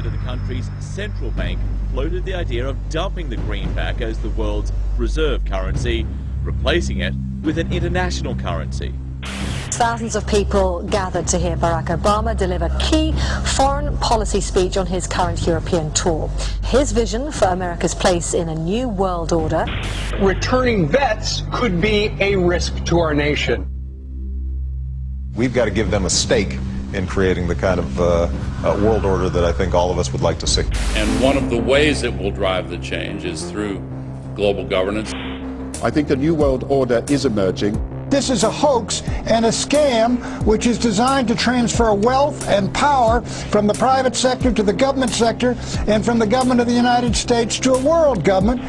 head of the country's central bank floated the idea of dumping the greenback as the world's reserve currency, replacing it with an international currency. Thousands of people gathered to hear Barack Obama deliver key foreign policy speech on his current European tour. His vision for America's place in a new world order. Returning vets could be a risk to our nation. We've got to give them a stake in creating the kind of world order that I think all of us would like to see. And one of the ways it will drive the change is through global governance. I think a new world order is emerging. This is a hoax and a scam which is designed to transfer wealth and power from the private sector to the government sector and from the government of the United States to a world government.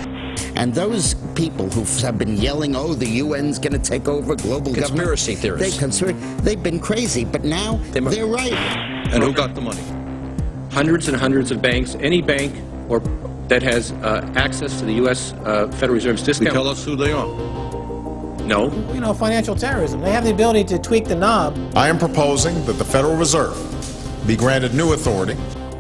And those people who have been yelling, oh, the UN's going to take over global conspiracy government. theorists. They've been crazy, but now they're right. And who got the money? Hundreds and hundreds of banks. Any bank that has access to the U.S. Federal Reserve's discount. Tell us who they are. No. You know, financial terrorism. They have the ability to tweak the knob. I am proposing that the Federal Reserve be granted new authority.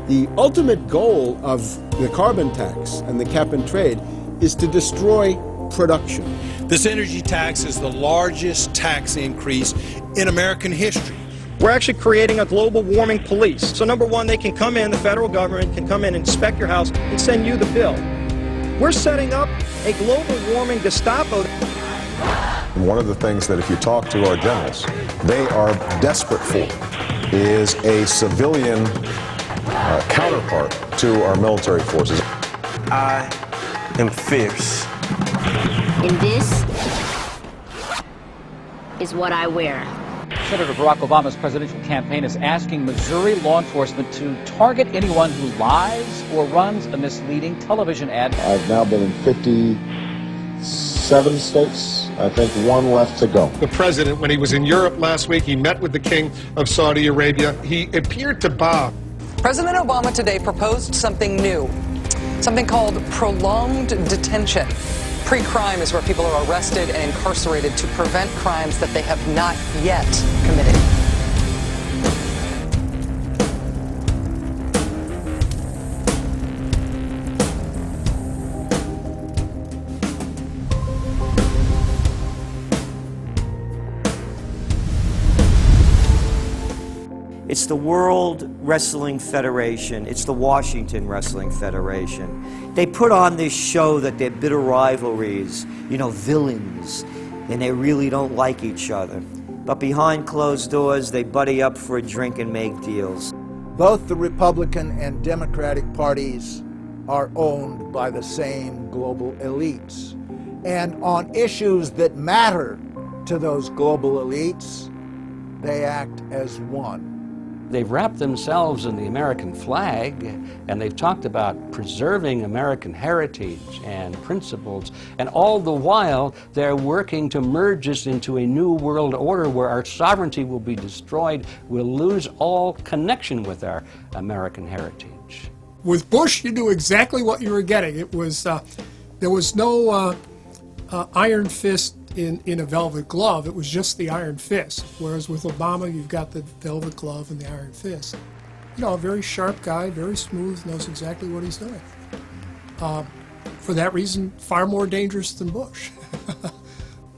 The ultimate goal of the carbon tax and the cap and trade is to destroy production. This energy tax is the largest tax increase in American history. We're actually creating a global warming police. So number one, they can come in, the federal government can come in and inspect your house and send you the bill. We're setting up a global warming Gestapo. One of the things that if you talk to our generals, they are desperate for is a civilian counterpart to our military forces. I am fierce. And this is what I wear. Senator Barack Obama's presidential campaign is asking Missouri law enforcement to target anyone who lies or runs a misleading television ad. I've now been in 57 states. I think one left to go. The president, when he was in Europe last week, he met with the King of Saudi Arabia. He appeared to bow. President Obama today proposed something new, something called prolonged detention. Pre-crime is where people are arrested and incarcerated to prevent crimes that they have not yet committed. It's the World Wrestling Federation. It's the Washington Wrestling Federation. They put on this show that they're bitter rivalries, you know, villains, and they really don't like each other. But behind closed doors, they buddy up for a drink and make deals. Both the Republican and Democratic parties are owned by the same global elites. And on issues that matter to those global elites, they act as one. They've wrapped themselves in the American flag, and they've talked about preserving American heritage and principles, and all the while they're working to merge us into a new world order where our sovereignty will be destroyed. We'll lose all connection with our American heritage. With Bush, you knew exactly what you were getting. It was there was no iron fist in a velvet glove. It was just the iron fist. Whereas with Obama, you've got the velvet glove and the iron fist. You know, a very sharp guy, very smooth, knows exactly what he's doing. For that reason, far more dangerous than Bush.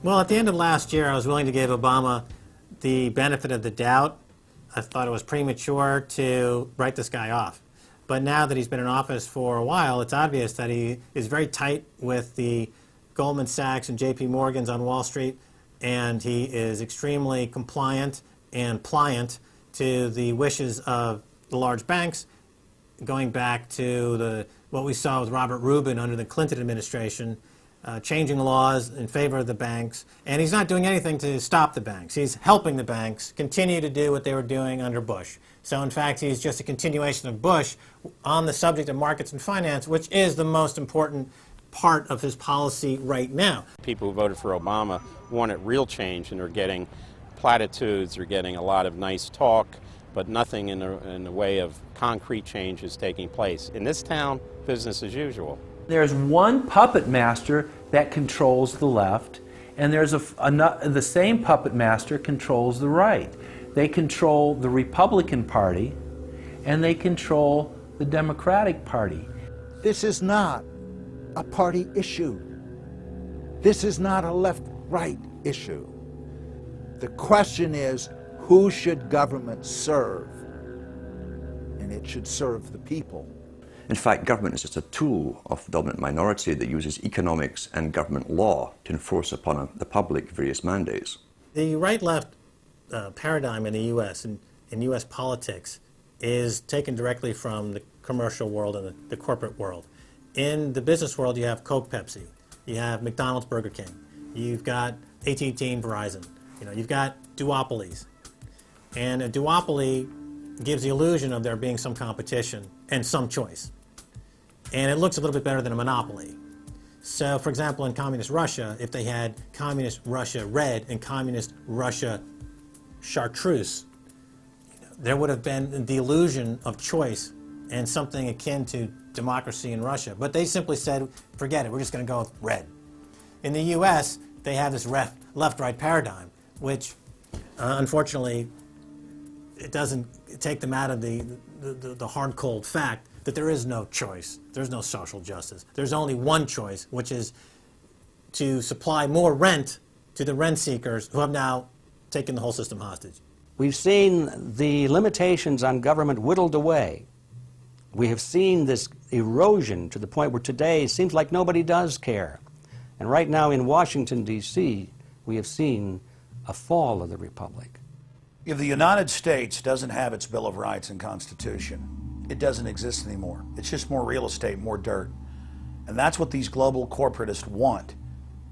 Well, at the end of last year, I was willing to give Obama the benefit of the doubt. I thought it was premature to write this guy off. But now that he's been in office for a while, it's obvious that he is very tight with the Goldman Sachs and JP Morgan's on Wall Street, and he is extremely compliant and pliant to the wishes of the large banks, going back to what we saw with Robert Rubin under the Clinton administration, changing laws in favor of the banks, and he's not doing anything to stop the banks. He's helping the banks continue to do what they were doing under Bush. So in fact, he's just a continuation of Bush on the subject of markets and finance, which is the most important part of his policy right now. People who voted for Obama wanted real change, and they're getting platitudes, they're getting a lot of nice talk, but nothing in the way of concrete change is taking place. In this town, business as usual. There's one puppet master that controls the left, and there's the same puppet master controls the right. They control the Republican Party, and they control the Democratic Party. This is not a party issue. This is not a left-right issue. The question is, who should government serve? And it should serve the people. In fact, government is just a tool of the dominant minority that uses economics and government law to enforce upon the public various mandates. The right-left paradigm in the U.S. and in U.S. politics is taken directly from the commercial world and the corporate world. In the business world, you have Coke, Pepsi. You have McDonald's, Burger King. You've got AT&T and Verizon. You've got duopolies. And a duopoly gives the illusion of there being some competition and some choice. And it looks a little bit better than a monopoly. So, for example, in communist Russia, if they had communist Russia red and communist Russia chartreuse, there would have been the illusion of choice and something akin to democracy in Russia. But they simply said, forget it, we're just going to go with red. In the U.S., they have this left-right paradigm, which unfortunately, it doesn't take them out of the hard, cold fact that there is no choice. There's no social justice. There's only one choice, which is to supply more rent to the rent seekers who have now taken the whole system hostage. We've seen the limitations on government whittled away. We have seen this erosion to the point where today it seems like nobody does care. And right now in Washington, D.C., we have seen a fall of the republic. If the United States doesn't have its Bill of Rights and Constitution, it doesn't exist anymore. It's just more real estate, more dirt. And that's what these global corporatists want.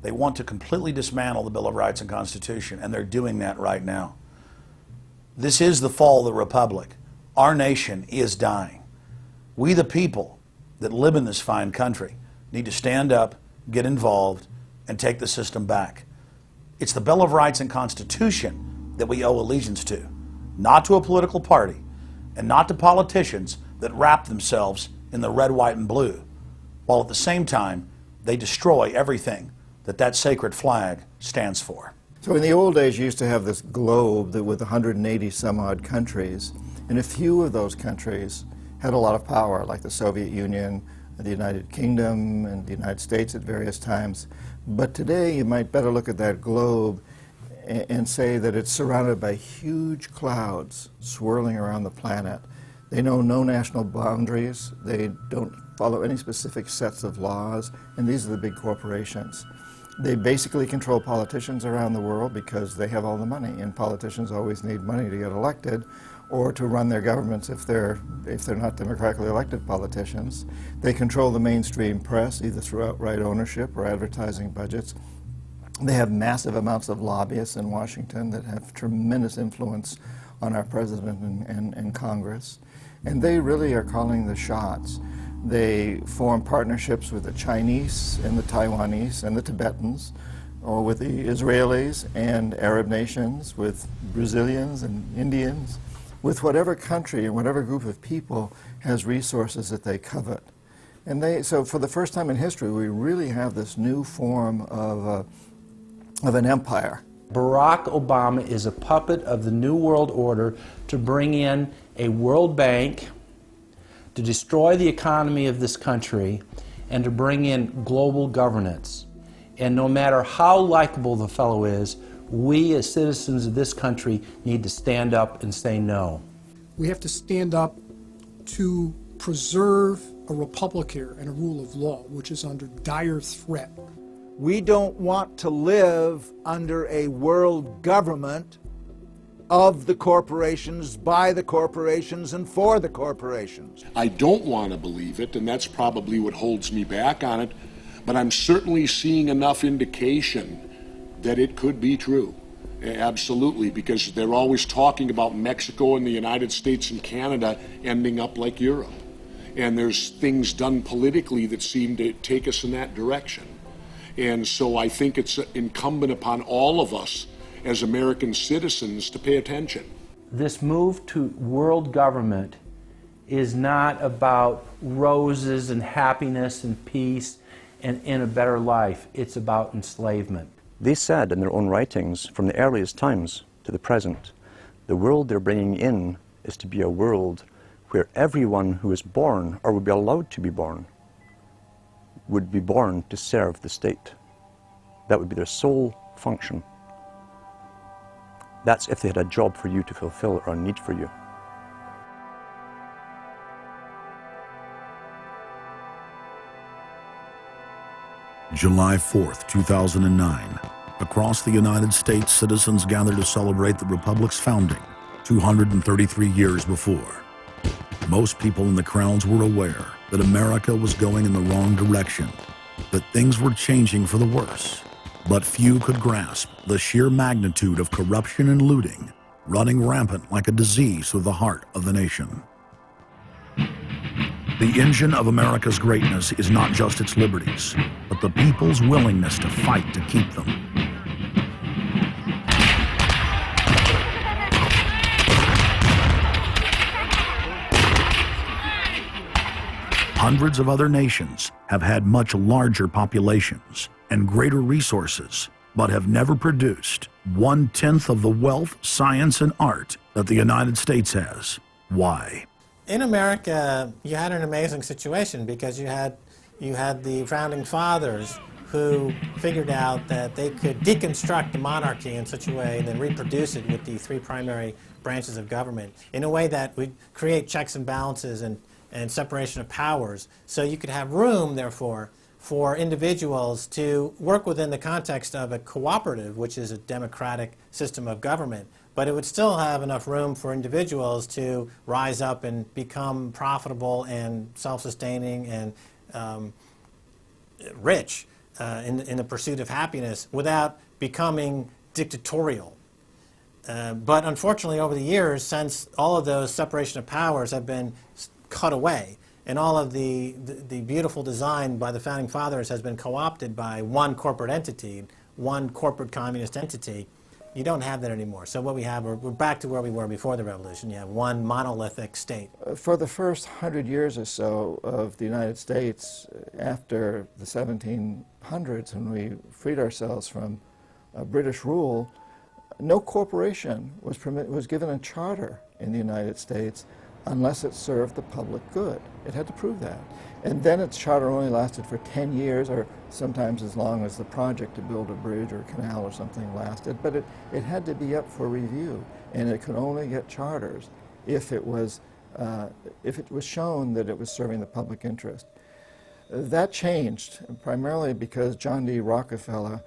They want to completely dismantle the Bill of Rights and Constitution, and they're doing that right now. This is the fall of the republic. Our nation is dying. We, the people that live in this fine country, need to stand up, get involved, and take the system back. It's the Bill of Rights and Constitution that we owe allegiance to, not to a political party, and not to politicians that wrap themselves in the red, white, and blue, while at the same time they destroy everything that that sacred flag stands for. So in the old days, you used to have this globe that with 180 some odd countries, and a few of those countries had a lot of power, like the Soviet Union, the United Kingdom, and the United States at various times. But today, you might better look at that globe and say that it's surrounded by huge clouds swirling around the planet. They know no national boundaries. They don't follow any specific sets of laws, and these are the big corporations. They basically control politicians around the world because they have all the money, and politicians always need money to get elected or to run their governments if they're not democratically elected politicians. They control the mainstream press, either through outright ownership or advertising budgets. They have massive amounts of lobbyists in Washington that have tremendous influence on our president and Congress. And they really are calling the shots. They form partnerships with the Chinese and the Taiwanese and the Tibetans, or with the Israelis and Arab nations, with Brazilians and Indians, with whatever country and whatever group of people has resources that they covet. And so for the first time in history, we really have this new form of an empire. Barack Obama is a puppet of the New World Order to bring in a World Bank, to destroy the economy of this country, and to bring in global governance. And no matter how likable the fellow is, we as citizens of this country need to stand up and say no. We have to stand up to preserve a republic here and a rule of law, which is under dire threat. We don't want to live under a world government of the corporations, by the corporations, and for the corporations. I don't want to believe it, and that's probably what holds me back on it, but I'm certainly seeing enough indication that it could be true. Absolutely, because they're always talking about Mexico and the United States and Canada ending up like Europe. And there's things done politically that seem to take us in that direction. And so I think it's incumbent upon all of us as American citizens to pay attention. This move to world government is not about roses and happiness and peace and in a better life. It's about enslavement. They said in their own writings, from the earliest times to the present, the world they're bringing in is to be a world where everyone who is born, or would be allowed to be born to serve the state. That would be their sole function. That's if they had a job for you to fulfill or a need for you. July 4th, 2009. Across the United States, citizens gathered to celebrate the Republic's founding 233 years before. Most people in the crowds were aware that America was going in the wrong direction, that things were changing for the worse. But few could grasp the sheer magnitude of corruption and looting running rampant like a disease through the heart of the nation. The engine of America's greatness is not just its liberties, but the people's willingness to fight to keep them. Hundreds of other nations have had much larger populations and greater resources, but have never produced 1/10 of the wealth, science, and art that the United States has. Why? In America, you had an amazing situation because you had the founding fathers who figured out that they could deconstruct the monarchy in such a way and then reproduce it with the three primary branches of government in a way that would create checks and balances and separation of powers. So you could have room, therefore, for individuals to work within the context of a cooperative, which is a democratic system of government. But it would still have enough room for individuals to rise up and become profitable and self-sustaining and rich in the pursuit of happiness without becoming dictatorial. But unfortunately, over the years, since all of those separation of powers have been cut away, and all of the beautiful design by the founding fathers has been co-opted by one corporate entity, one corporate communist entity, you don't have that anymore. So what we have, we're back to where we were before the revolution. You have one monolithic state. For the first 100 years or so of the United States, after the 1700s, when we freed ourselves from British rule, no corporation was given a charter in the United States unless it served the public good. It had to prove that. And then its charter only lasted for 10 years, or sometimes as long as the project to build a bridge or a canal or something lasted. But it had to be up for review, and it could only get charters if it was shown that it was serving the public interest. That changed, primarily because John D. Rockefeller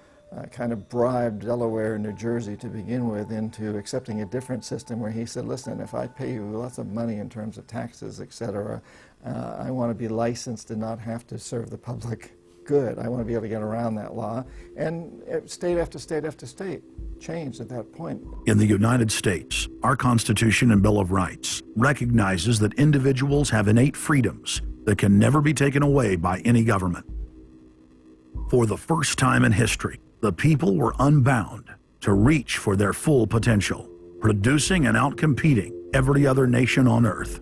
kind of bribed Delaware and New Jersey to begin with into accepting a different system where he said, listen, if I pay you lots of money in terms of taxes, etc., I want to be licensed and not have to serve the public good. I want to be able to get around that law. And state after state after state changed at that point. In the United States, our Constitution and Bill of Rights recognizes that individuals have innate freedoms that can never be taken away by any government. For the first time in history, the people were unbound to reach for their full potential, producing and outcompeting every other nation on earth.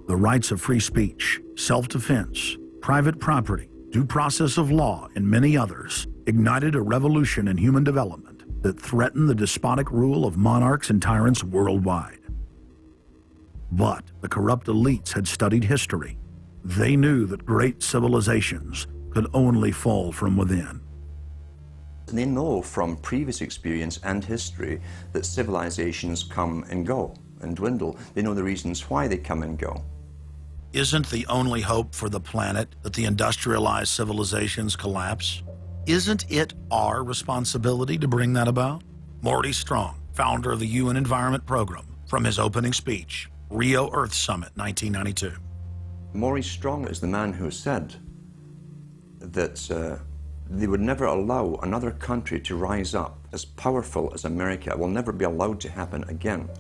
The rights of free speech, self-defense, private property, due process of law, and many others ignited a revolution in human development that threatened the despotic rule of monarchs and tyrants worldwide. But the corrupt elites had studied history. They knew that great civilizations could only fall from within. They know from previous experience and history that civilizations come and go and dwindle. They know the reasons why they come and go. Isn't the only hope for the planet that the industrialized civilizations collapse? Isn't it our responsibility to bring that about? Morty Strong, founder of the UN Environment Program, from his opening speech, Rio Earth Summit, 1992. Maurice Strong is the man who said that they would never allow another country to rise up as powerful as America. It will never be allowed to happen again.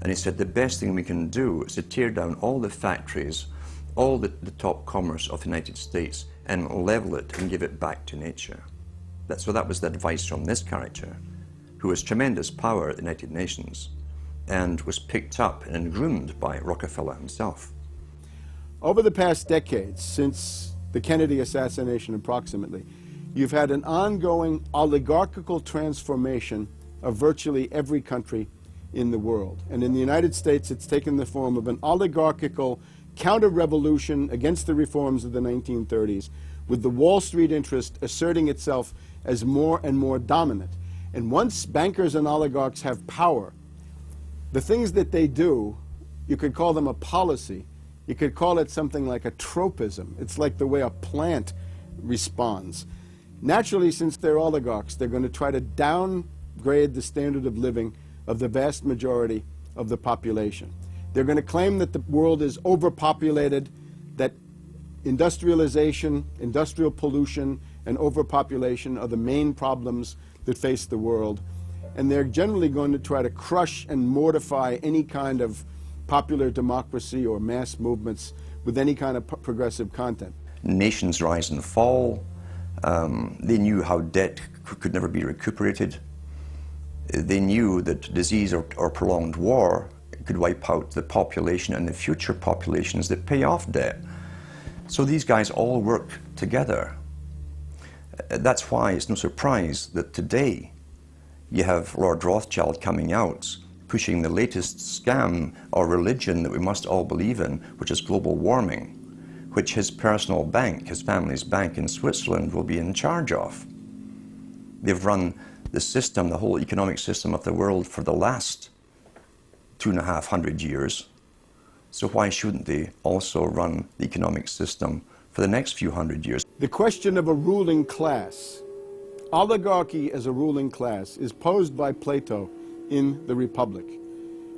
And he said the best thing we can do is to tear down all the factories, all the top commerce of the United States, and level it and give it back to nature. So that was the advice from this character, who has tremendous power at the United Nations and was picked up and groomed by Rockefeller himself. Over the past decades, since the Kennedy assassination approximately, you've had an ongoing oligarchical transformation of virtually every country in the world. And in the United States, it's taken the form of an oligarchical counter-revolution against the reforms of the 1930s, with the Wall Street interest asserting itself as more and more dominant. And once bankers and oligarchs have power, the things that they do, you could call them a policy. You could call it something like a tropism. It's like the way a plant responds. Naturally, since they're oligarchs, they're going to try to downgrade the standard of living of the vast majority of the population. They're going to claim that the world is overpopulated, that industrialization, industrial pollution, and overpopulation are the main problems that face the world. And they're generally going to try to crush and mortify any kind of popular democracy or mass movements with any kind of progressive content. Nations rise and fall. They knew how debt could never be recuperated. They knew that disease or prolonged war could wipe out the population and the future populations that pay off debt. So these guys all work together. That's why it's no surprise that today you have Lord Rothschild coming out pushing the latest scam or religion that we must all believe in, which is global warming, which his personal bank, his family's bank in Switzerland, will be in charge of. They've run the system, the whole economic system of the world for the last 250 years. So why shouldn't they also run the economic system for the next few hundred years? The question of a ruling class, oligarchy as a ruling class, is posed by Plato in the Republic,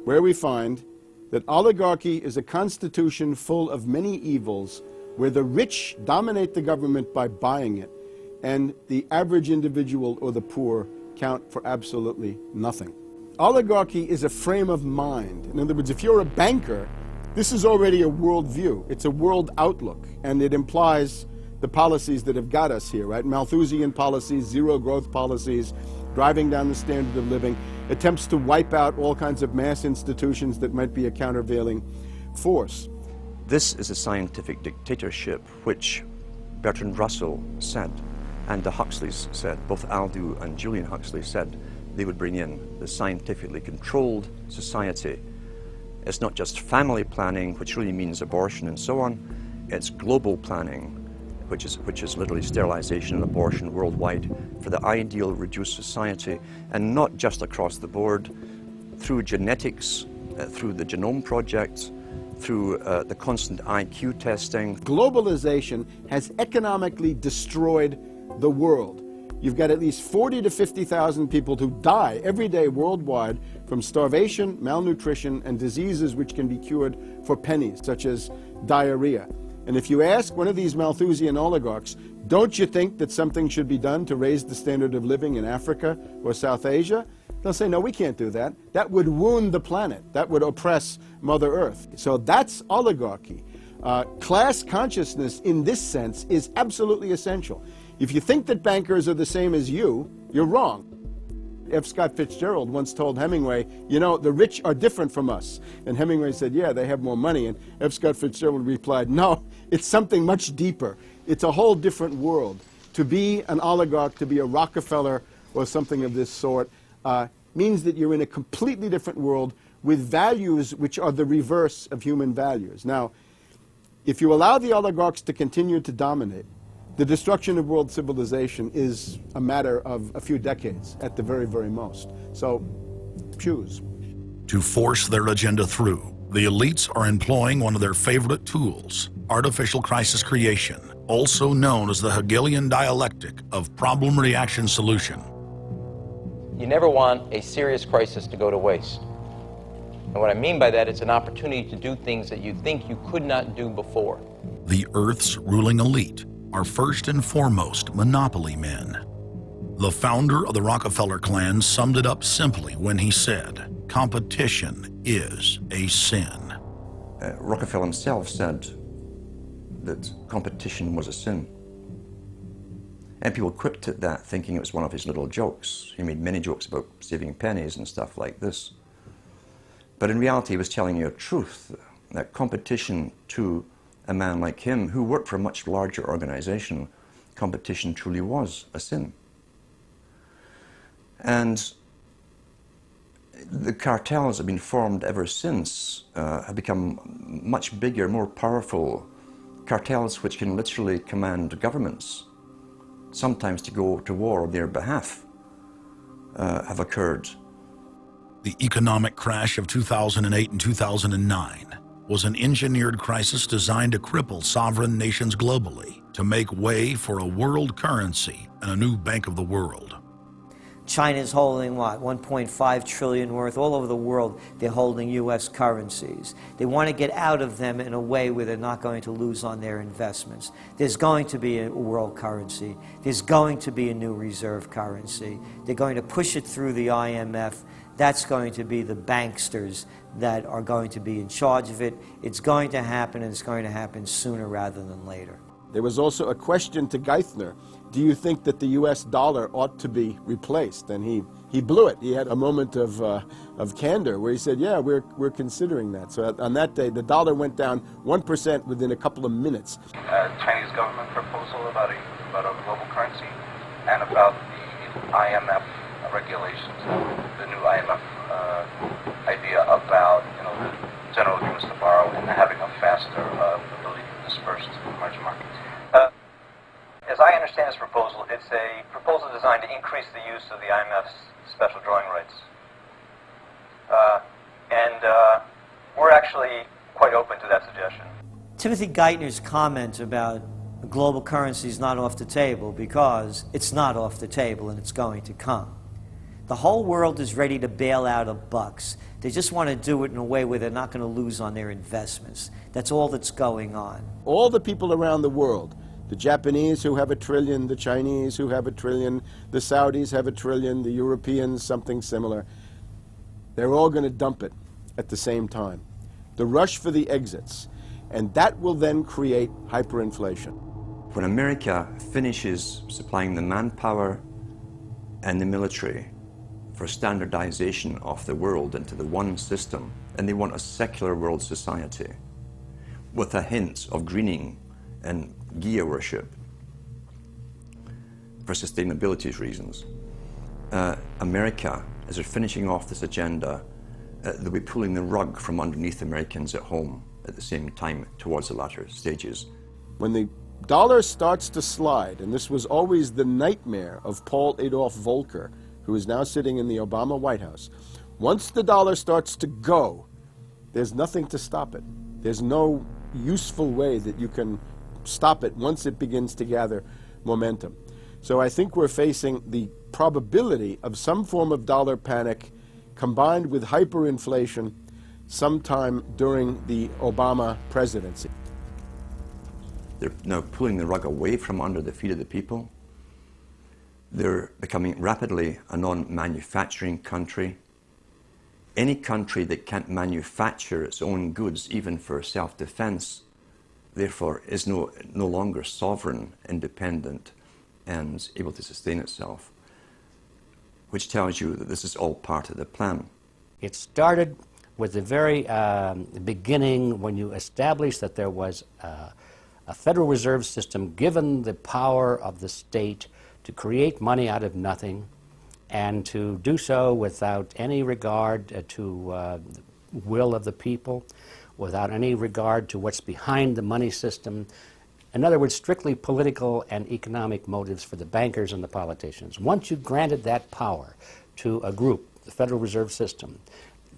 where we find that oligarchy is a constitution full of many evils, where the rich dominate the government by buying it, and the average individual or the poor count for absolutely nothing. Oligarchy is a frame of mind. In other words, if you're a banker, this is already a world view. It's a world outlook, and it implies the policies that have got us here, right? Malthusian policies, zero growth policies, driving down the standard of living, attempts to wipe out all kinds of mass institutions that might be a countervailing force. This is a scientific dictatorship, which Bertrand Russell said, and the Huxleys said, both Aldous and Julian Huxley said they would bring in the scientifically controlled society. It's not just family planning, which really means abortion and so on, it's global planning, which is literally sterilization and abortion worldwide for the ideal reduced society, and not just across the board, through genetics, through the Genome Project, through the constant IQ testing. Globalization has economically destroyed the world. You've got at least 40 to 50,000 people who die every day worldwide from starvation, malnutrition, and diseases which can be cured for pennies, such as diarrhea. And if you ask one of these Malthusian oligarchs, don't you think that something should be done to raise the standard of living in Africa or South Asia? They'll say, no, we can't do that. That would wound the planet. That would oppress Mother Earth. So that's oligarchy. Class consciousness in this sense is absolutely essential. If you think that bankers are the same as you, you're wrong. F. Scott Fitzgerald once told Hemingway, you know, the rich are different from us. And Hemingway said, yeah, they have more money. And F. Scott Fitzgerald replied, no, it's something much deeper. It's a whole different world. To be an oligarch, to be a Rockefeller or something of this sort, means that you're in a completely different world with values which are the reverse of human values. Now, if you allow the oligarchs to continue to dominate, the destruction of world civilization is a matter of a few decades at the very, very most. So, choose. To force their agenda through, the elites are employing one of their favorite tools, artificial crisis creation, also known as the Hegelian dialectic of problem-reaction-solution. You never want a serious crisis to go to waste. And what I mean by that, it's an opportunity to do things that you think you could not do before. The Earth's ruling elite are first and foremost monopoly men. The founder of the Rockefeller clan summed it up simply when he said, competition is a sin. Rockefeller himself said that competition was a sin. And people quipped at that, thinking it was one of his little jokes. He made many jokes about saving pennies and stuff like this. But in reality, he was telling you a truth, that competition to a man like him, who worked for a much larger organization, competition truly was a sin. And the cartels have been formed ever since, have become much bigger, more powerful cartels which can literally command governments, sometimes to go to war on their behalf, have occurred. The economic crash of 2008 and 2009 was an engineered crisis designed to cripple sovereign nations globally to make way for a world currency and a new bank of the world. China's holding, what, 1.5 trillion worth. All over the world, they're holding U.S. currencies. They want to get out of them in a way where they're not going to lose on their investments. There's going to be a world currency. There's going to be a new reserve currency. They're going to push it through the IMF. That's going to be the banksters that are going to be in charge of it. It's going to happen, and it's going to happen sooner rather than later. There was also a question to Geithner. Do you think that the U.S. dollar ought to be replaced? And he blew it. He had a moment of candor where he said, yeah, we're considering that. So on that day, the dollar went down 1% within a couple of minutes. Chinese government proposal about a global currency and about the IMF regulations, the new IMF idea about the general agreements to borrow and having a faster ability to disperse to the emerging markets. As I understand this proposal, it's a proposal designed to increase the use of the IMF's special drawing rights. We're actually quite open to that suggestion. Timothy Geithner's comment about global currency is not off the table because it's not off the table and it's going to come. The whole world is ready to bail out of bucks. They just want to do it in a way where they're not going to lose on their investments. That's all that's going on. All the people around the world, the Japanese who have $1 trillion, the Chinese who have $1 trillion, the Saudis have $1 trillion, the Europeans something similar, they're all going to dump it at the same time. The rush for the exits. And that will then create hyperinflation. When America finishes supplying the manpower and the military for standardization of the world into the one system, and they want a secular world society with a hint of greening and Gia worship for sustainability reasons. America, as they're finishing off this agenda, they'll be pulling the rug from underneath Americans at home at the same time towards the latter stages. When the dollar starts to slide, and this was always the nightmare of Paul Adolph Volcker, who is now sitting in the Obama White House, once the dollar starts to go, there's nothing to stop it. There's no useful way that you can stop it once it begins to gather momentum. So I think we're facing the probability of some form of dollar panic combined with hyperinflation sometime during the Obama presidency. They're now pulling the rug away from under the feet of the people. They're becoming rapidly a non-manufacturing country. Any country that can't manufacture its own goods, even for self-defense, therefore is no longer sovereign, independent, and able to sustain itself, which tells you that this is all part of the plan. It started with the very beginning when you established that there was a Federal Reserve System given the power of the state to create money out of nothing and to do so without any regard to the will of the people, without any regard to what's behind the money system. In other words, strictly political and economic motives for the bankers and the politicians. Once you granted that power to a group, the Federal Reserve System,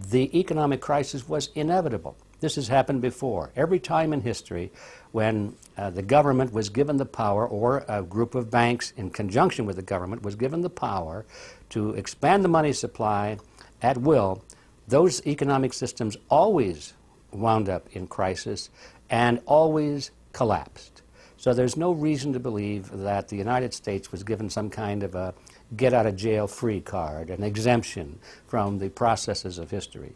the economic crisis was inevitable. This has happened before. Every time in history when the government was given the power, or a group of banks in conjunction with the government was given the power to expand the money supply at will, those economic systems always wound up in crisis and always collapsed. So there's no reason to believe that the United States was given some kind of a get-out-of-jail-free card, an exemption from the processes of history.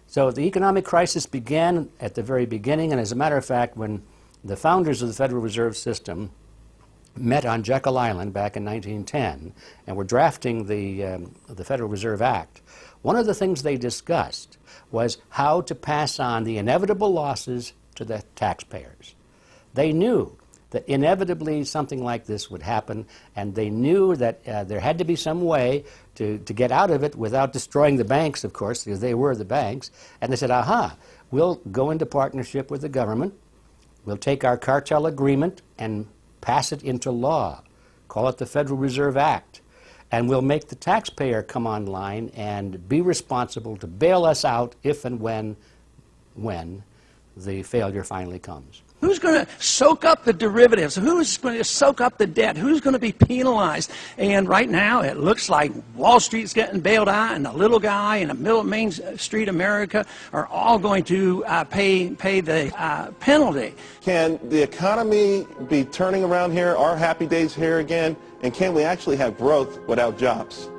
So the economic crisis began at the very beginning, and as a matter of fact, when the founders of the Federal Reserve System met on Jekyll Island back in 1910 and were drafting the Federal Reserve Act, one of the things they discussed was how to pass on the inevitable losses to the taxpayers. They knew that inevitably something like this would happen, and they knew that there had to be some way to get out of it without destroying the banks, of course, because they were the banks. And they said, aha, we'll go into partnership with the government, we'll take our cartel agreement and pass it into law, call it the Federal Reserve Act, and we'll make the taxpayer come online and be responsible to bail us out if and when the failure finally comes. Who's going to soak up the derivatives? Who's going to soak up the debt? Who's going to be penalized? And right now, it looks like Wall Street's getting bailed out, and the little guy in the middle of Main Street America are all going to pay the penalty. Can the economy be turning around here? Are happy days here again? And can we actually have growth without jobs?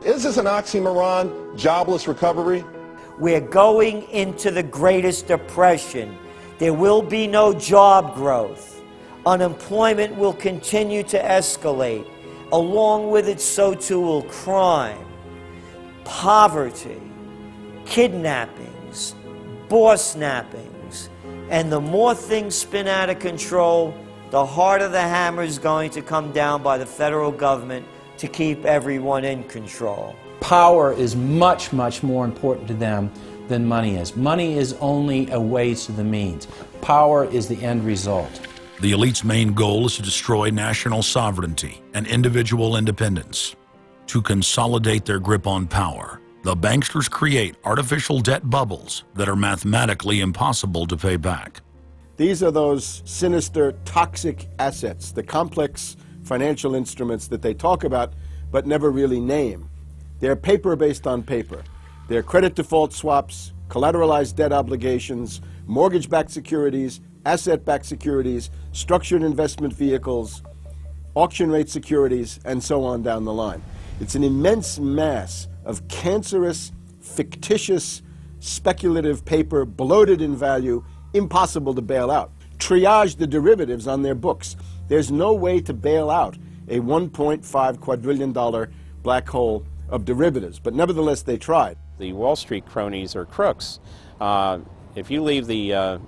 Is this an oxymoron, jobless recovery? We're going into the greatest depression. There will be no job growth. Unemployment will continue to escalate. Along with it, so too will crime, poverty, kidnappings, boss snappings. And the more things spin out of control, the harder the hammer is going to come down by the federal government to keep everyone in control. Power is much, much more important to them than money is. Money is only a way to the means. Power is the end result. The elite's main goal is to destroy national sovereignty and individual independence. To consolidate their grip on power, the banksters create artificial debt bubbles that are mathematically impossible to pay back. These are those sinister, toxic assets, the complex financial instruments that they talk about but never really name. They're paper based on paper. They're credit default swaps, collateralized debt obligations, mortgage-backed securities, asset-backed securities, structured investment vehicles, auction rate securities, and so on down the line. It's an immense mass of cancerous, fictitious, speculative paper, bloated in value, impossible to bail out. Triage the derivatives on their books. There's no way to bail out a $1.5 quadrillion black hole of derivatives, but nevertheless they tried. The Wall Street cronies are crooks. If you leave the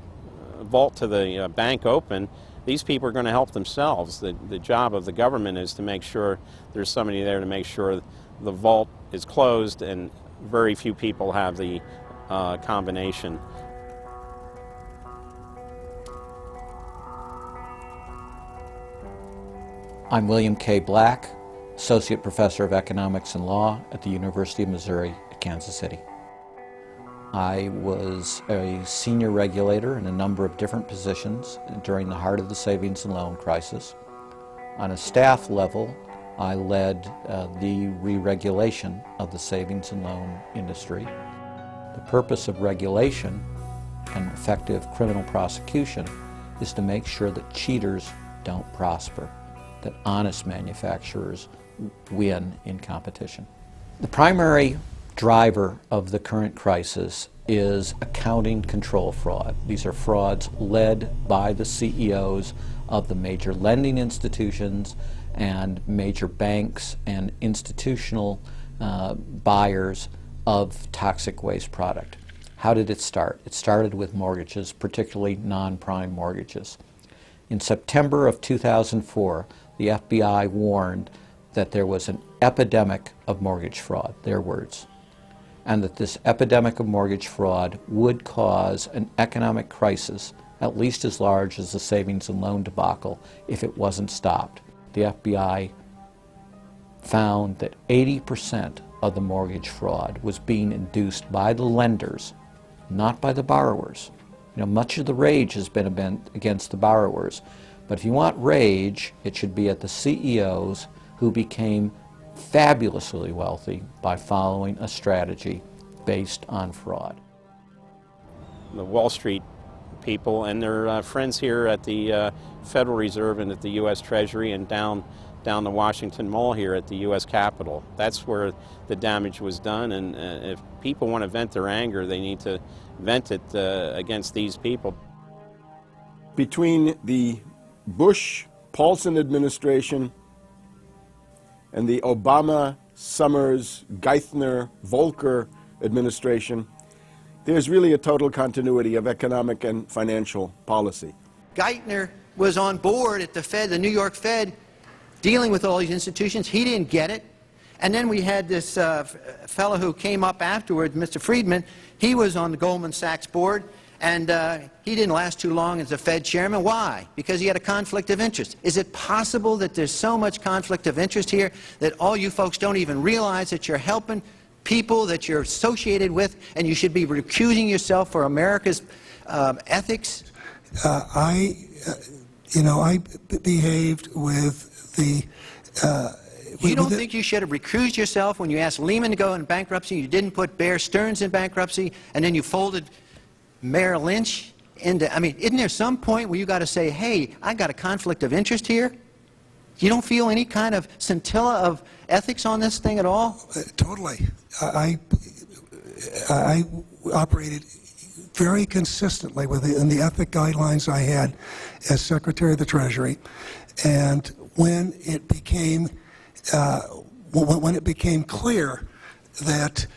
vault to the bank open, these people are going to help themselves. The job of the government is to make sure there's somebody there to make sure the vault is closed, and very few people have the combination. I'm William K. Black, Associate Professor of Economics and Law at the University of Missouri at Kansas City. I was a senior regulator in a number of different positions during the heart of the savings and loan crisis. On a staff level, I led the re-regulation of the savings and loan industry. The purpose of regulation and effective criminal prosecution is to make sure that cheaters don't prosper, that honest manufacturers win in competition. The primary driver of the current crisis is accounting control fraud. These are frauds led by the CEOs of the major lending institutions and major banks and institutional buyers of toxic waste product. How did it start? It started with mortgages, particularly non-prime mortgages. In September of 2004, the FBI warned that there was an epidemic of mortgage fraud, their words, and that this epidemic of mortgage fraud would cause an economic crisis at least as large as the savings and loan debacle if it wasn't stopped. The FBI found that 80% of the mortgage fraud was being induced by the lenders, not by the borrowers. You know, much of the rage has been against the borrowers, but if you want rage, it should be at the CEOs who became fabulously wealthy by following a strategy based on fraud. The Wall Street people and their friends here at the Federal Reserve and at the U.S. Treasury and down the Washington Mall here at the U.S. Capitol. That's where the damage was done, and if people want to vent their anger, they need to vent it against these people. Between the Bush-Paulson administration and the Obama, Summers, Geithner, Volcker administration, there's really a total continuity of economic and financial policy. Geithner was on board at the Fed, the New York Fed, dealing with all these institutions. He didn't get it. And then we had this fellow who came up afterwards, Mr. Friedman. He was on the Goldman Sachs board, and he didn't last too long as the Fed chairman. Why? Because he had a conflict of interest. Is it possible that there's so much conflict of interest here that all you folks don't even realize that you're helping people that you're associated with, and you should be recusing yourself for America's ethics? I behaved with the... You don't think you should have recused yourself when you asked Lehman to go in bankruptcy, you didn't put Bear Stearns in bankruptcy, and then you folded Merrill Lynch into... I mean, isn't there some point where you got to say, hey, I got a conflict of interest here? You don't feel any kind of scintilla of ethics on this thing at all? Totally. I operated very consistently within the ethic guidelines I had as Secretary of the Treasury, and when it became clear that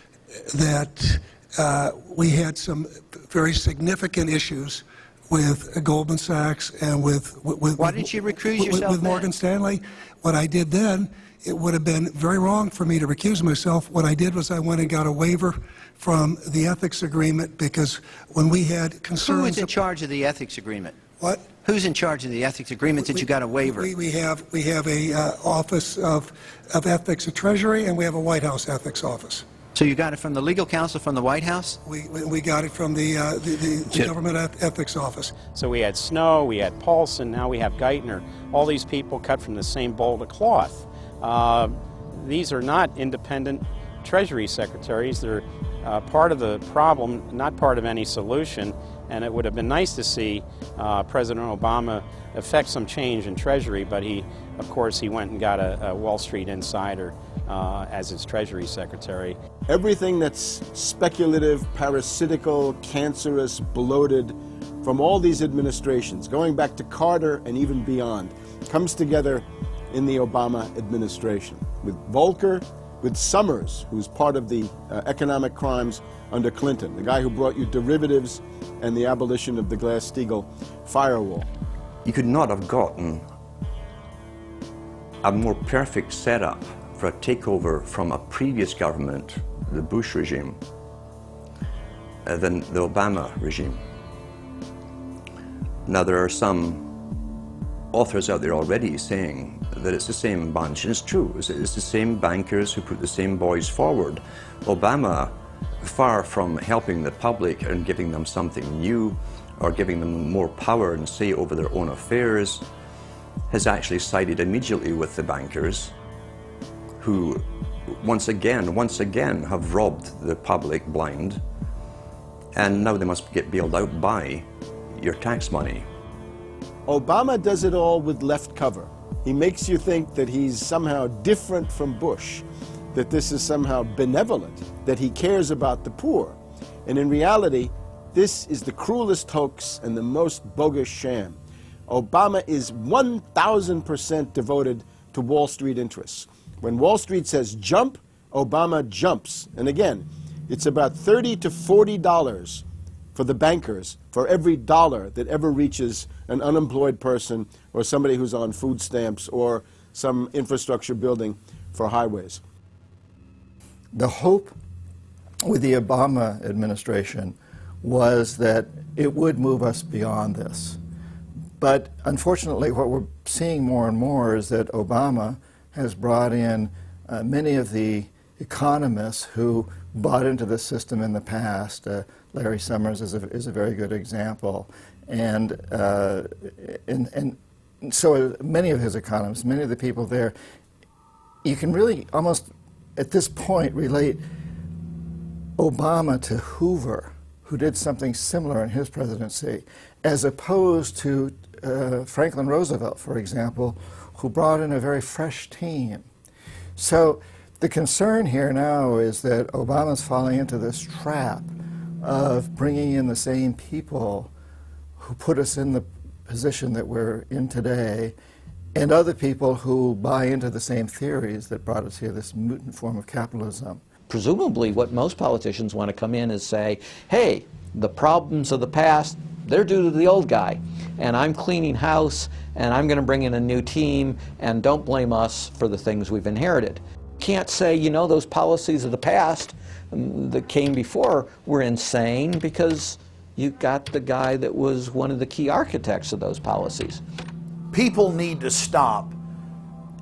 we had some very significant issues with Goldman Sachs and with why didn't you recuse yourself with Morgan Stanley, what I did then, it would have been very wrong for me to recuse myself. What I did was I went and got a waiver from the ethics agreement, because when we had concerns... Who is in charge of the ethics agreement? What? Who's in charge of the ethics agreement that you got a waiver? We have a Office of Ethics at Treasury, and we have a White House ethics office. So you got it from the legal counsel from the White House? We got it from the Government Ethics Office. So we had Snow, we had Paulson, now we have Geithner. All these people cut from the same bowl of cloth. These are not independent Treasury secretaries. They're part of the problem, not part of any solution. And it would have been nice to see President Obama effect some change in Treasury, but of course, he went and got a Wall Street insider as his Treasury Secretary. Everything that's speculative, parasitical, cancerous, bloated from all these administrations, going back to Carter and even beyond, comes together in the Obama administration. With Volcker, with Summers, who's part of the economic crimes under Clinton, the guy who brought you derivatives and the abolition of the Glass-Steagall firewall. You could not have gotten a more perfect setup for a takeover from a previous government, the Bush regime, than the Obama regime. Now, there are some authors out there already saying that it's the same bunch, and it's true. It's the same bankers who put the same boys forward. Obama, far from helping the public and giving them something new or giving them more power and say over their own affairs, has actually sided immediately with the bankers who once again have robbed the public blind, and now they must get bailed out by your tax money. Obama does it all with left cover. He makes you think that he's somehow different from Bush, that this is somehow benevolent, that he cares about the poor. And in reality, this is the cruelest hoax and the most bogus sham. Obama is 1,000% devoted to Wall Street interests. When Wall Street says jump, Obama jumps. And again, it's about $30 to $40 for the bankers for every dollar that ever reaches an unemployed person or somebody who's on food stamps or some infrastructure building for highways. The hope with the Obama administration was that it would move us beyond this. But unfortunately, what we're seeing more and more is that Obama has brought in many of the economists who bought into the system in the past. Larry Summers is a very good example. And so many of his economists, many of the people there, you can really almost at this point relate Obama to Hoover, who did something similar in his presidency, as opposed to Franklin Roosevelt, for example, who brought in a very fresh team. So the concern here now is that Obama's falling into this trap of bringing in the same people who put us in the position that we're in today, and other people who buy into the same theories that brought us here, this mutant form of capitalism. Presumably what most politicians want to come in is say, hey, the problems of the past, they're due to the old guy. And I'm cleaning house, and I'm going to bring in a new team, and don't blame us for the things we've inherited. Can't say, you know, those policies of the past that came before were insane, because you got the guy that was one of the key architects of those policies. People need to stop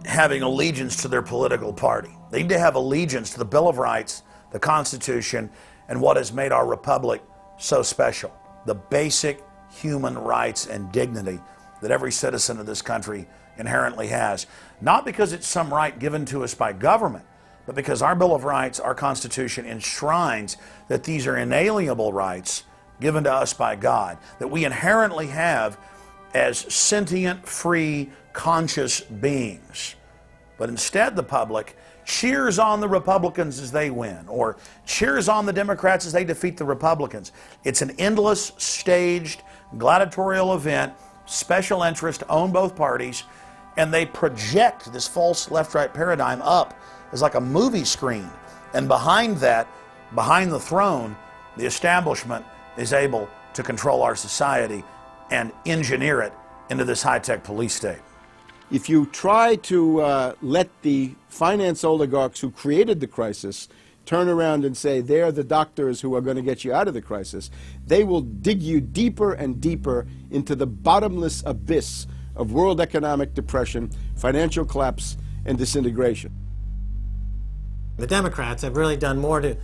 having allegiance to their political party. They need to have allegiance to the Bill of Rights, the Constitution, and what has made our republic so special. The basic human rights and dignity that every citizen of this country inherently has. Not because it's some right given to us by government, but because our Bill of Rights, our Constitution, enshrines that these are inalienable rights given to us by God, that we inherently have as sentient, free, conscious beings. But instead the public cheers on the Republicans as they win, or cheers on the Democrats as they defeat the Republicans. It's an endless, staged, gladiatorial event, special interest own both parties, and they project this false left-right paradigm up as like a movie screen. And behind that, behind the throne, the establishment is able to control our society and engineer it into this high-tech police state. If you try to let the finance oligarchs who created the crisis turn around and say they're the doctors who are going to get you out of the crisis, they will dig you deeper and deeper into the bottomless abyss of world economic depression, financial collapse, and disintegration. The Democrats have really done more to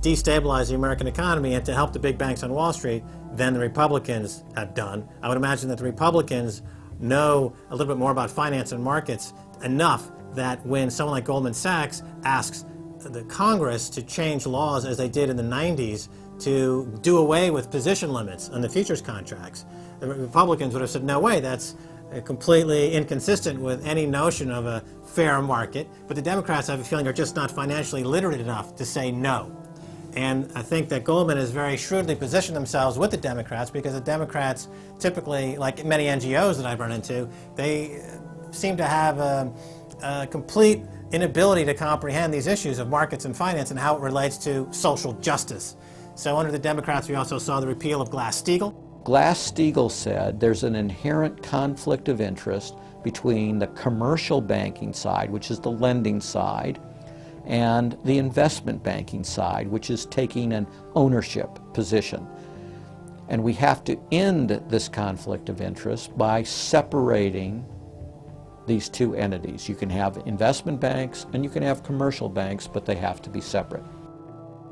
destabilize the American economy and to help the big banks on Wall Street than the Republicans have done. I would imagine that the Republicans know a little bit more about finance and markets enough that when someone like Goldman Sachs asks the Congress to change laws as they did in the 90s to do away with position limits on the futures contracts, the Republicans would have said, no way, that's completely inconsistent with any notion of a fair market. But the Democrats, I have a feeling, are just not financially literate enough to say no. And I think that Goldman has very shrewdly positioned themselves with the Democrats, because the Democrats typically, like many NGOs that I've run into, they seem to have a complete inability to comprehend these issues of markets and finance and how it relates to social justice. So under the Democrats, we also saw the repeal of Glass-Steagall. Glass-Steagall said there's an inherent conflict of interest between the commercial banking side, which is the lending side, and the investment banking side, which is taking an ownership position. And we have to end this conflict of interest by separating these two entities. You can have investment banks and you can have commercial banks, but they have to be separate.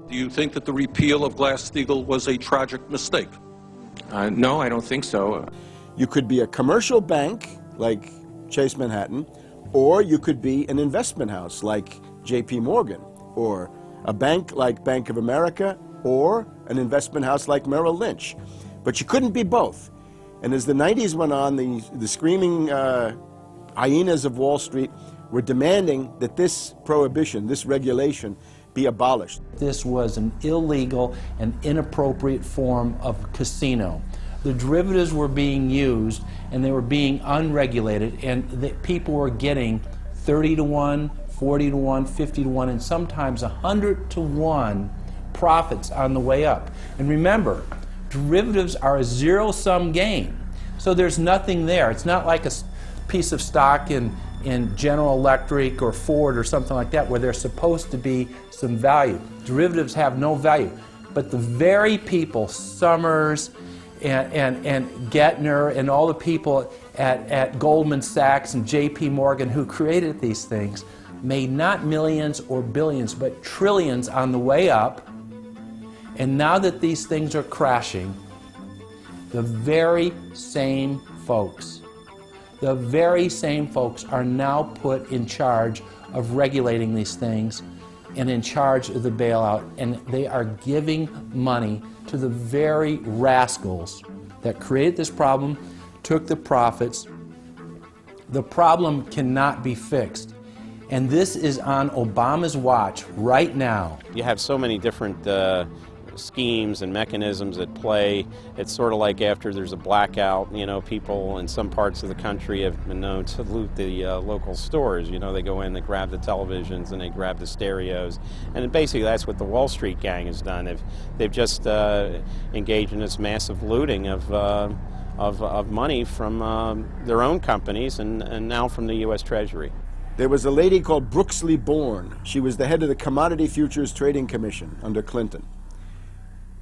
Do you think that the repeal of Glass-Steagall was a tragic mistake? No, I don't think so. You could be a commercial bank like Chase Manhattan, or you could be an investment house like J.P. Morgan, or a bank like Bank of America, or an investment house like Merrill Lynch. But you couldn't be both. And as the 90s went on, the screaming hyenas of Wall Street were demanding that this prohibition, this regulation, be abolished. This was an illegal and inappropriate form of casino. The derivatives were being used and they were being unregulated, and people were getting 30 to 1, 40 to 1, 50 to 1, and sometimes 100 to 1 profits on the way up. And remember, derivatives are a zero-sum game. So there's nothing there. It's not like a piece of stock in General Electric or Ford or something like that where there's supposed to be some value. Derivatives have no value. But the very people, Summers and Gettner and all the people at Goldman Sachs and J.P. Morgan who created these things made not millions or billions, but trillions on the way up. And now that these things are crashing, the very same folks are now put in charge of regulating these things and in charge of the bailout, and they are giving money to the very rascals that created this problem, took the profits. The problem cannot be fixed. And this is on Obama's watch right now. You have so many different schemes and mechanisms at play. It's sort of like after there's a blackout, you know, people in some parts of the country have been known to loot the local stores. You know, they go in, they grab the televisions, and they grab the stereos. And basically that's what the Wall Street gang has done. They've just engaged in this massive looting of money from their own companies and now from the U.S. Treasury. There was a lady called Brooksley Born. She was the head of the Commodity Futures Trading Commission under Clinton.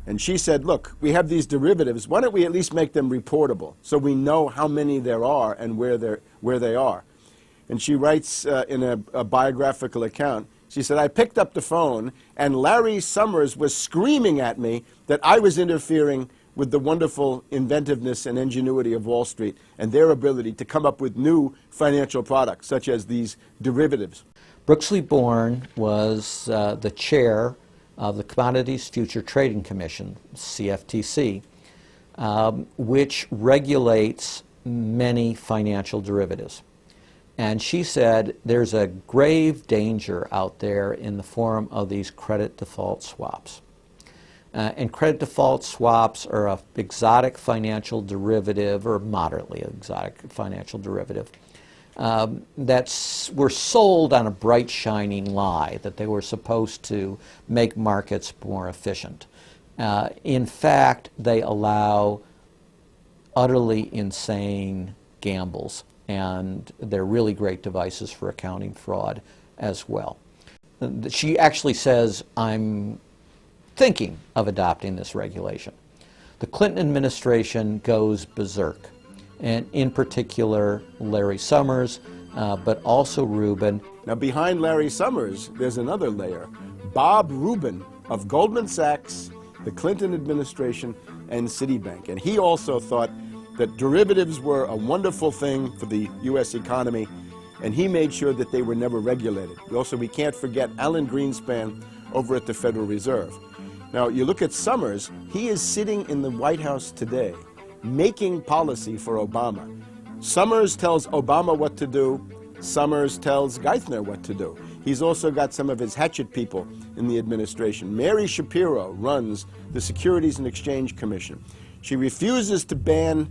And she said, look, we have these derivatives. Why don't we at least make them reportable so we know how many there are and where they are? And she writes in a biographical account, she said, I picked up the phone and Larry Summers was screaming at me that I was interfering with the wonderful inventiveness and ingenuity of Wall Street and their ability to come up with new financial products, such as these derivatives. Brooksley Born was the chair of the Commodities Future Trading Commission, CFTC, which regulates many financial derivatives. And she said there's a grave danger out there in the form of these credit default swaps. And credit default swaps are an exotic financial derivative, or moderately exotic financial derivative, that were sold on a bright, shining lie that they were supposed to make markets more efficient. In fact, they allow utterly insane gambles, and they're really great devices for accounting fraud as well. She actually says, I'm thinking of adopting this regulation. The Clinton administration goes berserk, and in particular Larry Summers, but also Rubin. Now behind Larry Summers, there's another layer. Bob Rubin of Goldman Sachs, the Clinton administration, and Citibank. And he also thought that derivatives were a wonderful thing for the U.S. economy, and he made sure that they were never regulated. Also, we can't forget Alan Greenspan over at the Federal Reserve. Now, you look at Summers, he is sitting in the White House today, making policy for Obama. Summers tells Obama what to do. Summers tells Geithner what to do. He's also got some of his hatchet people in the administration. Mary Shapiro runs the Securities and Exchange Commission. She refuses to ban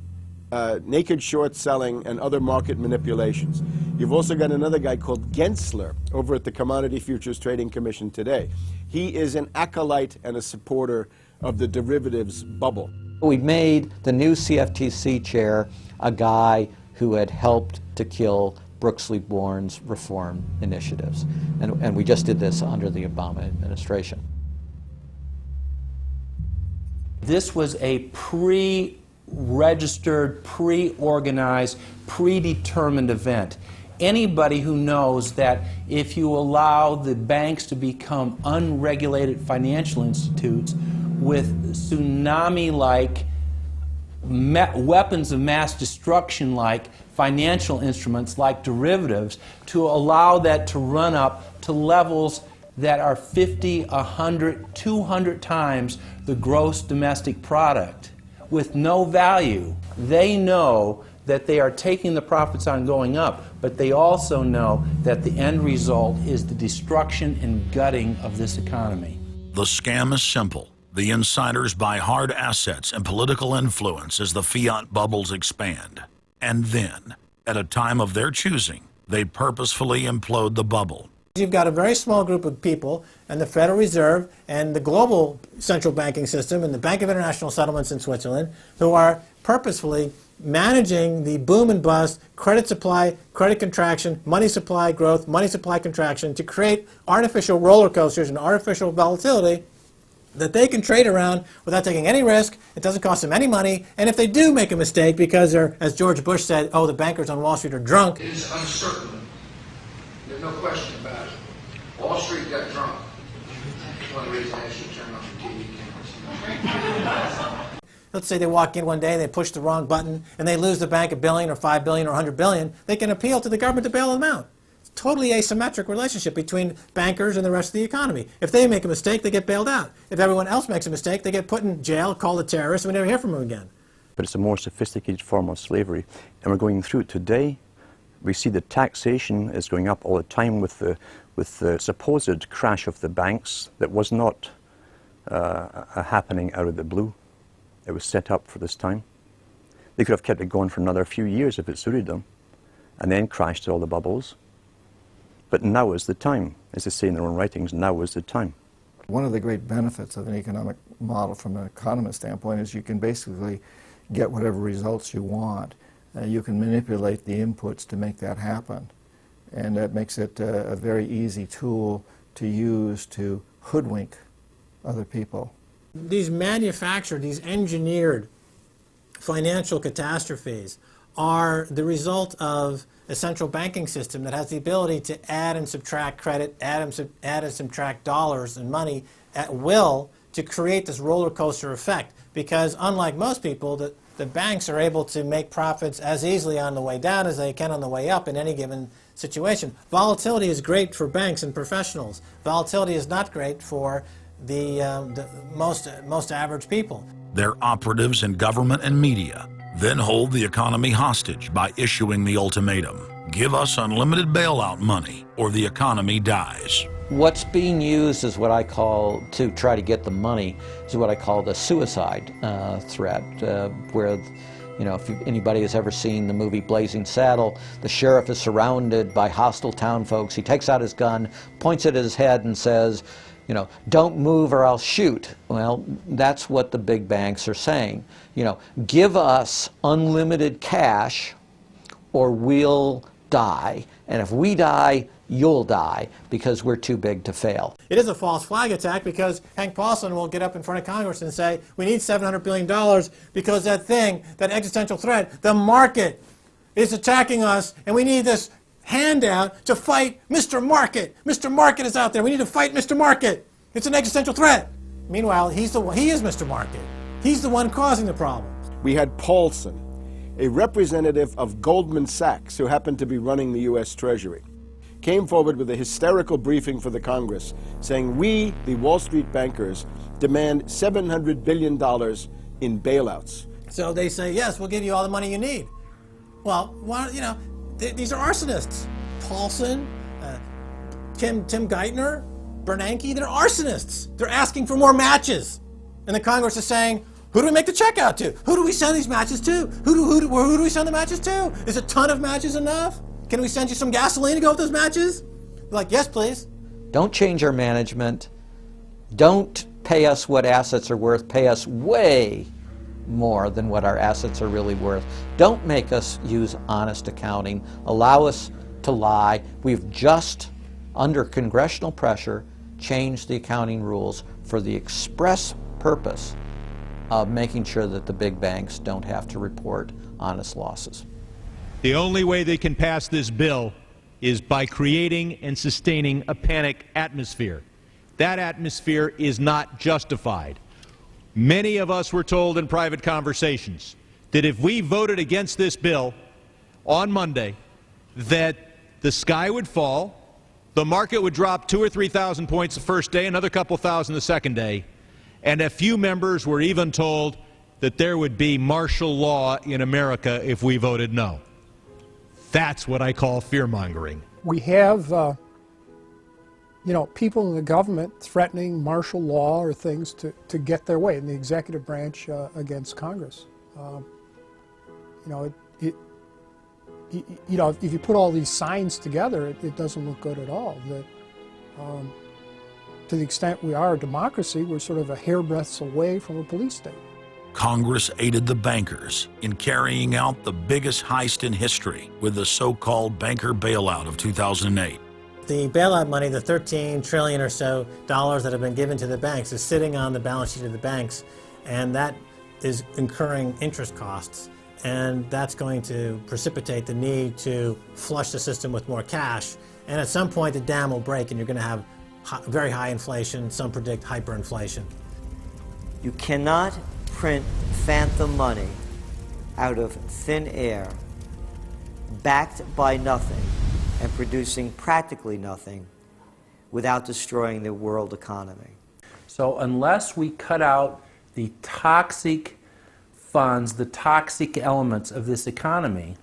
naked short selling and other market manipulations. You've also got another guy called Gensler over at the Commodity Futures Trading Commission today. He is an acolyte and a supporter of the derivatives bubble. We made the new CFTC chair a guy who had helped to kill Brooksley Born's reform initiatives. And we just did this under the Obama administration. This was a pre-registered, pre-organized, predetermined event. Anybody who knows that if you allow the banks to become unregulated financial institutes with tsunami-like weapons of mass destruction-like financial instruments like derivatives, to allow that to run up to levels that are 50, 100, 200 times the gross domestic product with no value. They know that they are taking the profits on going up, but they also know that the end result is the destruction and gutting of this economy. The scam is simple. The insiders buy hard assets and political influence as the fiat bubbles expand. And then, at a time of their choosing, they purposefully implode the bubble. You've got a very small group of people, and the Federal Reserve and the global central banking system and the Bank of International Settlements in Switzerland, who are purposefully managing the boom and bust, credit supply, credit contraction, money supply growth, money supply contraction, to create artificial roller coasters and artificial volatility that they can trade around without taking any risk. It doesn't cost them any money. And if they do make a mistake because they're, as George Bush said, oh, the bankers on Wall Street are drunk. It is uncertain. There's no question about it. Wall Street got drunk. That's one reason I should turn on the TV cameras. Let's say they walk in one day and they push the wrong button and they lose the bank $1 billion or $5 billion or $100 billion. They can appeal to the government to bail them out. It's a totally asymmetric relationship between bankers and the rest of the economy. If they make a mistake, they get bailed out. If everyone else makes a mistake, they get put in jail, called a terrorist, and we never hear from them again. But it's a more sophisticated form of slavery, and we're going through it today. We see the taxation is going up all the time with the supposed crash of the banks that was not a happening out of the blue. It was set up for this time. They could have kept it going for another few years if it suited them, and then crashed all the bubbles. But now is the time. As they say in their own writings, now is the time. One of the great benefits of an economic model from an economist standpoint is you can basically get whatever results you want. You can manipulate the inputs to make that happen. And that makes it a very easy tool to use to hoodwink other people. These manufactured, these engineered financial catastrophes are the result of a central banking system that has the ability to add and subtract credit, add and subtract dollars and money at will to create this roller coaster effect. Because unlike most people, the banks are able to make profits as easily on the way down as they can on the way up in any given situation. Volatility is great for banks and professionals. Volatility is not great for the most average people. Their operatives in government and media then hold the economy hostage by issuing the ultimatum: give us unlimited bailout money or the economy dies. What's being used is what I call, to try to get the money, is what I call the suicide threat, where, you know, if anybody has ever seen the movie Blazing Saddle, the sheriff is surrounded by hostile town folks. He takes out his gun, points it at his head and says, you know, don't move or I'll shoot. Well, that's what the big banks are saying. You know, give us unlimited cash or we'll die. And if we die, you'll die, because we're too big to fail. It is a false flag attack because Hank Paulson will get up in front of Congress and say, we need $700 billion because that thing, that existential threat, the market is attacking us and we need this handout to fight Mr. Market. Mr. Market is out there. We need to fight Mr. Market. It's an existential threat. Meanwhile, he is Mr. Market. He's the one causing the problems. We had Paulson, a representative of Goldman Sachs who happened to be running the U.S. Treasury, came forward with a hysterical briefing for the Congress saying, we, the Wall Street bankers, demand $700 billion in bailouts. So they say, yes, we'll give you all the money you need. Well, you know, these are arsonists. Paulson, Tim Geithner, Bernanke, they're arsonists. They're asking for more matches. And the Congress is saying, who do we make the check out to? Who do we send these matches to? Who do we send the matches to? Is a ton of matches enough? Can we send you some gasoline to go with those matches? They're like, yes, please. Don't change our management. Don't pay us what assets are worth. Pay us way more than what our assets are really worth. Don't make us use honest accounting. Allow us to lie. We've just, under congressional pressure, changed the accounting rules for the express purpose of making sure that the big banks don't have to report honest losses. The only way they can pass this bill is by creating and sustaining a panic atmosphere. That atmosphere is not justified. Many of us were told in private conversations that if we voted against this bill on Monday, that the sky would fall, the market would drop 2,000 or 3,000 points the first day, another couple thousand the second day, and a few members were even told that there would be martial law in America if we voted no. That's what I call fear-mongering. We have, you know, people in the government threatening martial law or things to get their way in the executive branch against Congress. You know, if you put all these signs together, it doesn't look good at all. To the extent we are a democracy, we're sort of a hairbreadth away from a police state. Congress aided the bankers in carrying out the biggest heist in history with the so-called banker bailout of 2008. The bailout money, the $13 trillion or so dollars that have been given to the banks, is sitting on the balance sheet of the banks, and that is incurring interest costs. And that's going to precipitate the need to flush the system with more cash. And at some point, the dam will break, and you're going to have very high inflation. Some predict hyperinflation. You cannot print phantom money out of thin air, backed by nothing, and producing practically nothing without destroying the world economy. So unless we cut out the toxic funds, the toxic elements of this economy,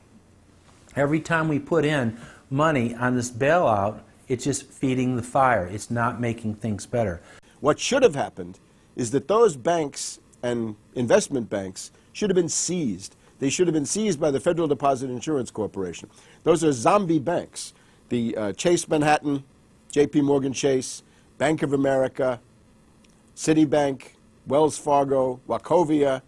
every time we put in money on this bailout, it's just feeding the fire. It's not making things better. What should have happened is that those banks and investment banks should have been seized. They should have been seized by the Federal Deposit Insurance Corporation. Those are zombie banks. The Chase Manhattan, J.P. Morgan Chase, Bank of America, Citibank, Wells Fargo, Wachovia,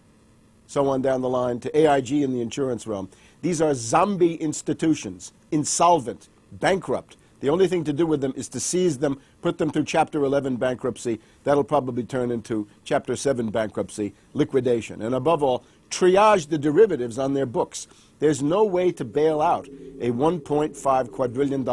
so on down the line, to AIG in the insurance realm. These are zombie institutions, insolvent, bankrupt. The only thing to do with them is to seize them, put them through Chapter 11 bankruptcy. That'll probably turn into Chapter 7 bankruptcy, liquidation. And above all, triage the derivatives on their books. There's no way to bail out a $1.5 quadrillion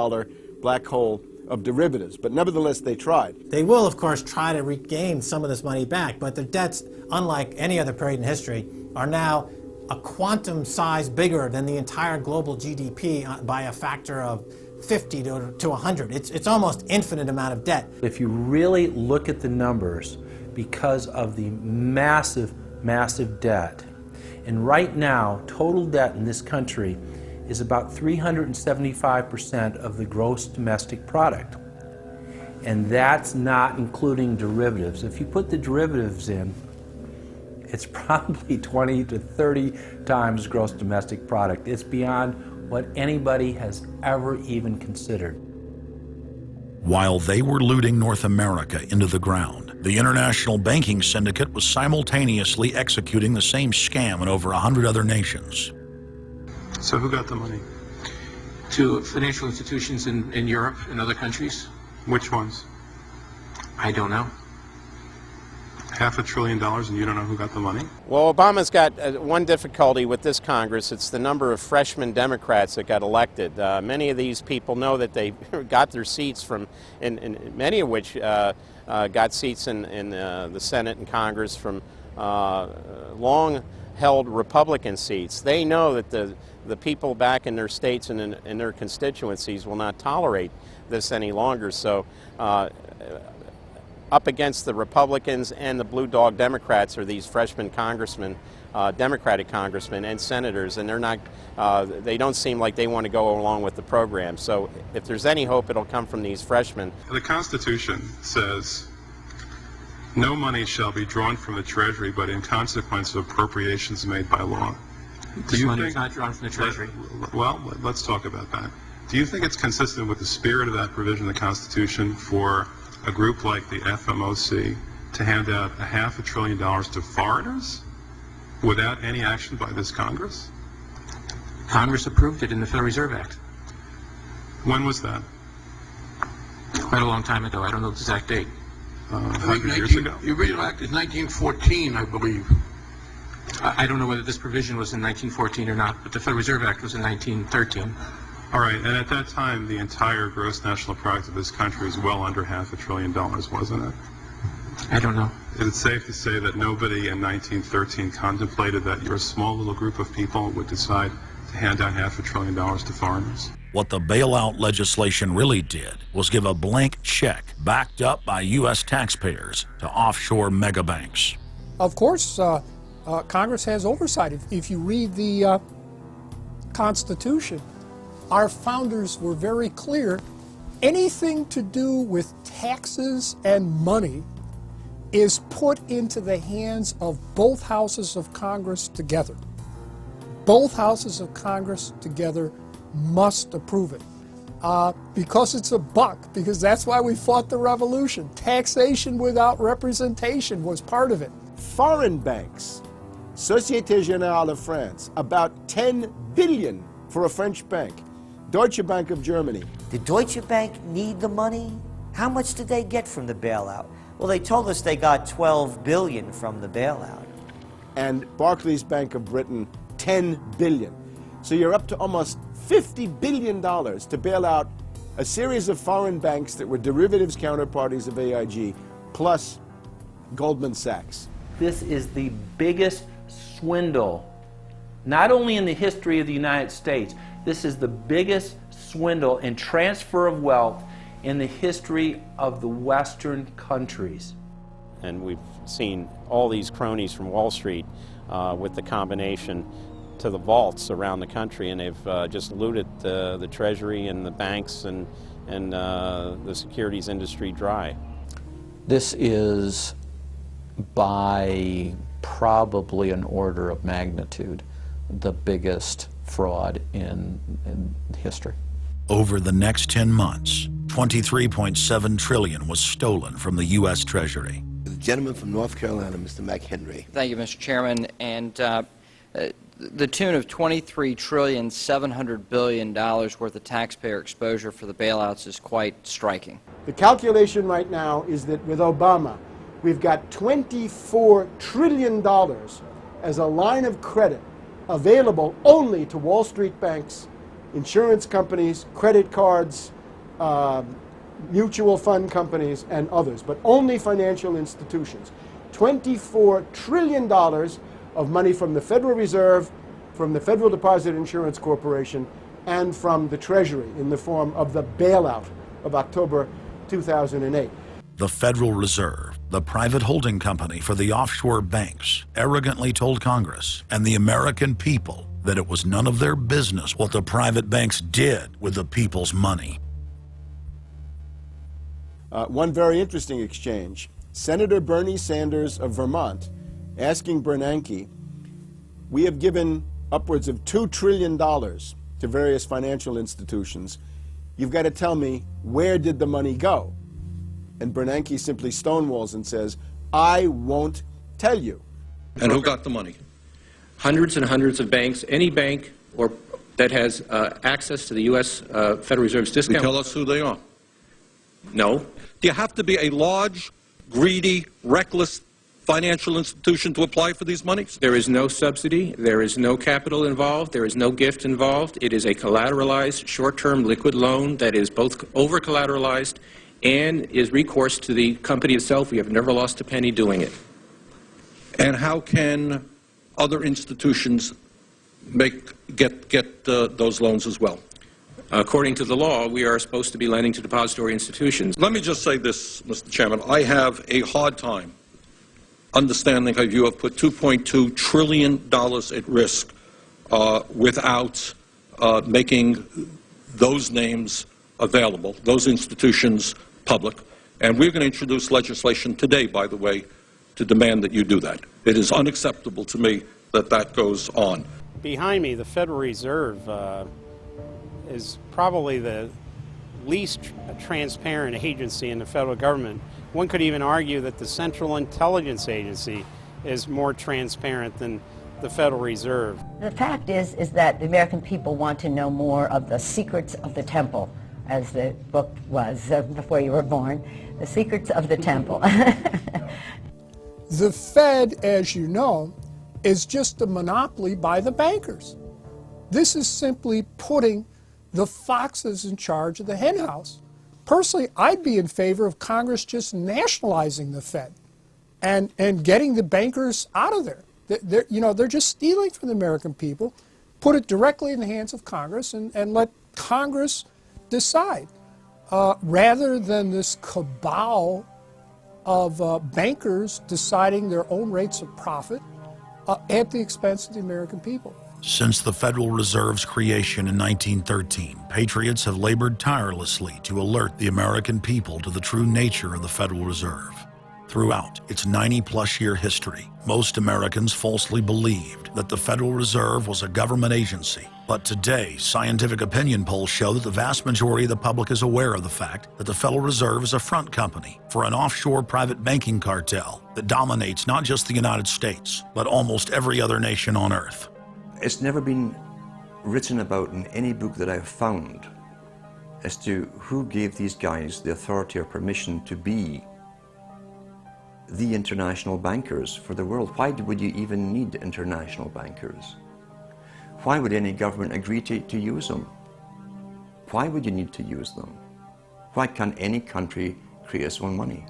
black hole of derivatives, but nevertheless they tried. They will, of course, try to regain some of this money back, but their debts, unlike any other period in history, are now a quantum size bigger than the entire global GDP by a factor of 50 to 100. It's almost infinite amount of debt. If you really look at the numbers, because of the massive, massive debt, and right now, total debt in this country is about 375% of the gross domestic product. And that's not including derivatives. If you put the derivatives in, it's probably 20 to 30 times gross domestic product. It's beyond what anybody has ever even considered. While they were looting North America into the ground, the international banking syndicate was simultaneously executing the same scam in over 100 other nations. So who got the money? To financial institutions in Europe and other countries. Which ones? I don't know. $500 billion and you don't know who got the money? Well, Obama's got one difficulty with this Congress. It's the number of freshman Democrats that got elected. Many of these people know that they got their seats from, and many of which got seats in the Senate and Congress from long-held Republican seats. They know that the people back in their states and in their constituencies will not tolerate this any longer. So up against the Republicans and the blue dog Democrats are these freshman congressmen, Democratic congressmen and senators, and they're not, they don't seem like they want to go along with the program. So if there's any hope, it'll come from these freshmen. The Constitution says no money shall be drawn from the Treasury but in consequence of appropriations made by law. This money is not drawn from the Treasury. Well, let's talk about that. Do you think it's consistent with the spirit of that provision of the Constitution for a group like the FMOC to hand out $500 billion to foreigners without any action by this Congress? Congress approved it in the Federal Reserve Act. When was that? Quite a long time ago. I don't know the exact date. 100 years ago? The original act is 1914, I believe. I don't know whether this provision was in 1914 or not, but the Federal Reserve Act was in 1913. All right, and at that time, the entire gross national product of this country was well under $500 billion, wasn't it? I don't know. Is it safe to say that nobody in 1913 contemplated that your small little group of people would decide to hand out $500 billion to foreigners? What the bailout legislation really did was give a blank check backed up by U.S. taxpayers to offshore megabanks. Of course, Congress has oversight. If you read the Constitution, our founders were very clear. Anything to do with taxes and money is put into the hands of both houses of Congress together. Both houses of Congress together must approve it. Because it's a buck, because that's why we fought the revolution. Taxation without representation was part of it. Foreign banks, Société Générale of France, about 10 billion for a French bank. Deutsche Bank of Germany. Did Deutsche Bank need the money? How much did they get from the bailout? Well, they told us they got $12 billion from the bailout. And Barclays Bank of Britain, $10 billion. So you're up to almost $50 billion to bail out a series of foreign banks that were derivatives counterparties of AIG, plus Goldman Sachs. This is the biggest swindle, not only in the history of the United States, this is the biggest swindle and transfer of wealth in the history of the Western countries. And we've seen all these cronies from Wall Street with the combination to the vaults around the country, and they've just looted the Treasury and the banks and the securities industry dry. This is by probably an order of magnitude the biggest fraud in history. Over the next 10 months, $23.7 trillion was stolen from the U.S. Treasury. The gentleman from North Carolina, Mr. McHenry. Thank you, Mr. Chairman. And the tune of $23.7 trillion worth of taxpayer exposure for the bailouts is quite striking. The calculation right now is that with Obama, we've got $24 trillion as a line of credit available only to Wall Street banks, insurance companies, credit cards, mutual fund companies, and others, but only financial institutions. $24 trillion of money from the Federal Reserve, from the Federal Deposit Insurance Corporation, and from the Treasury in the form of the bailout of October 2008. The Federal Reserve, the private holding company for the offshore banks, arrogantly told Congress and the American people that it was none of their business what the private banks did with the people's money. One very interesting exchange. Senator Bernie Sanders of Vermont asking Bernanke, we have given upwards of $2 trillion to various financial institutions. You've got to tell me, where did the money go? And Bernanke simply stonewalls and says, I won't tell you. And who got the money? Hundreds and hundreds of banks. Any bank that has access to the U.S. Federal Reserve's discount. You tell us who they are. No. Do you have to be a large, greedy, reckless financial institution to apply for these monies? There is no subsidy. There is no capital involved. There is no gift involved. It is a collateralized, short-term liquid loan that is both over-collateralized and is recourse to the company itself. We have never lost a penny doing it. And how can other institutions get those loans as well? According to the law, we are supposed to be lending to depository institutions. Let me just say this, Mr. Chairman. I have a hard time understanding how you have put $2.2 trillion at risk without making those names available, those institutions public. And we're going to introduce legislation today, by the way, to demand that you do that. It is unacceptable to me that that goes on. Behind me, the Federal Reserve is probably the least transparent agency in the federal government. One could even argue that the Central Intelligence Agency is more transparent than the Federal Reserve. The fact is that the American people want to know more of the secrets of the temple, as the book was before you were born, The Secrets of the Temple. The Fed, as you know, is just a monopoly by the bankers. This is simply putting the foxes in charge of the hen house. Personally, I'd be in favor of Congress just nationalizing the Fed and getting the bankers out of there. They're just stealing from the American people. Put it directly in the hands of Congress and let Congress decide, rather than this cabal of bankers deciding their own rates of profit at the expense of the American people. Since the Federal Reserve's creation in 1913, patriots have labored tirelessly to alert the American people to the true nature of the Federal Reserve. Throughout its 90-plus year history, most Americans falsely believed that the Federal Reserve was a government agency. But today, scientific opinion polls show that the vast majority of the public is aware of the fact that the Federal Reserve is a front company for an offshore private banking cartel that dominates not just the United States, but almost every other nation on Earth. It's never been written about in any book that I've found as to who gave these guys the authority or permission to be the international bankers for the world. Why would you even need international bankers? Why would any government agree to use them? Why would you need to use them? Why can't any country create its own money?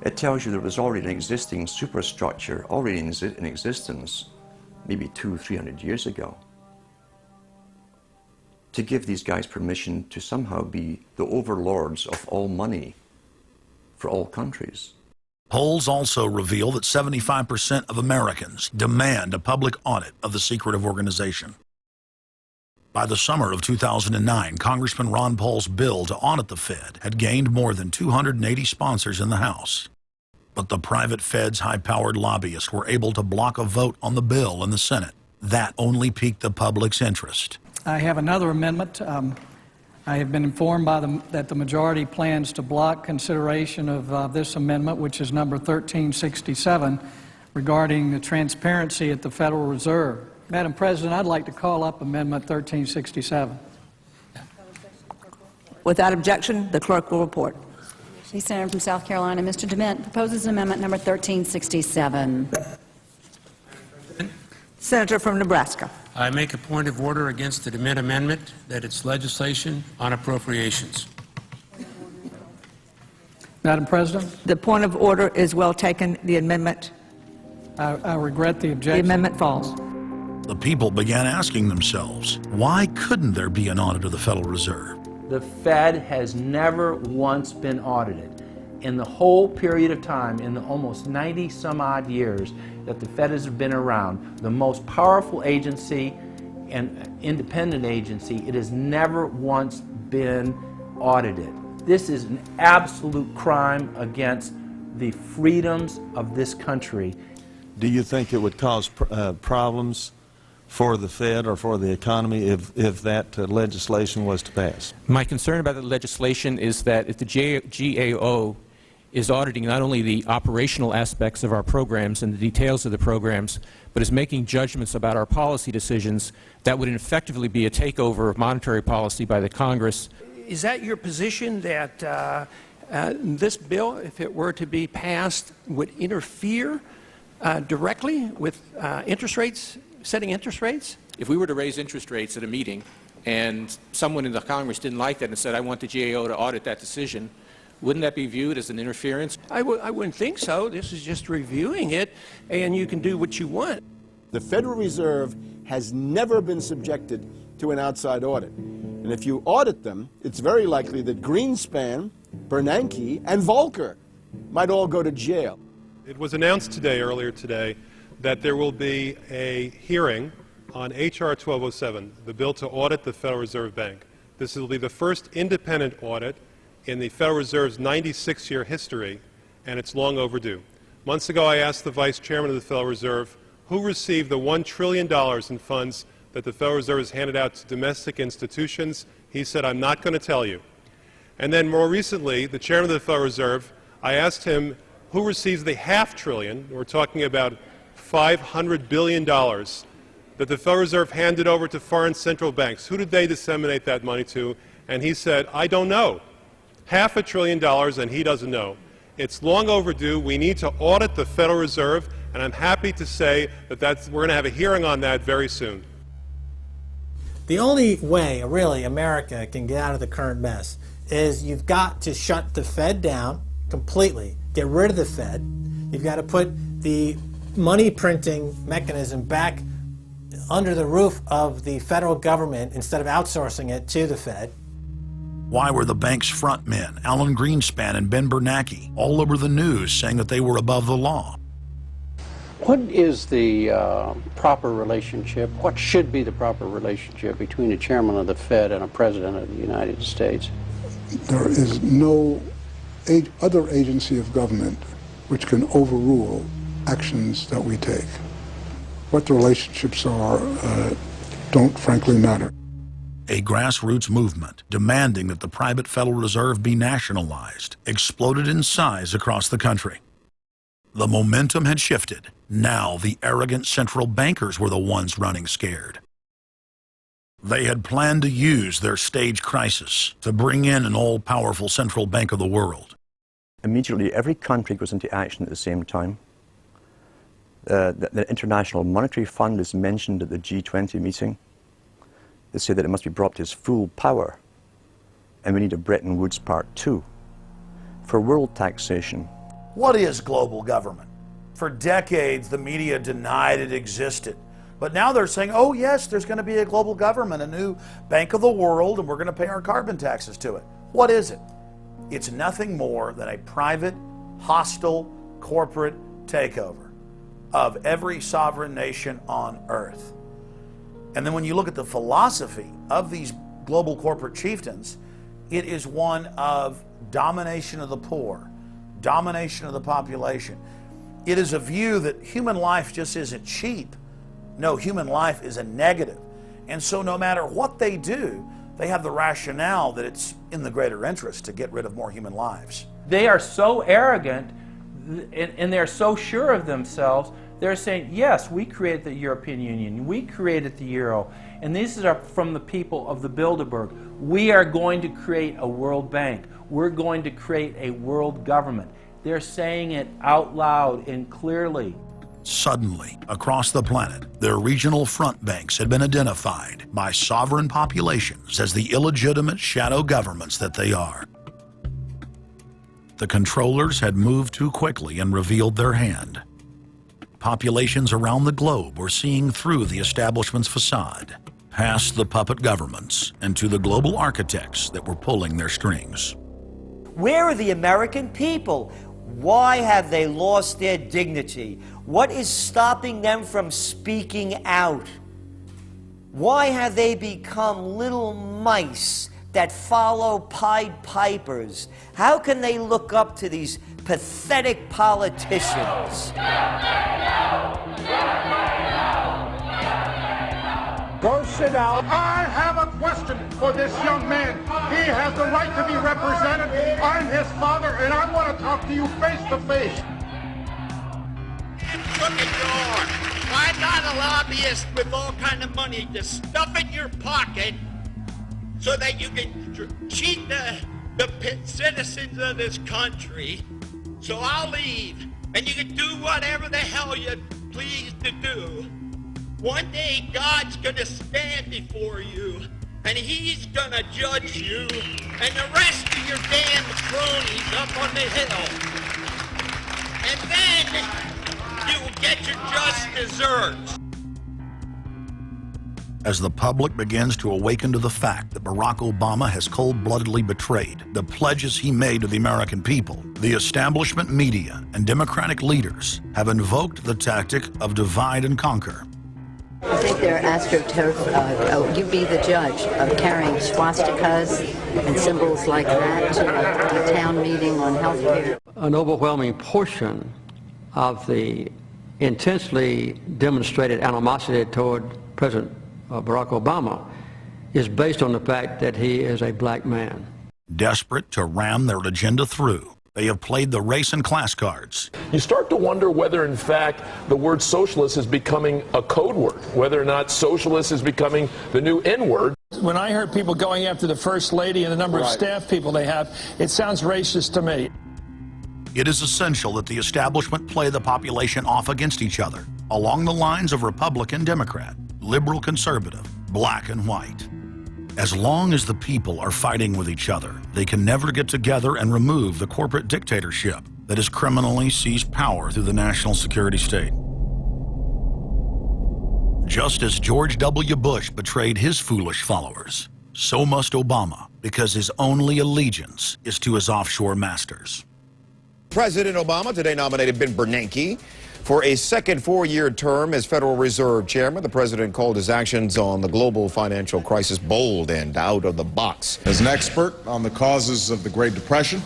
It tells you there was already an existing superstructure, already in existence, maybe 200-300 years ago, to give these guys permission to somehow be the overlords of all money for all countries. Polls also reveal that 75% of Americans demand a public audit of the secretive organization. By the summer of 2009, Congressman Ron Paul's bill to audit the Fed had gained more than 280 sponsors in the House. But the private Fed's high-powered lobbyists were able to block a vote on the bill in the Senate. That only piqued the public's interest. I have another amendment. I have been informed that the majority plans to block consideration of this amendment, which is number 1367, regarding the transparency at the Federal Reserve. Madam President, I'd like to call up Amendment 1367. Without objection, the clerk will report. The Senator from South Carolina, Mr. DeMint, proposes amendment number 1367. Senator from Nebraska. I make a point of order against the DeMint amendment that it's legislation on appropriations. Madam President? The point of order is well taken. The amendment. I regret the objection. The amendment falls. The people began asking themselves, why couldn't there be an audit of the Federal Reserve? The Fed has never once been audited. In the whole period of time, in the almost 90 some odd years that the Fed has been around, the most powerful agency and independent agency, it has never once been audited. This is an absolute crime against the freedoms of this country. Do you think it would cause problems for the Fed or for the economy if that legislation was to pass? My concern about the legislation is that if the GAO is auditing not only the operational aspects of our programs and the details of the programs, but is making judgments about our policy decisions, that would effectively be a takeover of monetary policy by the Congress. Is that your position, that this bill, if it were to be passed, would interfere directly with interest rates, setting interest rates? If we were to raise interest rates at a meeting and someone in the Congress didn't like that and said, I want the GAO to audit that decision, wouldn't that be viewed as an interference? I wouldn't think so. This is just reviewing it, and you can do what you want. The Federal Reserve has never been subjected to an outside audit. And if you audit them, it's very likely that Greenspan, Bernanke, and Volcker might all go to jail. It was announced earlier today, that there will be a hearing on H.R. 1207, the bill to audit the Federal Reserve Bank. This will be the first independent audit in the Federal Reserve's 96-year history, and it's long overdue. Months ago, I asked the Vice Chairman of the Federal Reserve who received the $1 trillion in funds that the Federal Reserve has handed out to domestic institutions. He said, I'm not going to tell you. And then more recently, the Chairman of the Federal Reserve, I asked him who receives the $500 billion, we're talking about $500 billion, that the Federal Reserve handed over to foreign central banks. Who did they disseminate that money to? And he said, I don't know. $500 billion, and he doesn't know. It's long overdue. We need to audit the Federal Reserve, and I'm happy to say that we're going to have a hearing on that very soon. The only way, really, America can get out of the current mess is you've got to shut the Fed down completely, get rid of the Fed. You've got to put the money printing mechanism back under the roof of the federal government instead of outsourcing it to the Fed. Why were the bank's front men, Alan Greenspan and Ben Bernanke, all over the news saying that they were above the law? What is the proper relationship, what should be the proper relationship between a chairman of the Fed and a president of the United States? There is no other agency of government which can overrule actions that we take. What the relationships are don't frankly matter. A grassroots movement demanding that the private Federal Reserve be nationalized exploded in size across the country. The momentum had shifted. Now the arrogant central bankers were the ones running scared. They had planned to use their stage crisis to bring in an all-powerful central bank of the world. Immediately, every country goes into action at the same time. The International Monetary Fund is mentioned at the G20 meeting. They say that it must be brought to its full power, and we need a Bretton Woods Part 2 for world taxation. What is global government? For decades, the media denied it existed. But now they're saying, oh yes, there's going to be a global government, a new bank of the world, and we're going to pay our carbon taxes to it. What is it? It's nothing more than a private, hostile, corporate takeover of every sovereign nation on earth. And then when you look at the philosophy of these global corporate chieftains, it is one of domination of the poor, domination of the population. It is a view that human life just isn't cheap. No, human life is a negative. And so no matter what they do, they have the rationale that it's in the greater interest to get rid of more human lives. They are so arrogant and they're so sure of themselves, they're saying, yes, we created the European Union, we created the Euro, and these are from the people of the Bilderberg. We are going to create a world bank. We're going to create a world government. They're saying it out loud and clearly. Suddenly, across the planet, their regional front banks had been identified by sovereign populations as the illegitimate shadow governments that they are. The controllers had moved too quickly and revealed their hand. Populations around the globe were seeing through the establishment's facade, past the puppet governments, and to the global architects that were pulling their strings. Where are the American people? Why have they lost their dignity? What is stopping them from speaking out? Why have they become little mice that follow Pied Pipers? How can they look up to these pathetic politicians? Go sit down. I have a question for this young man. He has the right to be represented. I'm his father, and I want to talk to you face to face. Why not a lobbyist with all kind of money to stuff in your pocket so that you can cheat the citizens of this country? So I'll leave, and you can do whatever the hell you please to do. One day God's gonna stand before you, and he's gonna judge you and the rest of your damn cronies up on the hill. And then you will get your just desserts. As the public begins to awaken to the fact that Barack Obama has cold-bloodedly betrayed the pledges he made to the American people, the establishment media and Democratic leaders have invoked the tactic of divide and conquer. I think they're astroturf. You be the judge of carrying swastikas and symbols like that to a town meeting on health care. An overwhelming portion of the intensely demonstrated animosity toward President Barack Obama is based on the fact that he is a black man. Desperate to ram their agenda through, they have played the race and class cards. You start to wonder whether, in fact, the word socialist is becoming a code word, whether or not socialist is becoming the new N-word. When I heard people going after the First Lady and the number of staff people they have, it sounds racist to me. It is essential that the establishment play the population off against each other, along the lines of Republican, Democrat, liberal, conservative, black and white. As long as the people are fighting with each other, they can never get together and remove the corporate dictatorship that has criminally seized power through the national security state. Just as George W. Bush betrayed his foolish followers, so must Obama, because his only allegiance is to his offshore masters. President Obama today nominated Ben Bernanke for a second four-year term as Federal Reserve Chairman. The president called his actions on the global financial crisis bold and out of the box. As an expert on the causes of the Great Depression,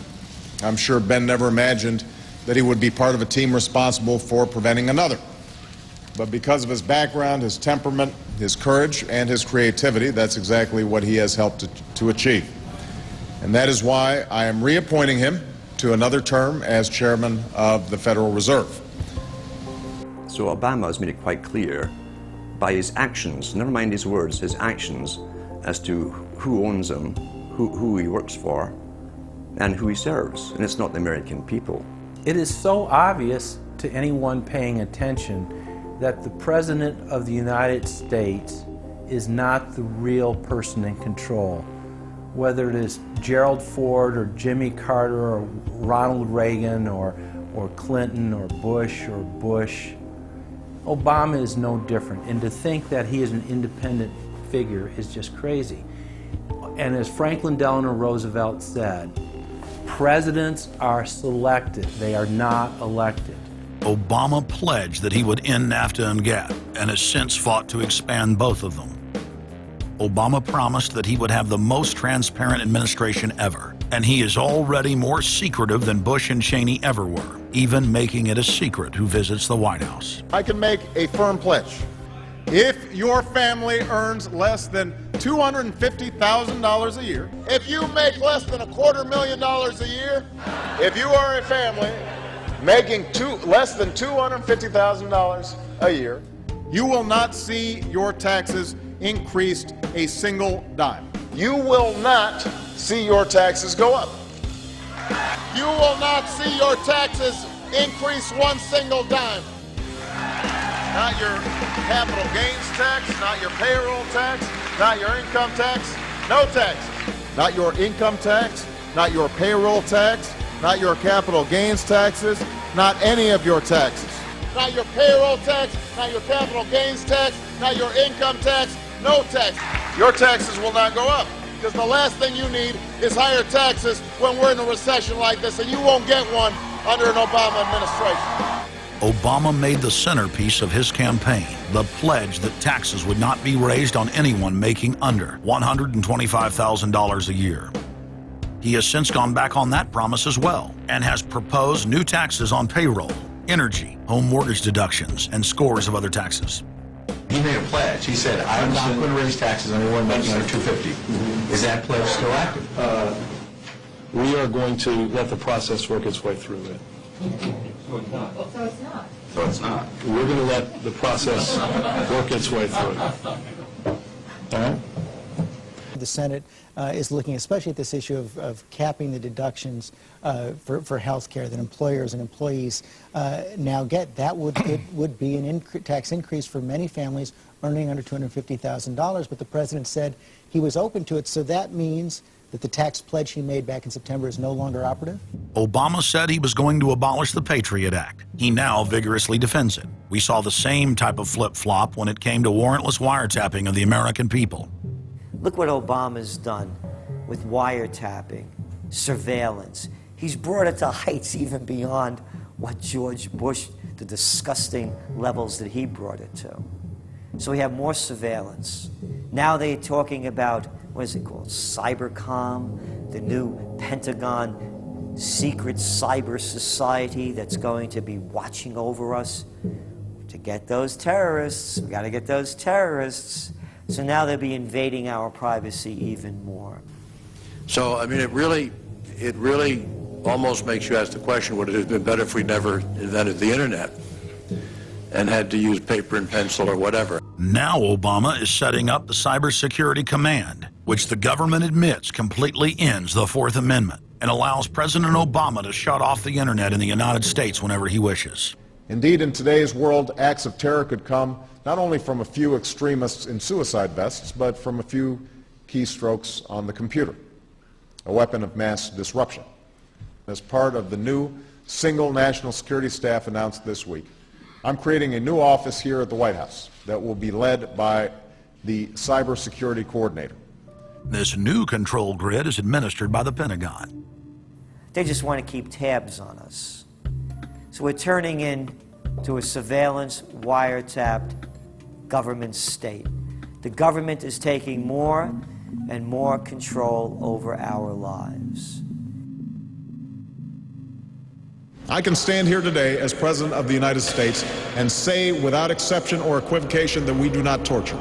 I'm sure Ben never imagined that he would be part of a team responsible for preventing another. But because of his background, his temperament, his courage, and his creativity, that's exactly what he has helped to achieve. And that is why I am reappointing him to another term as chairman of the Federal Reserve. So Obama has made it quite clear by his actions, never mind his words, his actions, as to who owns him, who he works for, and who he serves. And it's not the American people. It is so obvious to anyone paying attention that the President of the United States is not the real person in control. Whether it is Gerald Ford or Jimmy Carter or Ronald Reagan or Clinton or Bush or Bush, Obama is no different. And to think that he is an independent figure is just crazy. And as Franklin Delano Roosevelt said, presidents are selected, they are not elected. Obama pledged that he would end NAFTA and GATT, and has since fought to expand both of them. Obama promised that he would have the most transparent administration ever, and he is already more secretive than Bush and Cheney ever were, even making it a secret who visits the White House. I can make a firm pledge. If your family earns less than $250,000 a year, if you make less than $250,000 a year, if you are a family making less than $250,000 a year, you will not see your taxes increased a single dime. You will not see your taxes go up. You will not see your taxes increase one single dime. Not your capital gains tax, not your payroll tax, not your income tax, no taxes. Not your income tax, not your payroll tax, not your capital gains taxes, not any of your taxes. Not your payroll tax, not your capital gains tax, not your income tax, no tax. Your taxes will not go up, because the last thing you need is higher taxes when we're in a recession like this, and you won't get one under an Obama administration. Obama made the centerpiece of his campaign the pledge that taxes would not be raised on anyone making under $125,000 a year. He has since gone back on that promise as well, and has proposed new taxes on payroll, energy, home mortgage deductions, and scores of other taxes. He made a pledge. He said, I'm not going to raise taxes on anyone making under $250,000. Is that pledge still active? We are going to let the process work its way through it. So it's not. So it's not. So it's not. We're going to let the process work its way through it. All right? The Senate is looking especially at this issue of capping the deductions for health care that employers and employees now get. That would be an tax increase for many families earning under $250,000, but the president said he was open to it, so that means that the tax pledge he made back in September is no longer operative? Obama said he was going to abolish the Patriot Act. He now vigorously defends it. We saw the same type of flip-flop when it came to warrantless wiretapping of the American people. Look what Obama's done with wiretapping, surveillance. He's brought it to heights even beyond what George Bush, the disgusting levels that he brought it to. So we have more surveillance. Now they're talking about, what is it called, Cybercom, the new Pentagon secret cyber society that's going to be watching over us. To get those terrorists, we got to get those terrorists. So now they'll be invading our privacy even more. So, I mean, it really almost makes you ask the question, would it have been better if we never invented the internet and had to use paper and pencil or whatever? Now Obama is setting up the Cybersecurity Command, which the government admits completely ends the Fourth Amendment and allows President Obama to shut off the internet in the United States whenever he wishes. Indeed, in today's world, acts of terror could come not only from a few extremists in suicide vests, but from a few keystrokes on the computer, a weapon of mass disruption. As part of the new single national security staff announced this week, I'm creating a new office here at the White House that will be led by the cybersecurity coordinator. This new control grid is administered by the Pentagon. They just want to keep tabs on us. So we're turning into a surveillance, wiretapped government state. The government is taking more and more control over our lives. I can stand here today as President of the United States and say without exception or equivocation that we do not torture.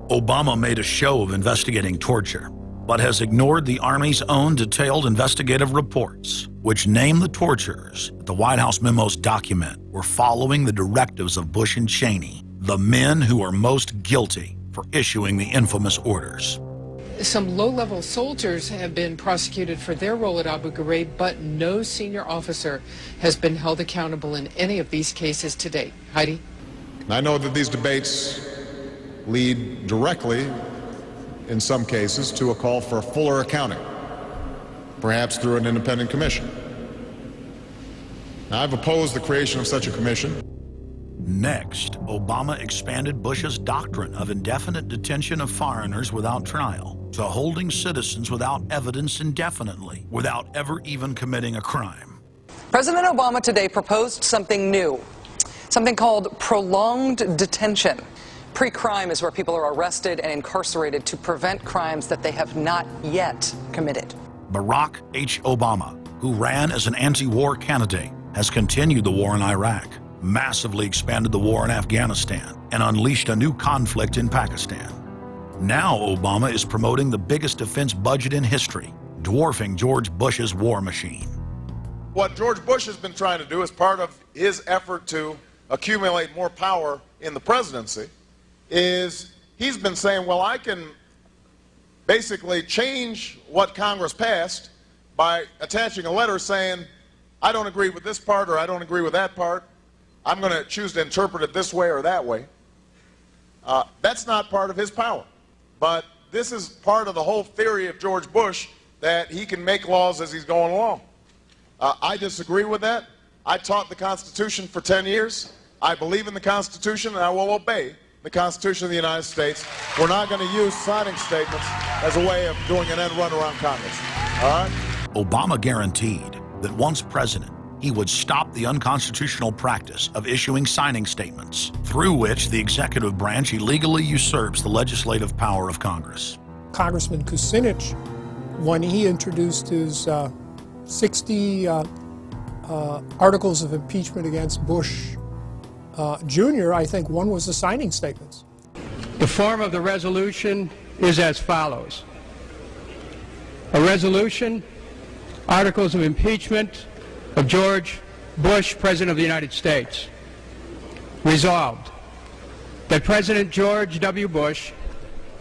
Obama made a show of investigating torture, but has ignored the Army's own detailed investigative reports, which name the torturers that the White House memos document were following the directives of Bush and Cheney, the men who are most guilty for issuing the infamous orders. Some low-level soldiers have been prosecuted for their role at Abu Ghraib, but no senior officer has been held accountable in any of these cases to date. Heidi? I know that these debates lead directly, in some cases, to a call for fuller accounting, perhaps through an independent commission. Now, I've opposed the creation of such a commission. Next, Obama expanded Bush's doctrine of indefinite detention of foreigners without trial to holding citizens without evidence indefinitely, without ever even committing a crime. President Obama today proposed something new, something called prolonged detention. Pre-crime is where people are arrested and incarcerated to prevent crimes that they have not yet committed. Barack H. Obama, who ran as an anti-war candidate, has continued the war in Iraq, massively expanded the war in Afghanistan, and unleashed a new conflict in Pakistan. Now Obama is promoting the biggest defense budget in history, dwarfing George Bush's war machine. What George Bush has been trying to do as part of his effort to accumulate more power in the presidency is he's been saying, well, I can basically change what Congress passed by attaching a letter saying, I don't agree with this part or I don't agree with that part. I'm going to choose to interpret it this way or that way. That's not part of his power. But this is part of the whole theory of George Bush, that he can make laws as he's going along. I disagree with that. I taught the Constitution for 10 years. I believe in the Constitution, and I will obey the Constitution of the United States. We're not going to use signing statements as a way of doing an end run around Congress. All right? Obama guaranteed that once president, he would stop the unconstitutional practice of issuing signing statements, through which the executive branch illegally usurps the legislative power of Congress. Congressman Kucinich, when he introduced his 60 articles of impeachment against Bush Jr., I think one was the signing statements. The form of the resolution is as follows. A resolution, articles of impeachment of George Bush, President of the United States. Resolved, that President George W. Bush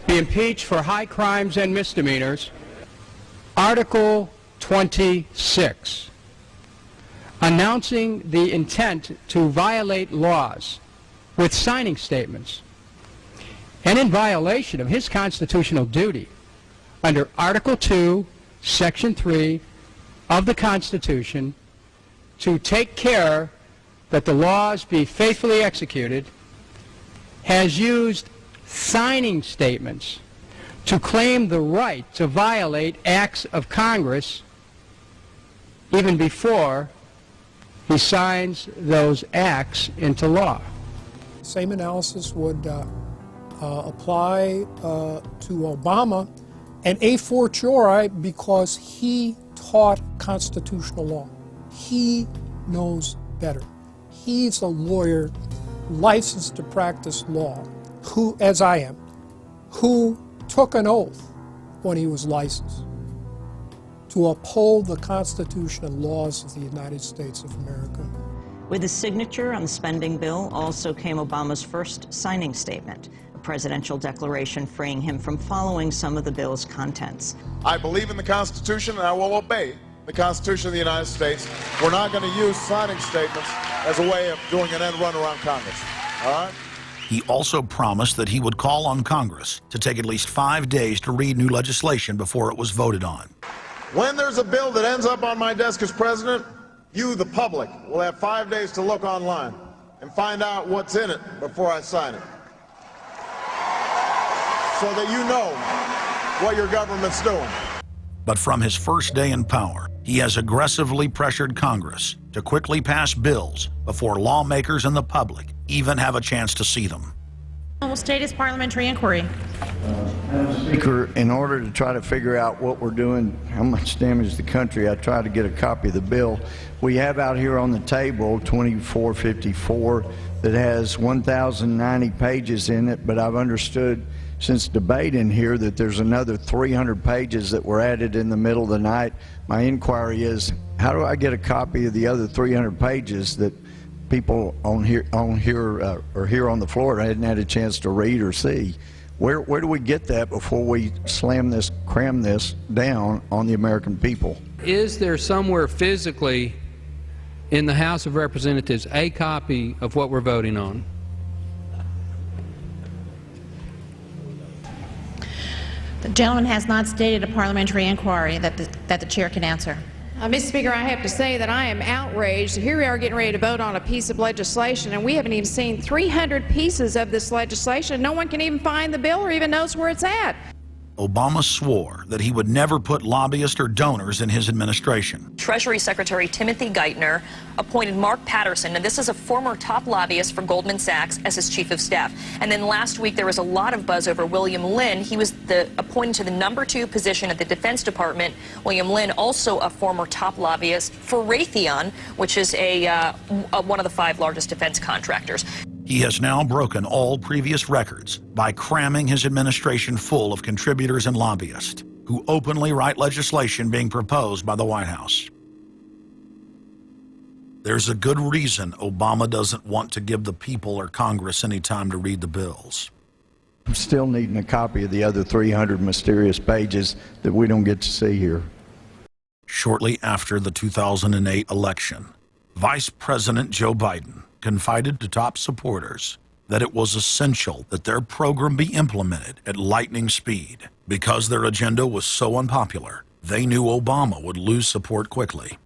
be impeached for high crimes and misdemeanors. Article 26, announcing the intent to violate laws with signing statements, and in violation of his constitutional duty under Article 2, Section 3 of the Constitution, to take care that the laws be faithfully executed, has used signing statements to claim the right to violate acts of Congress even before he signs those acts into law. Same analysis would apply to Obama, and a fortiori because he taught constitutional law. He knows better. He's a lawyer licensed to practice law, who, as I am, who took an oath when he was licensed to uphold the Constitution and laws of the United States of America. With his signature on the spending bill also came Obama's first signing statement, a presidential declaration freeing him from following some of the bill's contents. I believe in the Constitution, and I will obey the Constitution of the United States. We're not going to use signing statements as a way of doing an end run around Congress. All right? He also promised that he would call on Congress to take at least 5 days to read new legislation before it was voted on. When there's a bill that ends up on my desk as president, you, the public, will have 5 days to look online and find out what's in it before I sign it, so that you know what your government's doing. But from his first day in power, he has aggressively pressured Congress to quickly pass bills before lawmakers and the public even have a chance to see them. Will state his parliamentary inquiry. Speaker, in order to try to figure out what we're doing, how much damage to the country, I tried to get a copy of the bill. We have out here on the table 2454 that has 1,090 pages in it, but I've understood since debate in here that there's another 300 pages that were added in the middle of the night. My inquiry is, how do I get a copy of the other 300 pages that people on here on the floor hadn't had a chance to read or see? Where do we get that before we cram this down on the American people? Is there somewhere physically in the House of Representatives a copy of what we're voting on? The gentleman has not stated a parliamentary inquiry that the chair can answer. Mr. Speaker, I have to say that I am outraged. Here we are getting ready to vote on a piece of legislation, and we haven't even seen 300 pieces of this legislation. No one can even find the bill or even knows where it's at. Obama swore that he would never put lobbyists or donors in his administration. Treasury Secretary Timothy Geithner appointed Mark Patterson, and this is a former top lobbyist for Goldman Sachs, as his chief of staff. And then last week there was a lot of buzz over William Lynn. He was appointed to the #2 position at the Defense Department. William Lynn, also a former top lobbyist for Raytheon, which is one of the 5 largest defense contractors. He has now broken all previous records by cramming his administration full of contributors and lobbyists who openly write legislation being proposed by the White House. There's a good reason Obama doesn't want to give the people or Congress any time to read the bills. I'm still needing a copy of the other 300 mysterious pages that we don't get to see here. Shortly after the 2008 election, Vice President Joe Biden confided to top supporters that it was essential that their program be implemented at lightning speed. Because their agenda was so unpopular, they knew Obama would lose support quickly.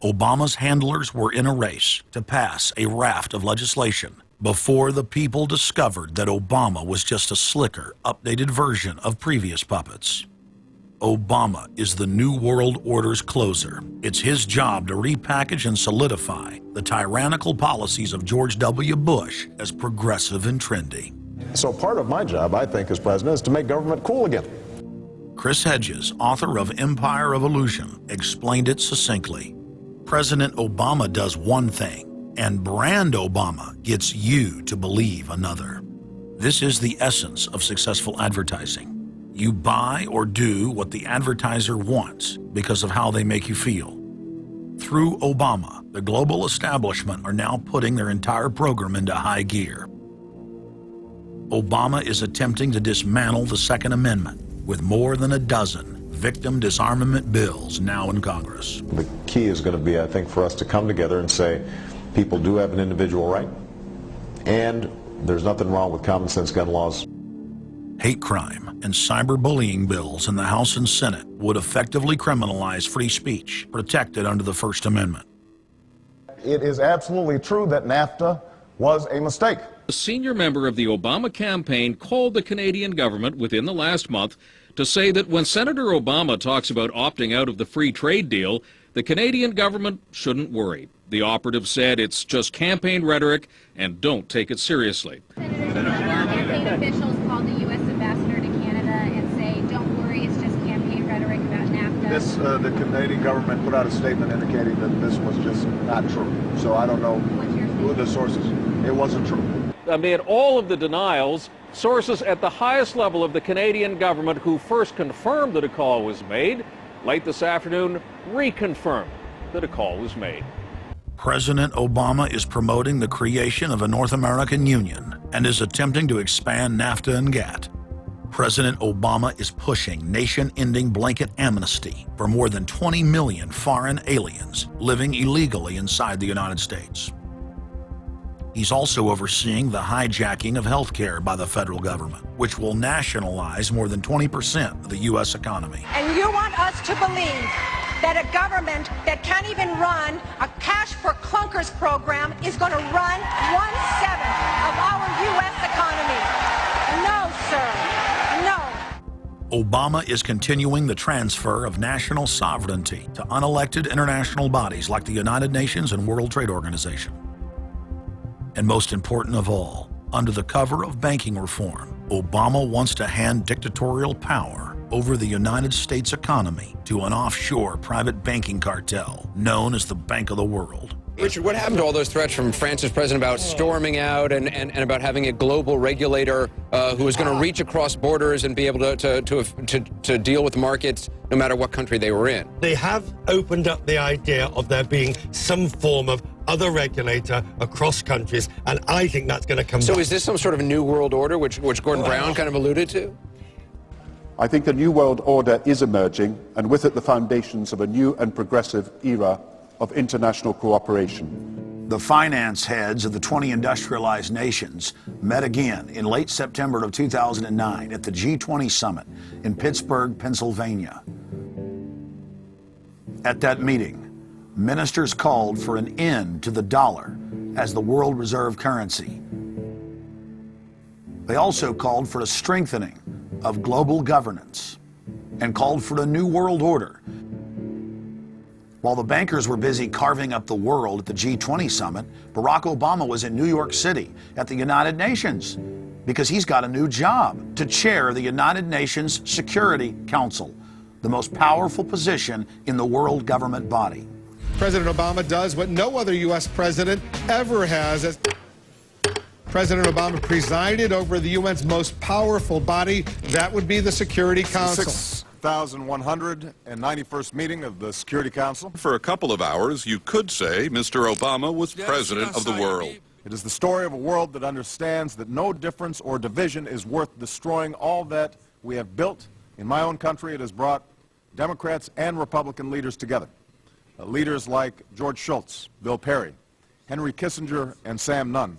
Obama's handlers were in a race to pass a raft of legislation before the people discovered that Obama was just a slicker, updated version of previous puppets. Obama is the New World Order's closer. It's his job to repackage and solidify the tyrannical policies of George W. Bush as progressive and trendy. So part of my job, I think, as president, is to make government cool again. Chris Hedges, author of Empire of Illusion, explained it succinctly. President Obama does one thing, and brand Obama gets you to believe another. This is the essence of successful advertising. You buy or do what the advertiser wants because of how they make you feel. Through Obama, the global establishment are now putting their entire program into high gear. Obama is attempting to dismantle the Second Amendment with more than a dozen victim disarmament bills now in Congress. The key is going to be, I think, for us to come together and say people do have an individual right, and there's nothing wrong with common sense gun laws. Hate crime and cyberbullying bills in the House and Senate would effectively criminalize free speech protected under the First Amendment. It is absolutely true that NAFTA was a mistake. A senior member of the Obama campaign called the Canadian government within the last month to say that when Senator Obama talks about opting out of the free trade deal, the Canadian government shouldn't worry. The operative said it's just campaign rhetoric and don't take it seriously. Campaign officials called the U.S. ambassador to Canada and say, don't worry, it's just campaign rhetoric about NAFTA. The Canadian government put out a statement indicating that this was just not true. So I don't know who the sources. It wasn't true. Amid all of the denials, sources at the highest level of the Canadian government who first confirmed that a call was made, late this afternoon reconfirmed that a call was made. President Obama is promoting the creation of a North American Union and is attempting to expand NAFTA and GATT. President Obama is pushing nation-ending blanket amnesty for more than 20 million foreign aliens living illegally inside the United States. He's also overseeing the hijacking of health care by the federal government, which will nationalize more than 20% of the U.S. economy. And you want us to believe that a government that can't even run a cash for clunkers program is going to run 1/7 of our U.S. economy. No, sir. No. Obama is continuing the transfer of national sovereignty to unelected international bodies like the United Nations and World Trade Organization. And most important of all, under the cover of banking reform, Obama wants to hand dictatorial power over the United States economy to an offshore private banking cartel known as the Bank of the World. Richard, what happened to all those threats from France's president about storming out and about having a global regulator who is going to reach across borders and be able to deal with markets no matter what country they were in? They have opened up the idea of there being some form of other regulator across countries, and I think that's going to come back. So is this some sort of new world order, which Gordon Brown kind of alluded to? I think a new world order is emerging, and with it the foundations of a new and progressive era of international cooperation. The finance heads of the 20 industrialized nations met again in late September of 2009 at the G20 summit in Pittsburgh, Pennsylvania. At that meeting, ministers called for an end to the dollar as the world reserve currency. They also called for a strengthening of global governance and called for a new world order. While the bankers were busy carving up the world at the G20 summit, Barack Obama was in New York City at the United Nations because he's got a new job to chair the United Nations Security Council, the most powerful position in the world government body. President Obama does what no other U.S. president ever has. As President Obama presided over the UN's most powerful body, that would be the Security Council. 6,191st meeting of the Security Council. For a couple of hours, you could say Mr. Obama was president of the world. It is the story of a world that understands that no difference or division is worth destroying all that we have built. In my own country, it has brought Democrats and Republican leaders together. Leaders like George Shultz, Bill Perry, Henry Kissinger, and Sam Nunn,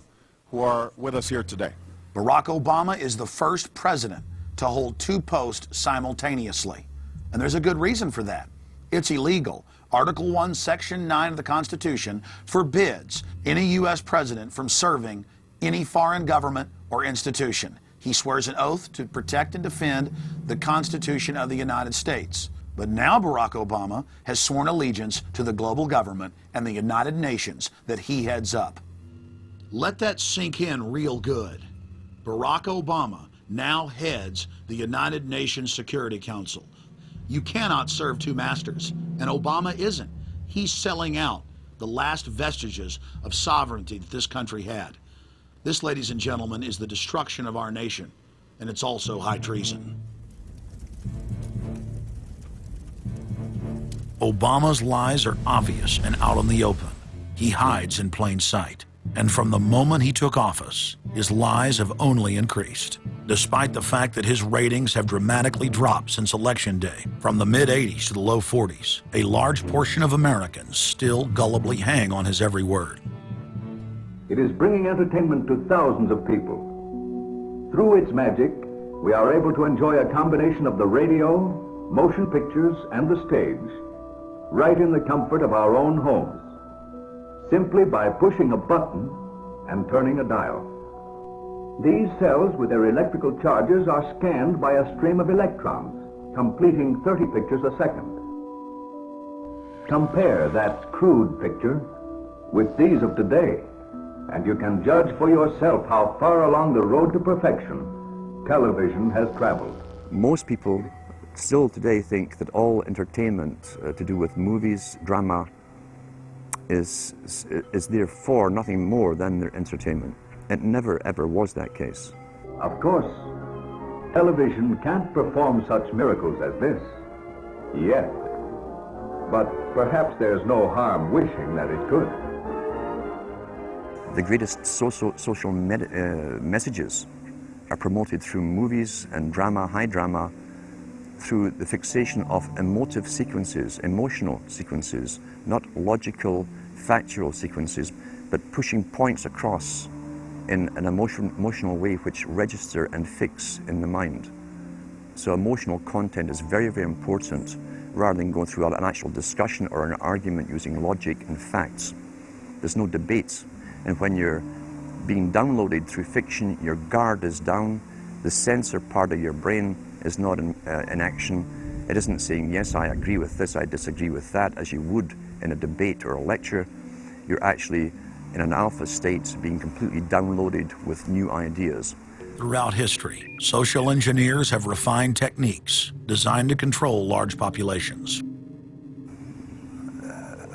who are with us here today. Barack Obama is the first president to hold two posts simultaneously. And there's a good reason for that. It's illegal. Article 1, Section 9 of the Constitution forbids any U.S. president from serving any foreign government or institution. He swears an oath to protect and defend the Constitution of the United States. But now Barack Obama has sworn allegiance to the global government and the United Nations that he heads up. Let that sink in real good. Barack Obama now heads the United Nations Security Council. You cannot serve two masters, and Obama isn't. He's selling out the last vestiges of sovereignty that this country had. This, ladies and gentlemen, is the destruction of our nation, and it's also high treason. Obama's lies are obvious and out in the open. He hides in plain sight. And from the moment he took office, his lies have only increased. Despite the fact that his ratings have dramatically dropped since Election Day, from the mid-80s to the low 40s, a large portion of Americans still gullibly hang on his every word. It is bringing entertainment to thousands of people. Through its magic, we are able to enjoy a combination of the radio, motion pictures, and the stage, right in the comfort of our own homes, simply by pushing a button and turning a dial. These cells with their electrical charges are scanned by a stream of electrons, completing 30 pictures a second. Compare that crude picture with these of today, and you can judge for yourself how far along the road to perfection television has traveled. Most people still today think that all entertainment to do with movies, drama, is therefore nothing more than their entertainment. It never ever was that case. Of course, television can't perform such miracles as this, yet. But perhaps there's no harm wishing that it could. The greatest social messages are promoted through movies and drama, high drama, through the fixation of emotive sequences, emotional sequences, not logical, factual sequences, but pushing points across in an emotional way which register and fix in the mind. So emotional content is very, very important, rather than going through an actual discussion or an argument using logic and facts. There's no debate. And when you're being downloaded through fiction, your guard is down, the censor part of your brain is not in action. It isn't saying, yes, I agree with this, I disagree with that, as you would in a debate or a lecture. You're actually in an alpha state, being completely downloaded with new ideas. Throughout history, social engineers have refined techniques designed to control large populations.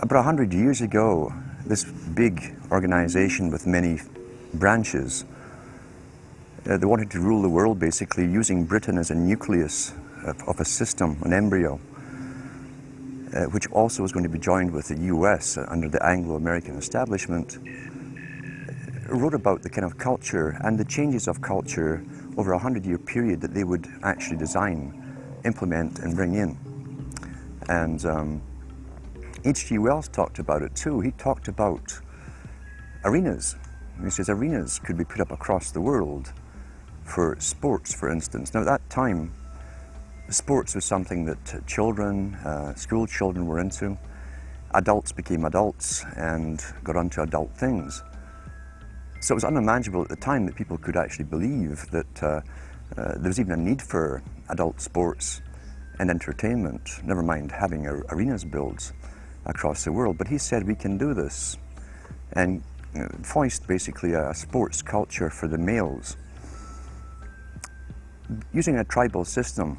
About 100 years ago, this big organization with many branches, they wanted to rule the world basically using Britain as a nucleus of a system, an embryo, which also was going to be joined with the US under the Anglo-American establishment, wrote about the kind of culture and the changes of culture over a 100-year period that they would actually design, implement, and bring in. And H.G. Wells talked about it too. He talked about arenas. He says arenas could be put up across the world for sports, for instance. Now at that time, sports was something that children, school children were into. Adults became adults and got onto adult things. So it was unimaginable at the time that people could actually believe that There was even a need for adult sports and entertainment, never mind having arenas built across the world. But he said we can do this and foist basically a sports culture for the males. Using a tribal system,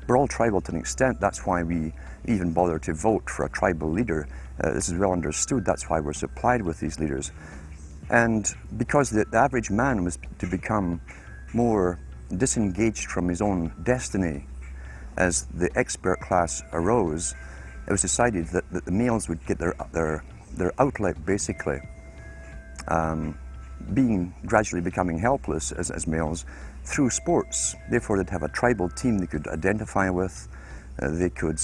we're all tribal to an extent. That's why we even bother to vote for a tribal leader. This is well understood. That's why we're supplied with these leaders. And because the average man was to become more disengaged from his own destiny as the expert class arose, it was decided that the males would get their outlet, basically, gradually becoming helpless as males through sports. Therefore, they'd have a tribal team they could identify with. They could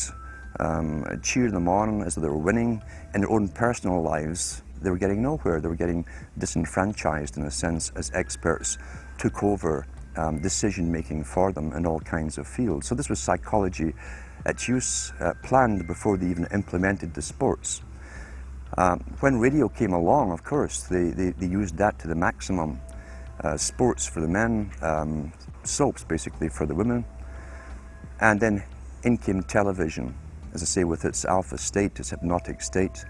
cheer them on as they were winning. In their own personal lives, they were getting nowhere. They were getting disenfranchised, in a sense, as experts took over decision-making for them in all kinds of fields. So this was psychology at use, planned before they even implemented the sports. When radio came along, of course, they used that to the maximum. Sports for the men, soaps basically for the women, and then in came television, as I say, with its alpha state, its hypnotic state.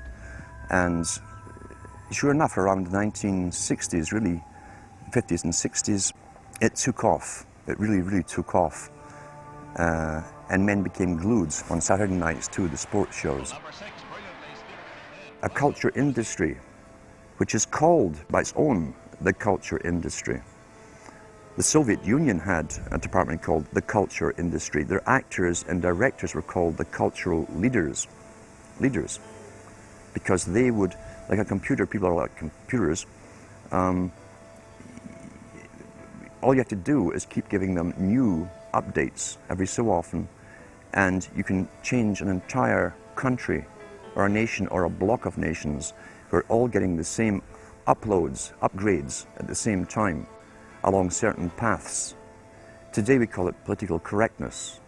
And sure enough, around the 1960s, really 50s and 60s, it took off. It really took off. And men became glued on Saturday nights to the sports shows. A culture industry, which is called by its own the culture industry. The Soviet Union had a department called the culture industry. Their actors and directors were called the cultural leaders, because they would, like a computer, people are like computers, all you have to do is keep giving them new updates every so often, and you can change an entire country or a nation or a block of nations who are all getting the same upgrades at the same time along certain paths. Today we call it political correctness.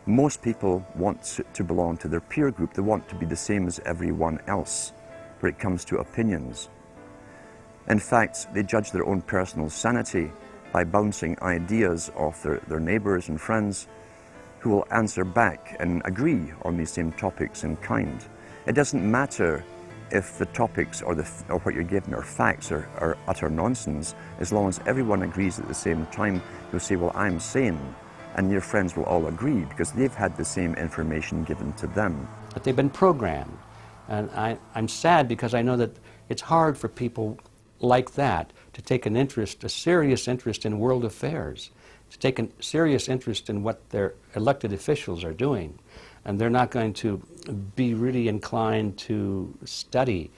Most people want to belong to their peer group. They want to be the same as everyone else when it comes to opinions. In fact, they judge their own personal sanity by bouncing ideas off their neighbors and friends who will answer back and agree on these same topics in kind. It doesn't matter if the topics or what you're given are facts or utter nonsense, as long as everyone agrees at the same time. You'll say, well, I'm sane, and your friends will all agree because they've had the same information given to them. But they've been programmed, and I'm sad because I know that it's hard for people like that to take an interest, a serious interest in world affairs, to take a serious interest in what their elected officials are doing. And they're not going to be really inclined to study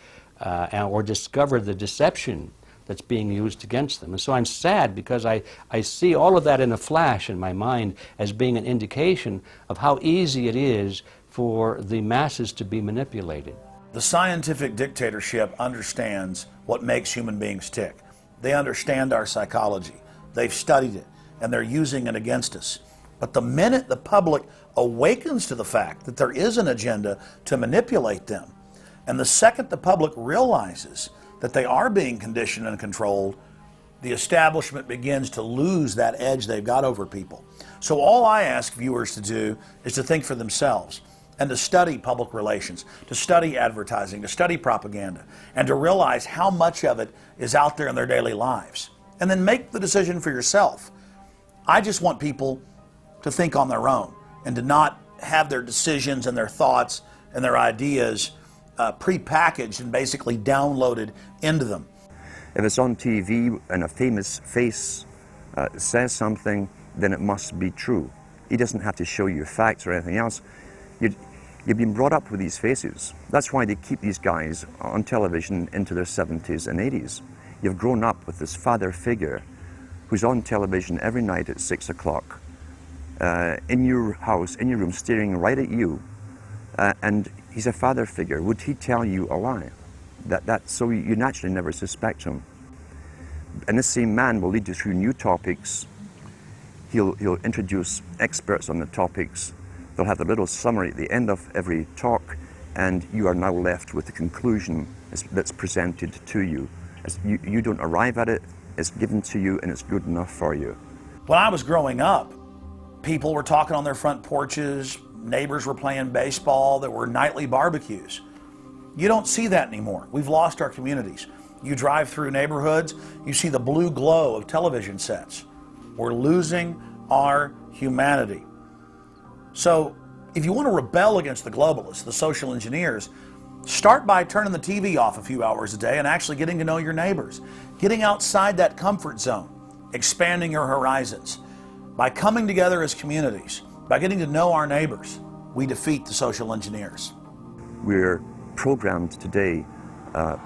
or discover the deception that's being used against them. And so I'm sad because I see all of that in a flash in my mind as being an indication of how easy it is for the masses to be manipulated. The scientific dictatorship understands what makes human beings tick. They understand our psychology. They've studied it, and they're using it against us. But the minute the public awakens to the fact that there is an agenda to manipulate them, and the second the public realizes that they are being conditioned and controlled, the establishment begins to lose that edge they've got over people. So all I ask viewers to do is to think for themselves and to study public relations, to study advertising, to study propaganda, and to realize how much of it is out there in their daily lives. And then make the decision for yourself. I just want people to think on their own and to not have their decisions and their thoughts and their ideas pre-packaged and basically downloaded into them. If it's on TV and a famous face says something, then it must be true. He doesn't have to show you facts or anything else. You've been brought up with these faces. That's why they keep these guys on television into their 70s and 80s. You've grown up with this father figure who's on television every night at 6 o'clock. In your house, in your room, staring right at you, and he's a father figure. Would he tell you a lie? So you naturally never suspect him. And this same man will lead you through new topics. He'll introduce experts on the topics. They'll have a little summary at the end of every talk, and you are now left with the conclusion that's presented to you. You don't arrive at it, it's given to you, and it's good enough for you. When I was growing up, people were talking on their front porches, neighbors were playing baseball, there were nightly barbecues. You don't see that anymore. We've lost our communities. You drive through neighborhoods, you see the blue glow of television sets. We're losing our humanity. So if you want to rebel against the globalists, the social engineers, start by turning the TV off a few hours a day and actually getting to know your neighbors, getting outside that comfort zone, expanding your horizons. By coming together as communities, by getting to know our neighbors, we defeat the social engineers. We're programmed today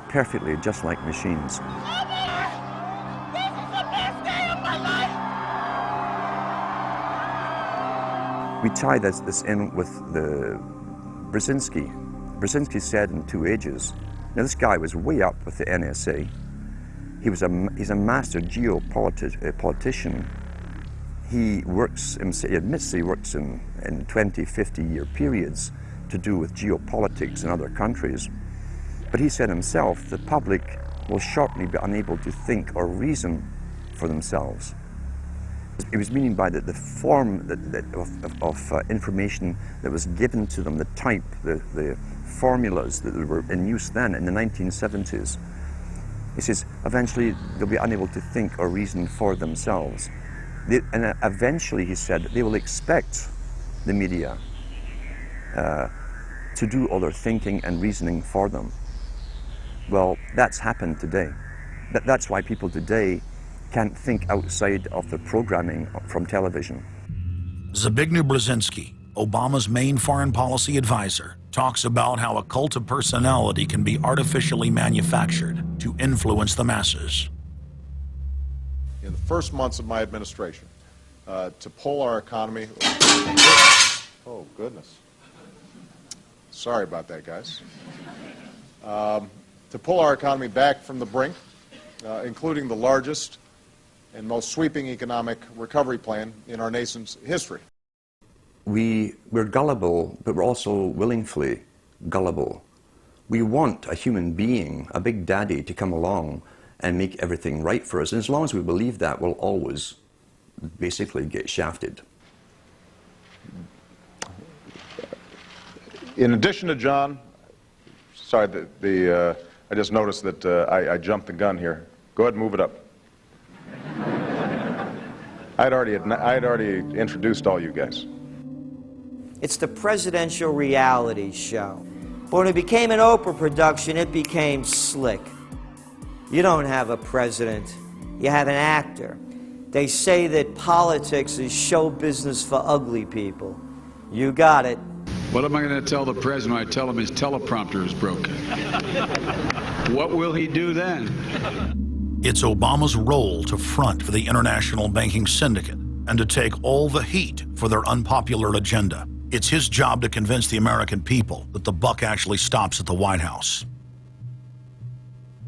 perfectly just like machines. We tie this in with the Brzezinski. Brzezinski said in 2 Ages, now this guy was way up with the NSA. He's a master geopolitician. He admits he works in 20, 50-year periods to do with geopolitics in other countries. But he said himself, the public will shortly be unable to think or reason for themselves. He was meaning by the form of information that was given to them, the type, the formulas that were in use then in the 1970s. He says, eventually they'll be unable to think or reason for themselves. And eventually, he said, they will expect the media to do all their thinking and reasoning for them. Well, that's happened today. That's why people today can't think outside of the programming from television. Zbigniew Brzezinski, Obama's main foreign policy advisor, talks about how a cult of personality can be artificially manufactured to influence the masses. In the first months of my administration, to pull our economy... Oh, goodness. Sorry about that, guys. To pull our economy back from the brink, including the largest and most sweeping economic recovery plan in our nation's history. We're gullible, but we're also willingly gullible. We want a human being, a big daddy, to come along and make everything right for us. And as long as we believe that, we'll always basically get shafted. In addition to John, sorry, I just noticed that I jumped the gun here. Go ahead and move it up. I'd already introduced all you guys. It's the presidential reality show. But when it became an Oprah production, it became slick. You don't have a president, you have an actor. They say that politics is show business for ugly people. You got it. What am I going to tell the president when I tell him his teleprompter is broken? What will he do then? It's Obama's role to front for the international banking syndicate and to take all the heat for their unpopular agenda. It's his job to convince the American people that the buck actually stops at the White House.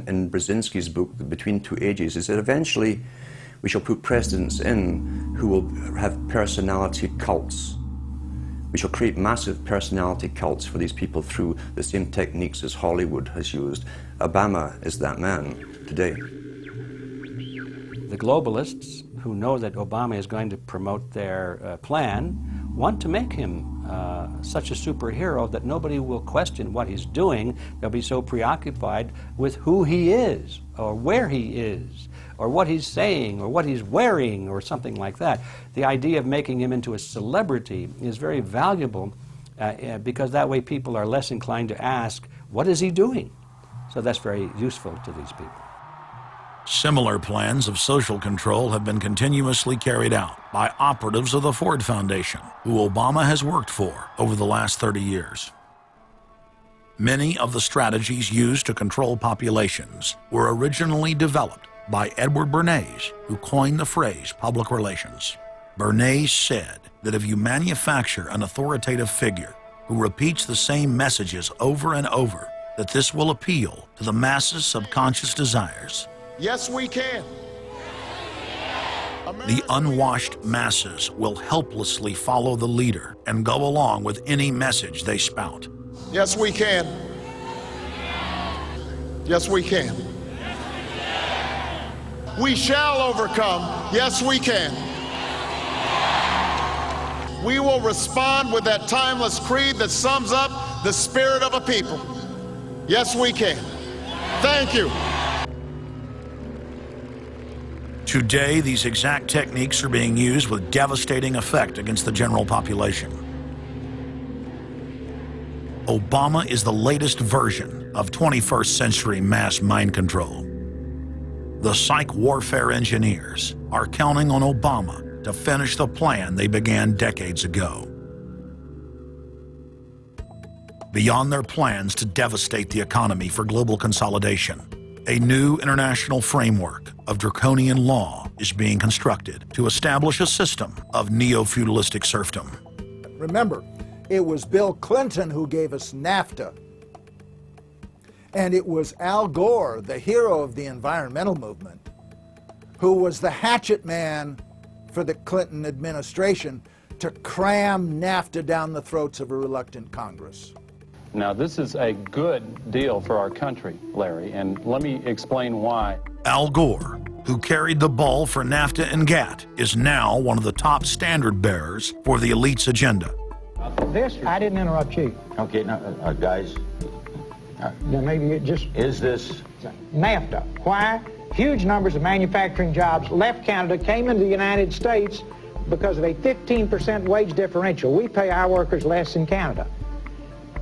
In Brzezinski's book, Between Two Ages, is that eventually we shall put presidents in who will have personality cults. We shall create massive personality cults for these people through the same techniques as Hollywood has used. Obama is that man today. The globalists, who know that Obama is going to promote their plan, want to make him such a superhero that nobody will question what he's doing. They'll be so preoccupied with who he is, or where he is, or what he's saying, or what he's wearing, or something like that. The idea of making him into a celebrity is very valuable because that way people are less inclined to ask, what is he doing? So that's very useful to these people. Similar plans of social control have been continuously carried out by operatives of the Ford Foundation, who Obama has worked for over the last 30 years. Many of the strategies used to control populations were originally developed by Edward Bernays, who coined the phrase public relations. Bernays said that if you manufacture an authoritative figure who repeats the same messages over and over, that this will appeal to the masses' subconscious desires. Yes, we can. The unwashed masses will helplessly follow the leader and go along with any message they spout. Yes, we can. Yes, we can. We shall overcome. Yes, we can. we will respond with that timeless creed that sums up the spirit of a people. Yes, we can. Thank you. Today, these exact techniques are being used with devastating effect against the general population. Obama is the latest version of 21st century mass mind control. The psych warfare engineers are counting on Obama to finish the plan they began decades ago. Beyond their plans to devastate the economy for global consolidation, a new international framework of draconian law is being constructed to establish a system of neo-feudalistic serfdom. Remember, it was Bill Clinton who gave us NAFTA. And it was Al Gore, the hero of the environmental movement, who was the hatchet man for the Clinton administration to cram NAFTA down the throats of a reluctant Congress. Now, this is a good deal for our country, Larry, and let me explain why. Al Gore, who carried the ball for NAFTA and GATT, is now one of the top standard bearers for the elite's agenda. I didn't interrupt you. Okay, now, guys. Now maybe it just... Is this... NAFTA. Why? Huge numbers of manufacturing jobs left Canada, came into the United States because of a 15% wage differential. We pay our workers less in Canada.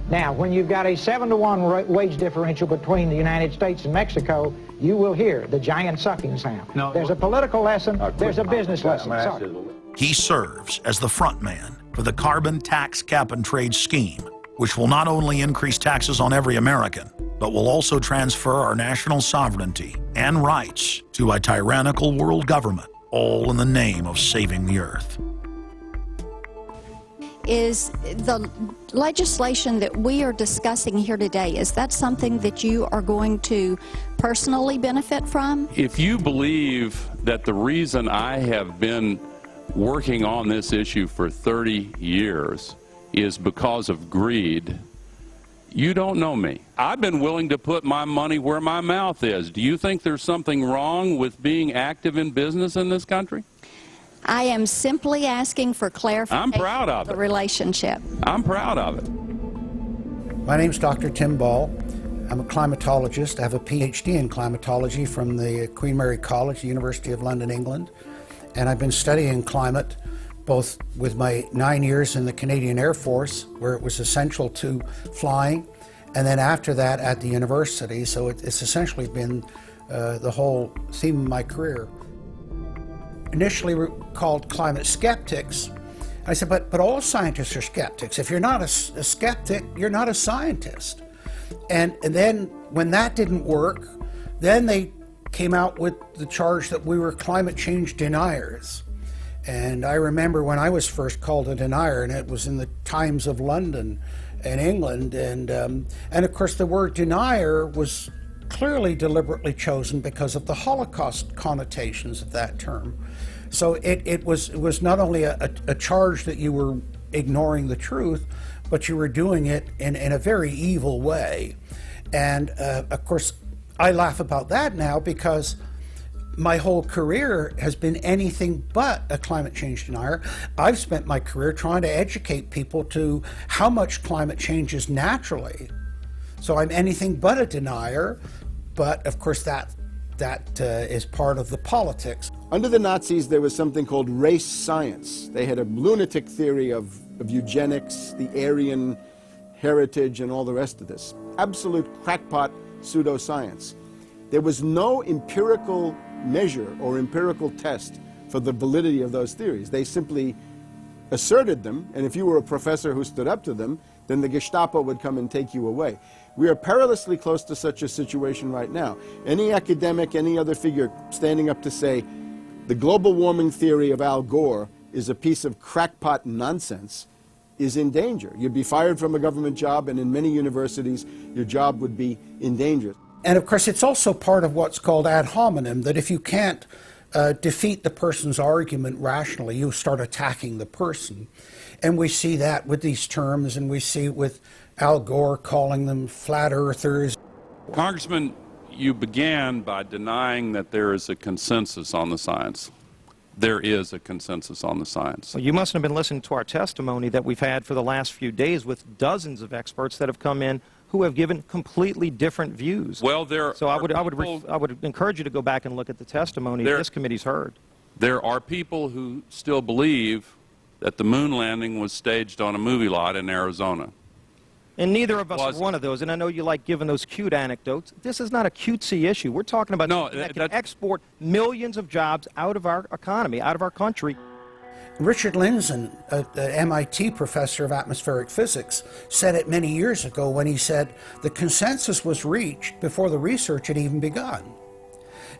Now, when you've got a 7-to-1 wage differential between the United States and Mexico, you will hear the giant sucking sound. No, there's a political lesson, there's a business lesson. Sorry. He serves as the front man for the carbon tax cap and trade scheme, which will not only increase taxes on every American, but will also transfer our national sovereignty and rights to a tyrannical world government, all in the name of saving the earth. Is the legislation that we are discussing here today, is that something that you are going to personally benefit from? If you believe that the reason I have been working on this issue for 30 years is because of greed, you don't know me. I've been willing to put my money where my mouth is. Do you think there's something wrong with being active in business in this country? I am simply asking for clarification. I'm proud of the it. Relationship. I'm proud of it. My name's Dr. Tim Ball. I'm a climatologist. I have a PhD in climatology from the Queen Mary College, the University of London, England. And I've been studying climate both with my 9 years in the Canadian Air Force, where it was essential to flying, and then after that at the university. So it's essentially been the whole theme of my career. Initially we're called climate skeptics. I said, but all scientists are skeptics. If you're not a skeptic, you're not a scientist. And then when that didn't work, then they came out with the charge that we were climate change deniers. And I remember when I was first called a denier, and it was in the Times of London and England, and of course the word denier was clearly deliberately chosen because of the Holocaust connotations of that term. So it was not only a charge that you were ignoring the truth, but you were doing it in a very evil way. And of course, I laugh about that now because my whole career has been anything but a climate change denier. I've spent my career trying to educate people to how much climate changes naturally. So I'm anything but a denier, but of course that is part of the politics. Under the Nazis, there was something called race science. They had a lunatic theory of eugenics, the Aryan heritage, and all the rest of this. Absolute crackpot pseudoscience. There was no empirical measure or empirical test for the validity of those theories. They simply asserted them, and if you were a professor who stood up to them, then the Gestapo would come and take you away. We are perilously close to such a situation right now. Any academic, any other figure standing up to say the global warming theory of Al Gore is a piece of crackpot nonsense is in danger. You'd be fired from a government job, and in many universities, your job would be in danger. And of course, it's also part of what's called ad hominem, that if you can't defeat the person's argument rationally, you start attacking the person. And we see that with these terms, and we see with Al Gore calling them flat earthers. Congressman, you began by denying that there is a consensus on the science. there is a consensus on the science. Well, you mustn't have been listening to our testimony that we've had for the last few days with dozens of experts that have come in who have given completely different views. Well, there so I would encourage you to go back and look at the testimony this committee's heard. There are people who still believe that the moon landing was staged on a movie lot in Arizona. And neither of us are one of those, and I know you like giving those cute anecdotes. This is not a cutesy issue. We're talking about something that can export millions of jobs out of our economy, out of our country. Richard Lindzen, an MIT professor of atmospheric physics, said it many years ago when he said the consensus was reached before the research had even begun.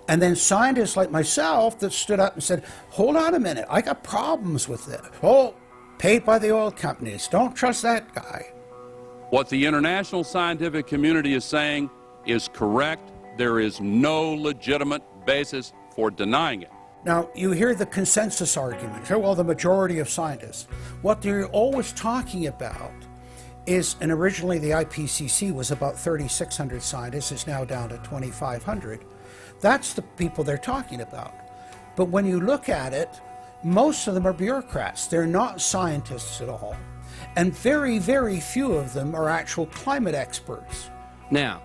And then scientists like myself that stood up and said, hold on a minute, I got problems with it. Oh, paid by the oil companies, don't trust that guy. What the international scientific community is saying is correct. There is no legitimate basis for denying it. Now, you hear the consensus argument. Well, the majority of scientists. What they're always talking about is, and originally the IPCC was about 3,600 scientists, it's now down to 2,500. That's the people they're talking about. But when you look at it, most of them are bureaucrats. They're not scientists at all. And very, very few of them are actual climate experts. Now,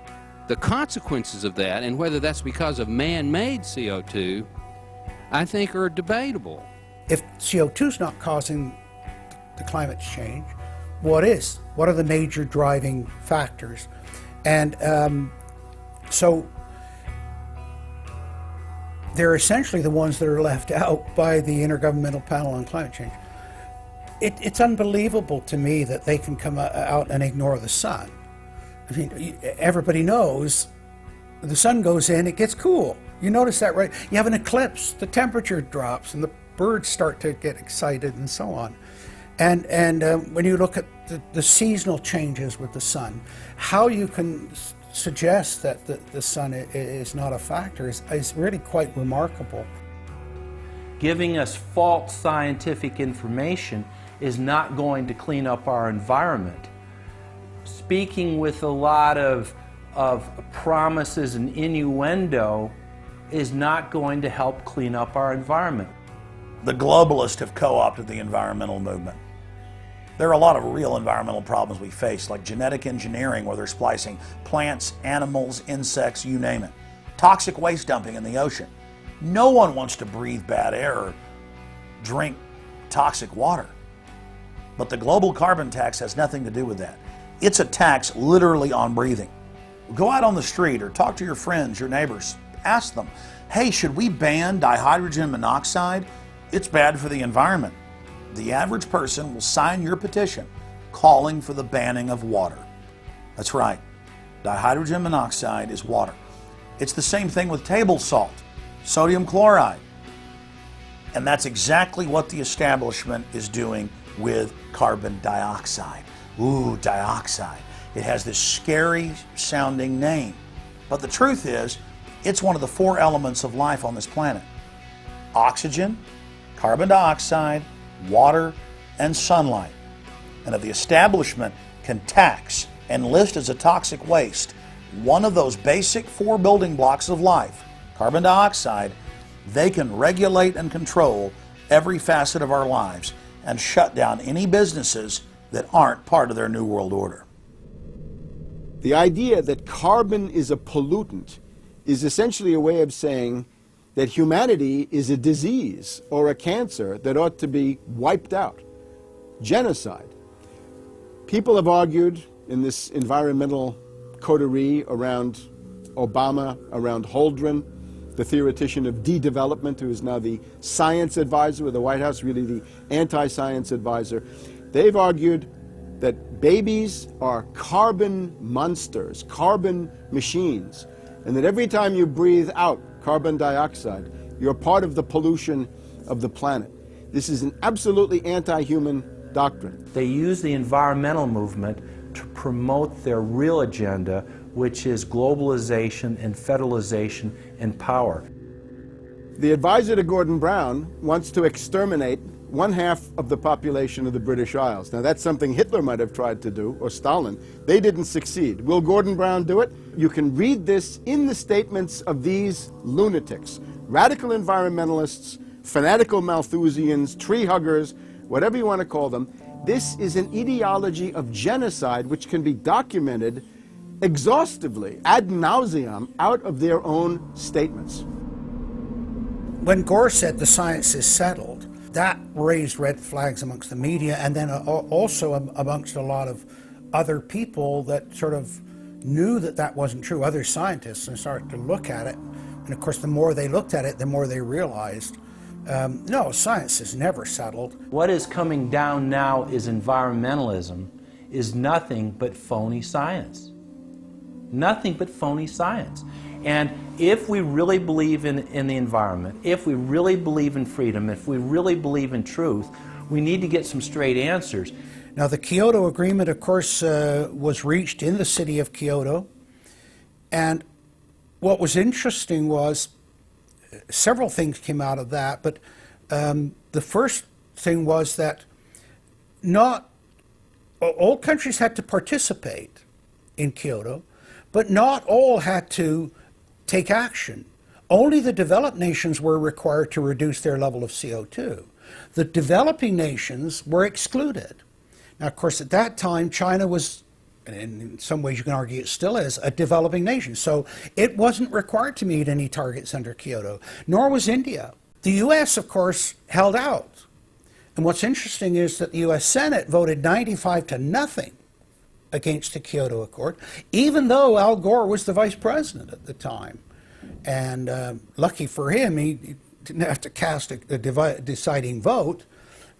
the consequences of that, and whether that's because of man-made CO2, I think are debatable. If CO2 is not causing the climate change, what is? What are the major driving factors? And so they're essentially the ones that are left out by the Intergovernmental Panel on Climate Change. It's unbelievable to me that they can come out and ignore the sun. I mean, everybody knows the sun goes in, it gets cool. You notice that, right? You have an eclipse, the temperature drops, and the birds start to get excited and so on. And when you look at the seasonal changes with the sun, how you can suggest that the sun is not a factor is really quite remarkable. Giving us false scientific information is not going to clean up our environment. Speaking with a lot of promises and innuendo is not going to help clean up our environment. The globalists have co-opted the environmental movement. There are a lot of real environmental problems we face, like genetic engineering, where they're splicing plants, animals, insects, you name it. Toxic waste dumping in the ocean. No one wants to breathe bad air or drink toxic water. But the global carbon tax has nothing to do with that. It's a tax literally on breathing. Go out on the street or talk to your friends, your neighbors. Ask them, hey, should we ban dihydrogen monoxide? It's bad for the environment. The average person will sign your petition calling for the banning of water. That's right. Dihydrogen monoxide is water. It's the same thing with table salt, sodium chloride. And that's exactly what the establishment is doing with carbon dioxide. Ooh, dioxide. It has this scary sounding name. But the truth is, it's one of the 4 elements of life on this planet. Oxygen, carbon dioxide, water, and sunlight. And if the establishment can tax and list as a toxic waste one of those basic 4 building blocks of life, carbon dioxide, they can regulate and control every facet of our lives and shut down any businesses that aren't part of their New World Order. The idea that carbon is a pollutant is essentially a way of saying that humanity is a disease or a cancer that ought to be wiped out. Genocide. People have argued in this environmental coterie around Obama, around Holdren, the theoretician of de-development, who is now the science advisor of the White House, really the anti-science advisor. They've argued that babies are carbon monsters, carbon machines, and that every time you breathe out carbon dioxide, you're part of the pollution of the planet. This is an absolutely anti-human doctrine. They use the environmental movement to promote their real agenda, which is globalization and federalization and power. The advisor to Gordon Brown wants to exterminate 1/2 of the population of the British Isles. Now that's something Hitler might have tried to do, or Stalin. They didn't succeed. Will Gordon Brown do it? You can read this in the statements of these lunatics, radical environmentalists fanatical Malthusians, tree huggers, whatever you want to call them. This is an ideology of genocide which can be documented exhaustively, ad nauseum, out of their own statements. When Gore said the science is settled, that raised red flags amongst the media, and then also amongst a lot of other people that sort of knew that that wasn't true, other scientists, and started to look at it. And of course, the more they looked at it, the more they realized, no, science is never settled. What is coming down now is environmentalism is nothing but phony science. Nothing but phony science. And if we really believe in the environment, if we really believe in freedom, if we really believe in truth, we need to get some straight answers. Now, the Kyoto Agreement, of course, was reached in the city of Kyoto. And what was interesting was several things came out of that, but the first thing was that not all countries had to participate in Kyoto, but not all had to take action. Only the developed nations were required to reduce their level of CO2. The developing nations were excluded. Now, of course, at that time, China was, and in some ways you can argue it still is, a developing nation. So it wasn't required to meet any targets under Kyoto, nor was India. The U.S., of course, held out. And what's interesting is that the U.S. Senate voted 95-0 against the Kyoto Accord, even though Al Gore was the vice president at the time. And lucky for him, he didn't have to cast a deciding vote.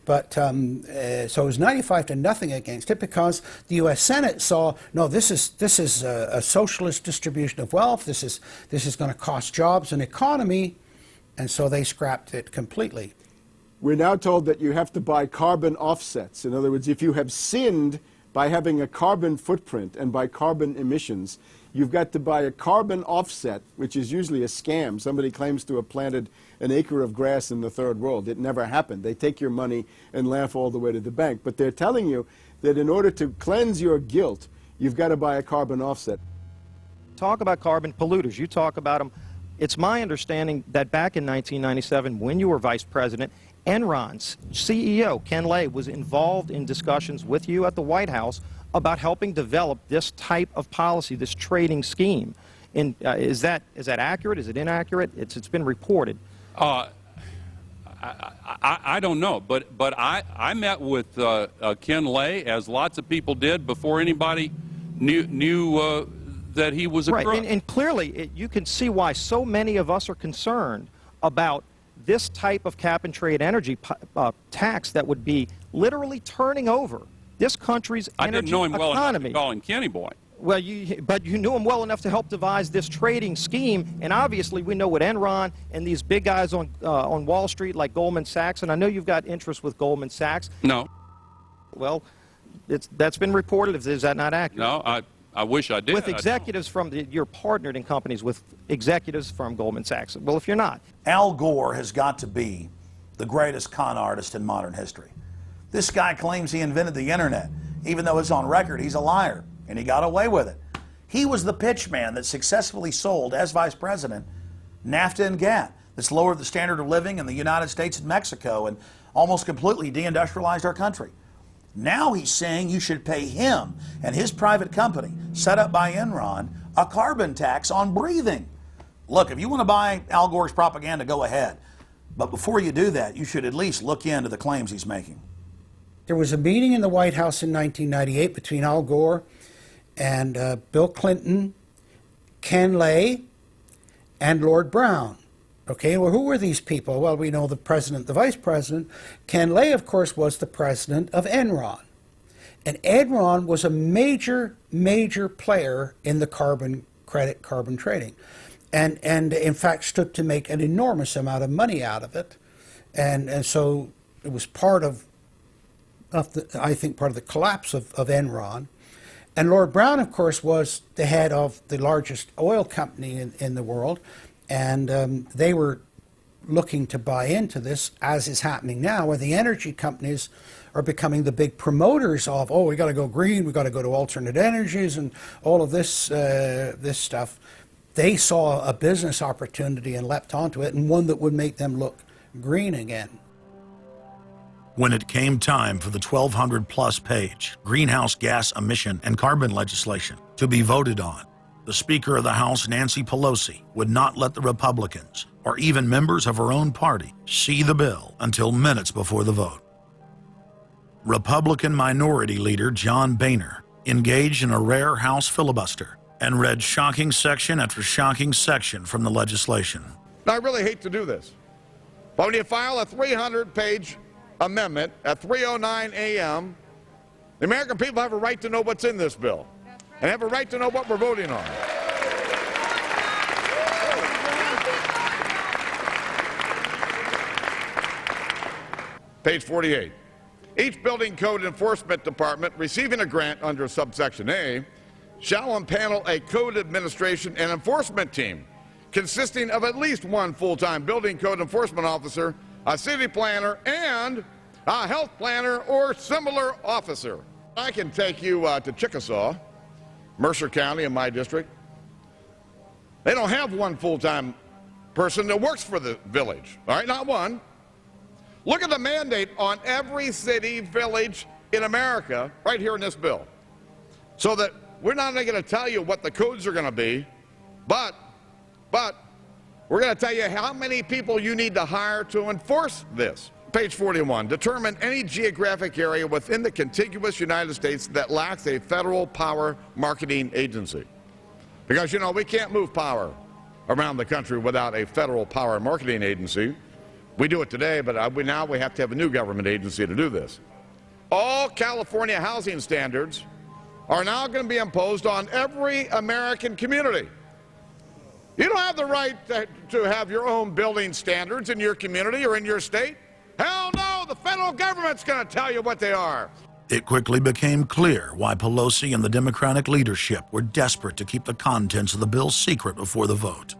But so it was 95-0 against it, because the U.S. Senate saw, no, this is a socialist distribution of wealth. This is going to cost jobs and economy, and so they scrapped it completely. We're now told that you have to buy carbon offsets. In other words, if you have sinned by having a carbon footprint and by carbon emissions, you've got to buy a carbon offset, which is usually a scam. Somebody claims to have planted an acre of grass in the third world. It never happened. They take your money and laugh all the way to the bank. But they're telling you that in order to cleanse your guilt, you've got to buy a carbon offset. Talk about carbon polluters. You talk about them. It's my understanding that back in 1997, when you were vice president, Enron's CEO, Ken Lay, was involved in discussions with you at the White House about helping develop this type of policy, this trading scheme. And is that accurate? Is it inaccurate? It's been reported. I don't know, but I met with Ken Lay, as lots of people did, before anybody knew that he was a crook. Right, and clearly you can see why so many of us are concerned about this type of cap-and-trade energy tax that would be literally turning over this country's energy economy. I didn't know him well enough to call him Kenny Boy. Well, but you knew him well enough to help devise this trading scheme, and obviously we know what Enron and these big guys on Wall Street like Goldman Sachs, and I know you've got interest with Goldman Sachs. No. Well, that's been reported. Is that not accurate? No, I wish I did. With executives you're partnered in companies with executives from Goldman Sachs. Well, if you're not. Al Gore has got to be the greatest con artist in modern history. This guy claims he invented the internet, even though it's on record he's a liar, and he got away with it. He was the pitch man that successfully sold, as vice president, NAFTA and GATT. That's lowered the standard of living in the United States and Mexico and almost completely deindustrialized our country. Now he's saying you should pay him and his private company, set up by Enron, a carbon tax on breathing. Look, if you want to buy Al Gore's propaganda, go ahead. But before you do that, you should at least look into the claims he's making. There was a meeting in the White House in 1998 between Al Gore and Bill Clinton, Ken Lay, and Lord Brown. Okay, well, who were these people? Well, we know the president, the vice president. Ken Lay, of course, was the president of Enron. And Enron was a major, major player in the carbon credit, carbon trading. And in fact, stood to make an enormous amount of money out of it. And so it was part of I think, part of the collapse of Enron. And Lord Brown, of course, was the head of the largest oil company in the world. And they were looking to buy into this, as is happening now, where the energy companies are becoming the big promoters of, oh, we got to go green, we got to go to alternate energies, and all of this this stuff. They saw a business opportunity and leapt onto it, and one that would make them look green again. When it came time for the 1,200-plus page greenhouse gas emission and carbon legislation to be voted on, the Speaker of the House, Nancy Pelosi, would not let the Republicans, or even members of her own party, see the bill until minutes before the vote. Republican Minority Leader John Boehner engaged in a rare House filibuster and read shocking section after shocking section from the legislation. Now, I really hate to do this, but when you file a 300-page amendment at 3:09 a.m., the American people have a right to know what's in this bill and have a right to know what we're voting on. Page 48. Each building code enforcement department receiving a grant under subsection A shall impanel a code administration and enforcement team consisting of at least one full-time building code enforcement officer, a city planner, and a health planner or similar officer. I can take you to Chickasaw, Mercer County in my district. They don't have one full-time person that works for the village, all right, not one. Look at the mandate on every city, village in America right here in this bill. So that we're not only going to tell you what the codes are going to be, but we're going to tell you how many people you need to hire to enforce this. Page 41, determine any geographic area within the contiguous United States that lacks a federal power marketing agency. Because, you know, we can't move power around the country without a federal power marketing agency. We do it today, but now we have to have a new government agency to do this. All California housing standards are now going to be imposed on every American community. You don't have the right to have your own building standards in your community or in your state. Hell no, the federal government's going to tell you what they are. It quickly became clear why Pelosi and the Democratic leadership were desperate to keep the contents of the bill secret before the vote.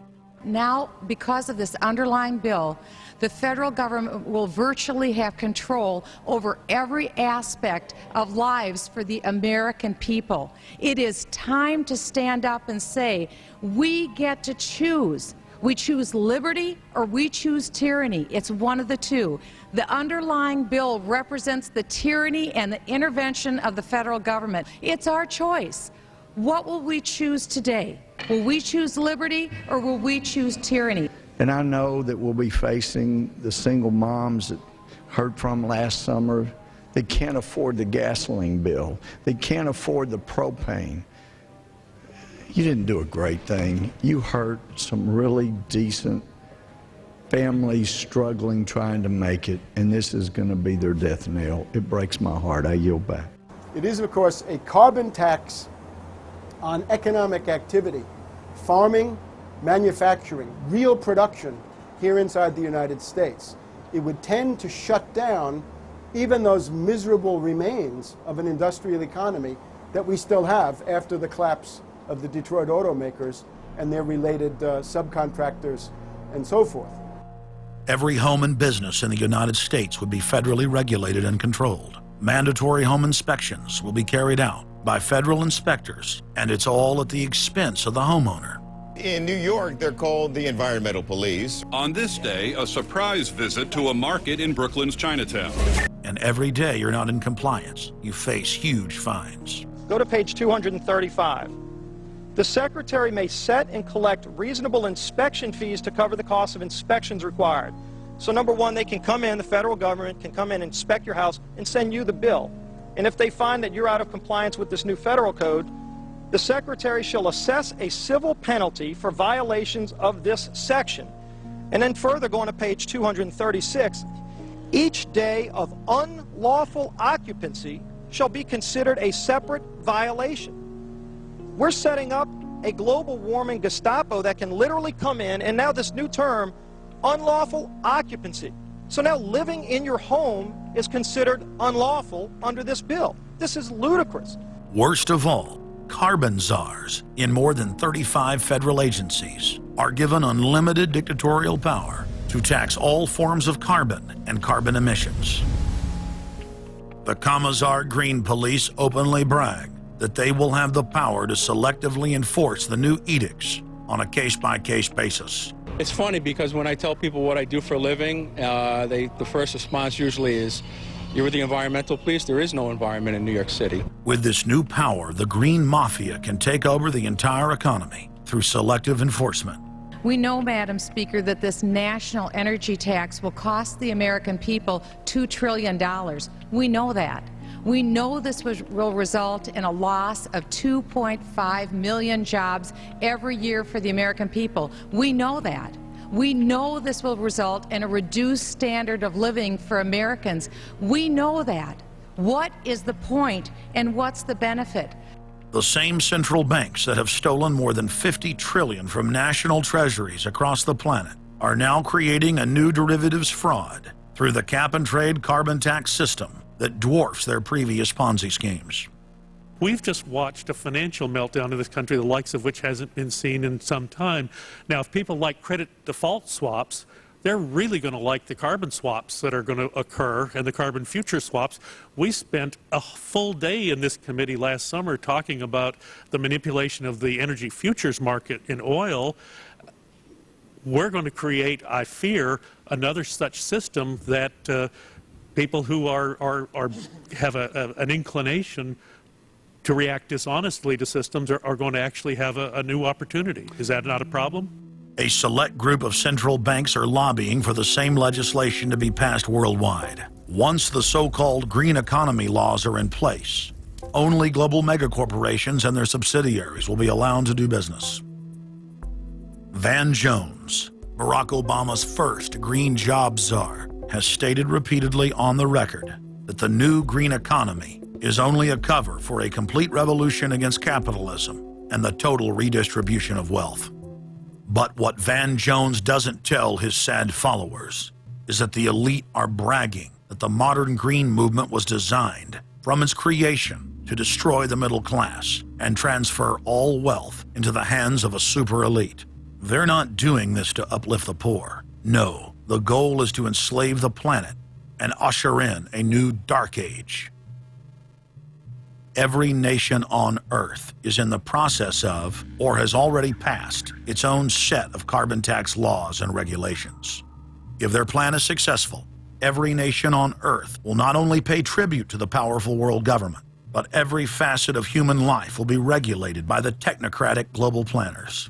Now, because of this underlying bill, the federal government will virtually have control over every aspect of lives for the American people. It is time to stand up and say, we get to choose. We choose liberty or we choose tyranny. It's one of the two. The underlying bill represents the tyranny and the intervention of the federal government. It's our choice. What will we choose today? Will we choose liberty or will we choose tyranny? And I know that we'll be facing the single moms that heard from last summer. They can't afford the gasoline bill. They can't afford the propane. You didn't do a great thing. You hurt some really decent families struggling, trying to make it, and this is going to be their death knell. It breaks my heart. I yield back. It is, of course, a carbon tax on economic activity, farming, manufacturing, real production here inside the United States. It would tend to shut down even those miserable remains of an industrial economy that we still have after the collapse of the Detroit automakers and their related subcontractors and so forth. Every home and business in the United States would be federally regulated and controlled. Mandatory home inspections will be carried out by federal inspectors, and it's all at the expense of the homeowner. In New York, they're called the environmental police. On this day, a surprise visit to a market in Brooklyn's Chinatown. And every day you're not in compliance, you face huge fines. Go to page 235. The Secretary may set and collect reasonable inspection fees to cover the cost of inspections required. So number one, they can come in, the federal government can come in and inspect your house and send you the bill. And if they find that you're out of compliance with this new federal code, the Secretary shall assess a civil penalty for violations of this section. And then further, going to page 236, each day of unlawful occupancy shall be considered a separate violation. We're setting up a global warming Gestapo that can literally come in, and now this new term, unlawful occupancy. So now living in your home is considered unlawful under this bill. This is ludicrous. Worst of all, carbon czars in more than 35 federal agencies are given unlimited dictatorial power to tax all forms of carbon and carbon emissions. The Commissar Green Police openly brag that they will have the power to selectively enforce the new edicts on a case-by-case basis. It's funny because when I tell people what I do for a living, the first response usually is, "You're with the environmental police?" There is no environment in New York City. With this new power, the green mafia can take over the entire economy through selective enforcement. We know, Madam Speaker, that this national energy tax will cost the American people $2 trillion. We know that. We know this will result in a loss of 2.5 million jobs every year for the American people. We know that. We know this will result in a reduced standard of living for Americans. We know that. What is the point and what's the benefit? The same central banks that have stolen more than $50 trillion from national treasuries across the planet are now creating a new derivatives fraud through the cap-and-trade carbon tax system that dwarfs their previous Ponzi schemes. We've just watched a financial meltdown in this country, the likes of which hasn't been seen in some time. Now, if people like credit default swaps, they're really going to like the carbon swaps that are going to occur and the carbon future swaps. We spent a full day in this committee last summer talking about the manipulation of the energy futures market in oil. We're going to create, I fear, another such system that people who have an inclination to react dishonestly to systems are going to actually have a new opportunity. Is that not a problem? A select group of central banks are lobbying for the same legislation to be passed worldwide. Once the so-called green economy laws are in place, only global megacorporations and their subsidiaries will be allowed to do business. Van Jones, Barack Obama's first green job czar, has stated repeatedly on the record that the new green economy is only a cover for a complete revolution against capitalism and the total redistribution of wealth. But what Van Jones doesn't tell his sad followers is that the elite are bragging that the modern green movement was designed from its creation to destroy the middle class and transfer all wealth into the hands of a super elite. They're not doing this to uplift the poor. No, the goal is to enslave the planet and usher in a new dark age. Every nation on Earth is in the process of, or has already passed, its own set of carbon tax laws and regulations. If their plan is successful, every nation on Earth will not only pay tribute to the powerful world government, but every facet of human life will be regulated by the technocratic global planners.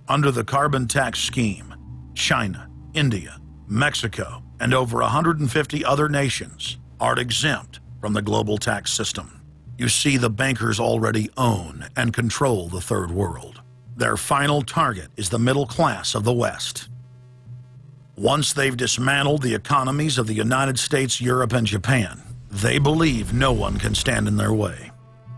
Under the carbon tax scheme, China, India, Mexico, and over 150 other nations are exempt from the global tax system. You see, the bankers already own and control the third world. Their final target is the middle class of the West. Once they've dismantled the economies of the United States, Europe, and Japan, they believe no one can stand in their way.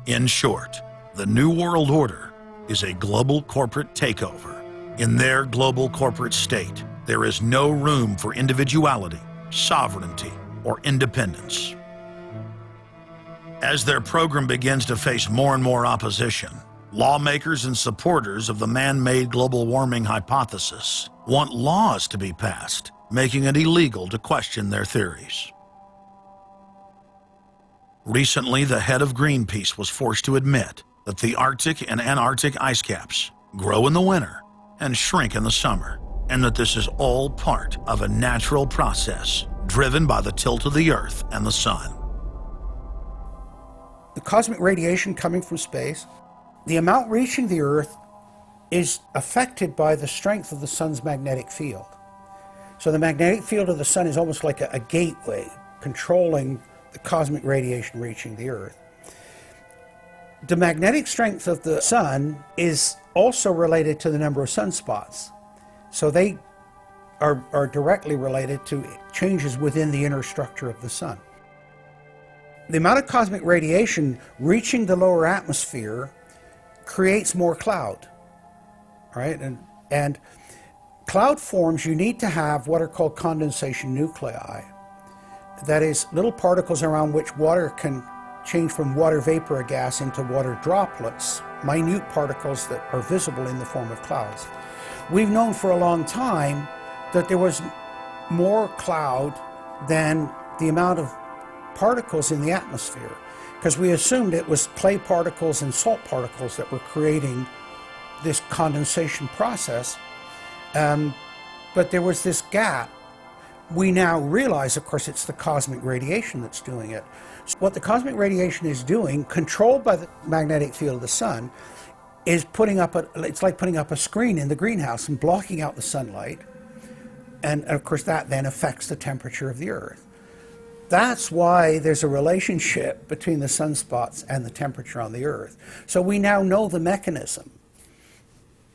In short, the New World Order is a global corporate takeover. In their global corporate state, there is no room for individuality, sovereignty, or independence. As their program begins to face more and more opposition, lawmakers and supporters of the man-made global warming hypothesis want laws to be passed, making it illegal to question their theories. Recently, the head of Greenpeace was forced to admit that the Arctic and Antarctic ice caps grow in the winter and shrink in the summer, and that this is all part of a natural process driven by the tilt of the Earth and the sun. The cosmic radiation coming from space, the amount reaching the Earth is affected by the strength of the sun's magnetic field. So the magnetic field of the sun is almost like a gateway controlling the cosmic radiation reaching the Earth. The magnetic strength of the sun is also related to the number of sunspots. So they are directly related to changes within the inner structure of the sun. The amount of cosmic radiation reaching the lower atmosphere creates more cloud, right? And cloud forms, you need to have what are called condensation nuclei. That is, little particles around which water can change from water vapor or gas into water droplets, minute particles that are visible in the form of clouds. We've known for a long time that there was more cloud than the amount of particles in the atmosphere, because we assumed it was clay particles and salt particles that were creating this condensation process, but there was this gap. We now realize, of course, it's the cosmic radiation that's doing it. So what the cosmic radiation is doing, controlled by the magnetic field of the sun, is it's like putting up a screen in the greenhouse and blocking out the sunlight. And of course, that then affects the temperature of the Earth. That's why there's a relationship between the sunspots and the temperature on the Earth. So we now know the mechanism,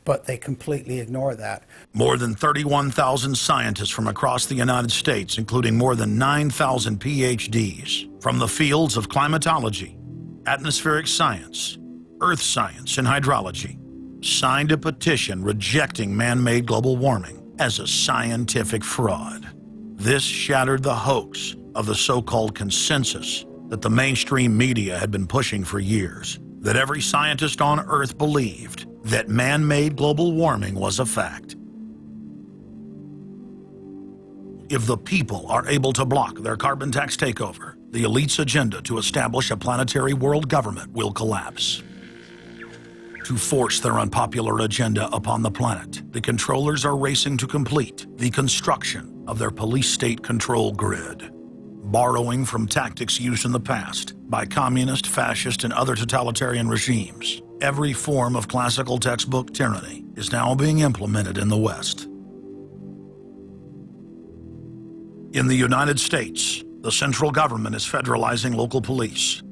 but they completely ignore that. More than 31,000 scientists from across the United States, including more than 9,000 PhDs, from the fields of climatology, atmospheric science, earth science, and hydrology, signed a petition rejecting man-made global warming as a scientific fraud. This shattered the hoax of the so-called consensus that the mainstream media had been pushing for years, that every scientist on Earth believed that man-made global warming was a fact. If the people are able to block their carbon tax takeover, the elite's agenda to establish a planetary world government will collapse. To force their unpopular agenda upon the planet, the controllers are racing to complete the construction of their police state control grid, borrowing from tactics used in the past by communist, fascist, and other totalitarian regimes. Every form of classical textbook tyranny is now being implemented in the West. In the United States, the central government is federalizing local police.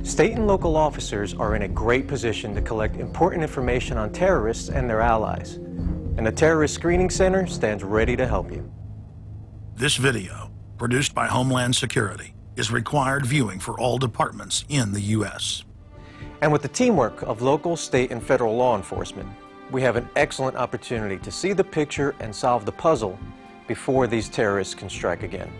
State and local officers are in a great position to collect important information on terrorists and their allies, and the Terrorist Screening Center stands ready to help you. This video, produced by Homeland Security, is required viewing for all departments in the U.S. And with the teamwork of local, state, and federal law enforcement, we have an excellent opportunity to see the picture and solve the puzzle before these terrorists can strike again.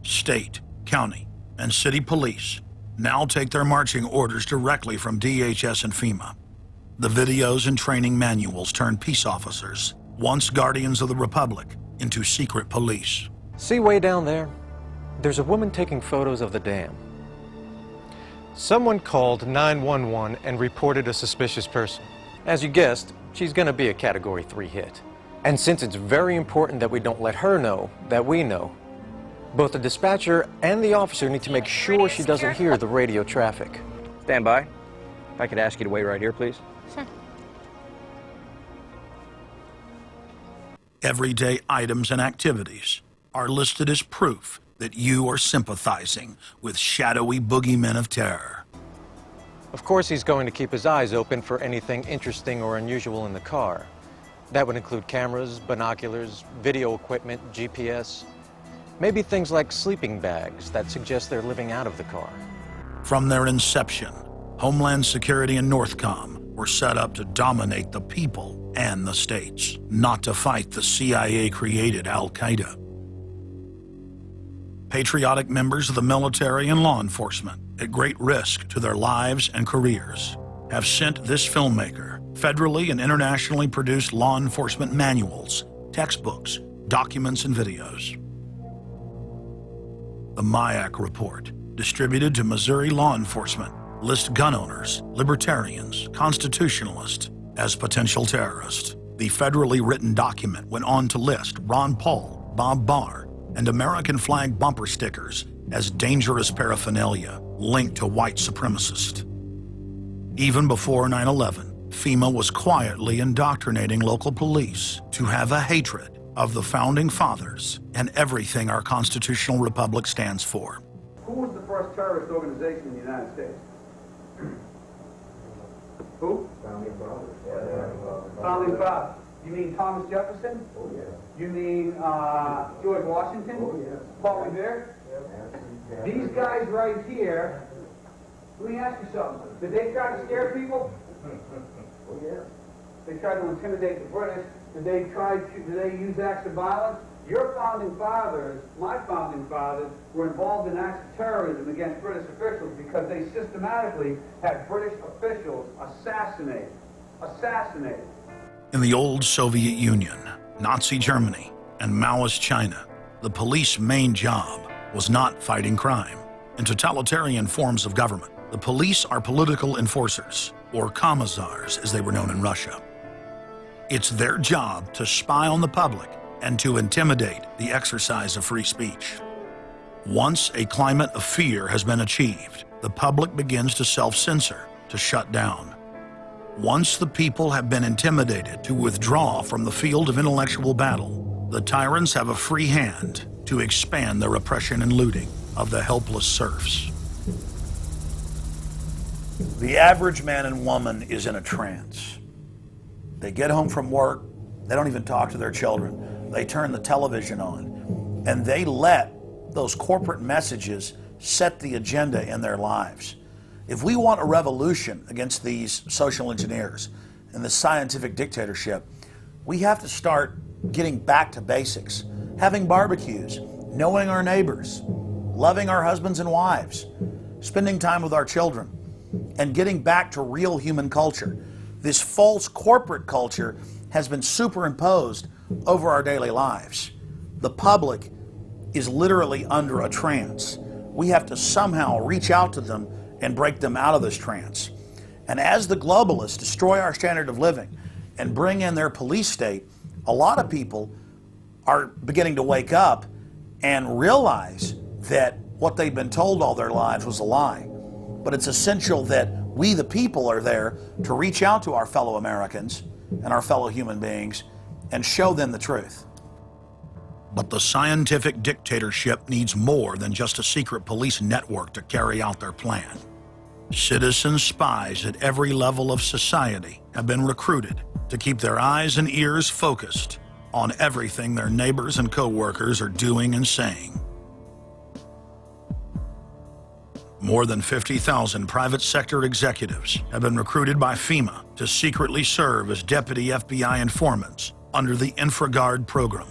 State, county, and city police now take their marching orders directly from DHS and FEMA. The videos and training manuals turn peace officers, once guardians of the Republic, into secret police. See way down there? There's a woman taking photos of the dam. Someone called 911 and reported a suspicious person. As you guessed, she's going to be a Category 3 hit. And since it's very important that we don't let her know that we know, both the dispatcher and the officer need to make sure she doesn't hear the radio traffic. Stand by. If I could ask you to wait right here, please. Sure. Everyday items and activities are listed as proof that you are sympathizing with shadowy boogeymen of terror. Of course, he's going to keep his eyes open for anything interesting or unusual in the car. That would include cameras, binoculars, video equipment, GPS, maybe things like sleeping bags that suggest they're living out of the car. From their inception, Homeland Security and Northcom were set up to dominate the people and the states, not to fight the CIA-created Al-Qaeda. Patriotic members of the military and law enforcement, at great risk to their lives and careers, have sent this filmmaker federally and internationally produced law enforcement manuals, textbooks, documents, and videos. The MIAC report, distributed to Missouri law enforcement, lists gun owners, libertarians, constitutionalists as potential terrorists. The federally written document went on to list Ron Paul, Bob Barr, and American flag bumper stickers as dangerous paraphernalia linked to white supremacists. Even before 9/11, FEMA was quietly indoctrinating local police to have a hatred of the Founding Fathers and everything our constitutional republic stands for. Who was the first terrorist organization in the United States? Who? Founding Fathers. Founding Fathers. You mean Thomas Jefferson? Oh, yeah. You mean George Washington? Oh, yeah. Paul Revere? Yeah. These guys right here, let me ask you something. Did they try to scare people? Oh, yeah. They tried to intimidate the British. Did they use acts of violence? Your founding fathers, my founding fathers, were involved in acts of terrorism against British officials because they systematically had British officials assassinated. In the old Soviet Union, Nazi Germany, and Maoist China, the police's main job was not fighting crime. In totalitarian forms of government, the police are political enforcers. or commissars as they were known in Russia. It's their job to spy on the public and to intimidate the exercise of free speech. Once a climate of fear has been achieved, the public begins to self-censor, to shut down. Once the people have been intimidated to withdraw from the field of intellectual battle, the tyrants have a free hand to expand their oppression and looting of the helpless serfs. The average man and woman is in a trance. They get home from work, they don't even talk to their children. They turn the television on, and they let those corporate messages set the agenda in their lives. If we want a revolution against these social engineers and the scientific dictatorship, we have to start getting back to basics, having barbecues, knowing our neighbors, loving our husbands and wives, spending time with our children, and getting back to real human culture. This false corporate culture has been superimposed over our daily lives. The public is literally under a trance. We have to somehow reach out to them and break them out of this trance. And as the globalists destroy our standard of living and bring in their police state, a lot of people are beginning to wake up and realize that what they've been told all their lives was a lie. But it's essential that we, the people, are there to reach out to our fellow Americans and our fellow human beings and show them the truth. But the scientific dictatorship needs more than just a secret police network to carry out their plan. Citizen spies at every level of society have been recruited to keep their eyes and ears focused on everything their neighbors and co-workers are doing and saying. More than 50,000 private sector executives have been recruited by FEMA to secretly serve as deputy FBI informants under the InfraGard program.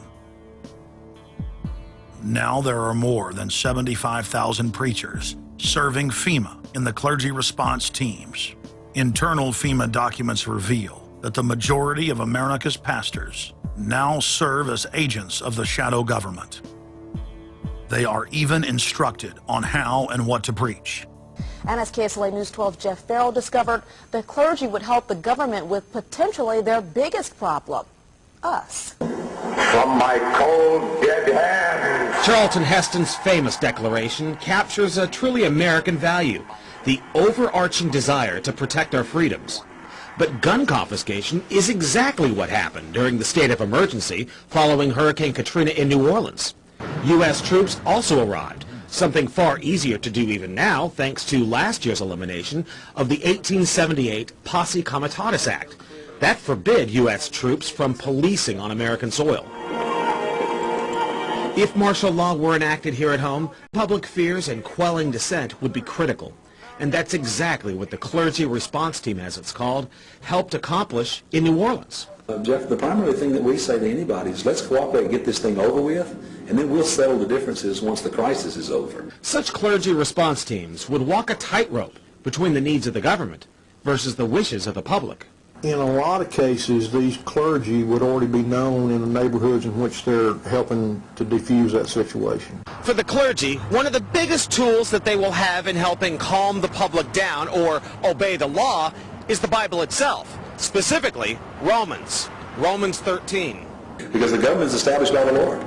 Now there are more than 75,000 preachers serving FEMA in the clergy response teams. Internal FEMA documents reveal that the majority of America's pastors now serve as agents of the shadow government. They are even instructed on how and what to preach. And as KSLA News 12 Jeff Farrell discovered, the clergy would help the government with potentially their biggest problem, us. From my cold, dead hands. Charlton Heston's famous declaration captures a truly American value, the overarching desire to protect our freedoms. But gun confiscation is exactly what happened during the state of emergency following Hurricane Katrina in New Orleans. U.S. troops also arrived, something far easier to do even now thanks to last year's elimination of the 1878 Posse Comitatus Act. That forbid U.S. troops from policing on American soil. If martial law were enacted here at home, public fears and quelling dissent would be critical. And that's exactly what the Clergy Response Team, as it's called, helped accomplish in New Orleans. Jeff, the primary thing that we say to anybody is let's cooperate and get this thing over with, and then we'll settle the differences once the crisis is over. Such clergy response teams would walk a tightrope between the needs of the government versus the wishes of the public. In a lot of cases, these clergy would already be known in the neighborhoods in which they're helping to defuse that situation. For the clergy, one of the biggest tools that they will have in helping calm the public down or obey the law is the Bible itself, specifically Romans 13. Because the government is established by the Lord,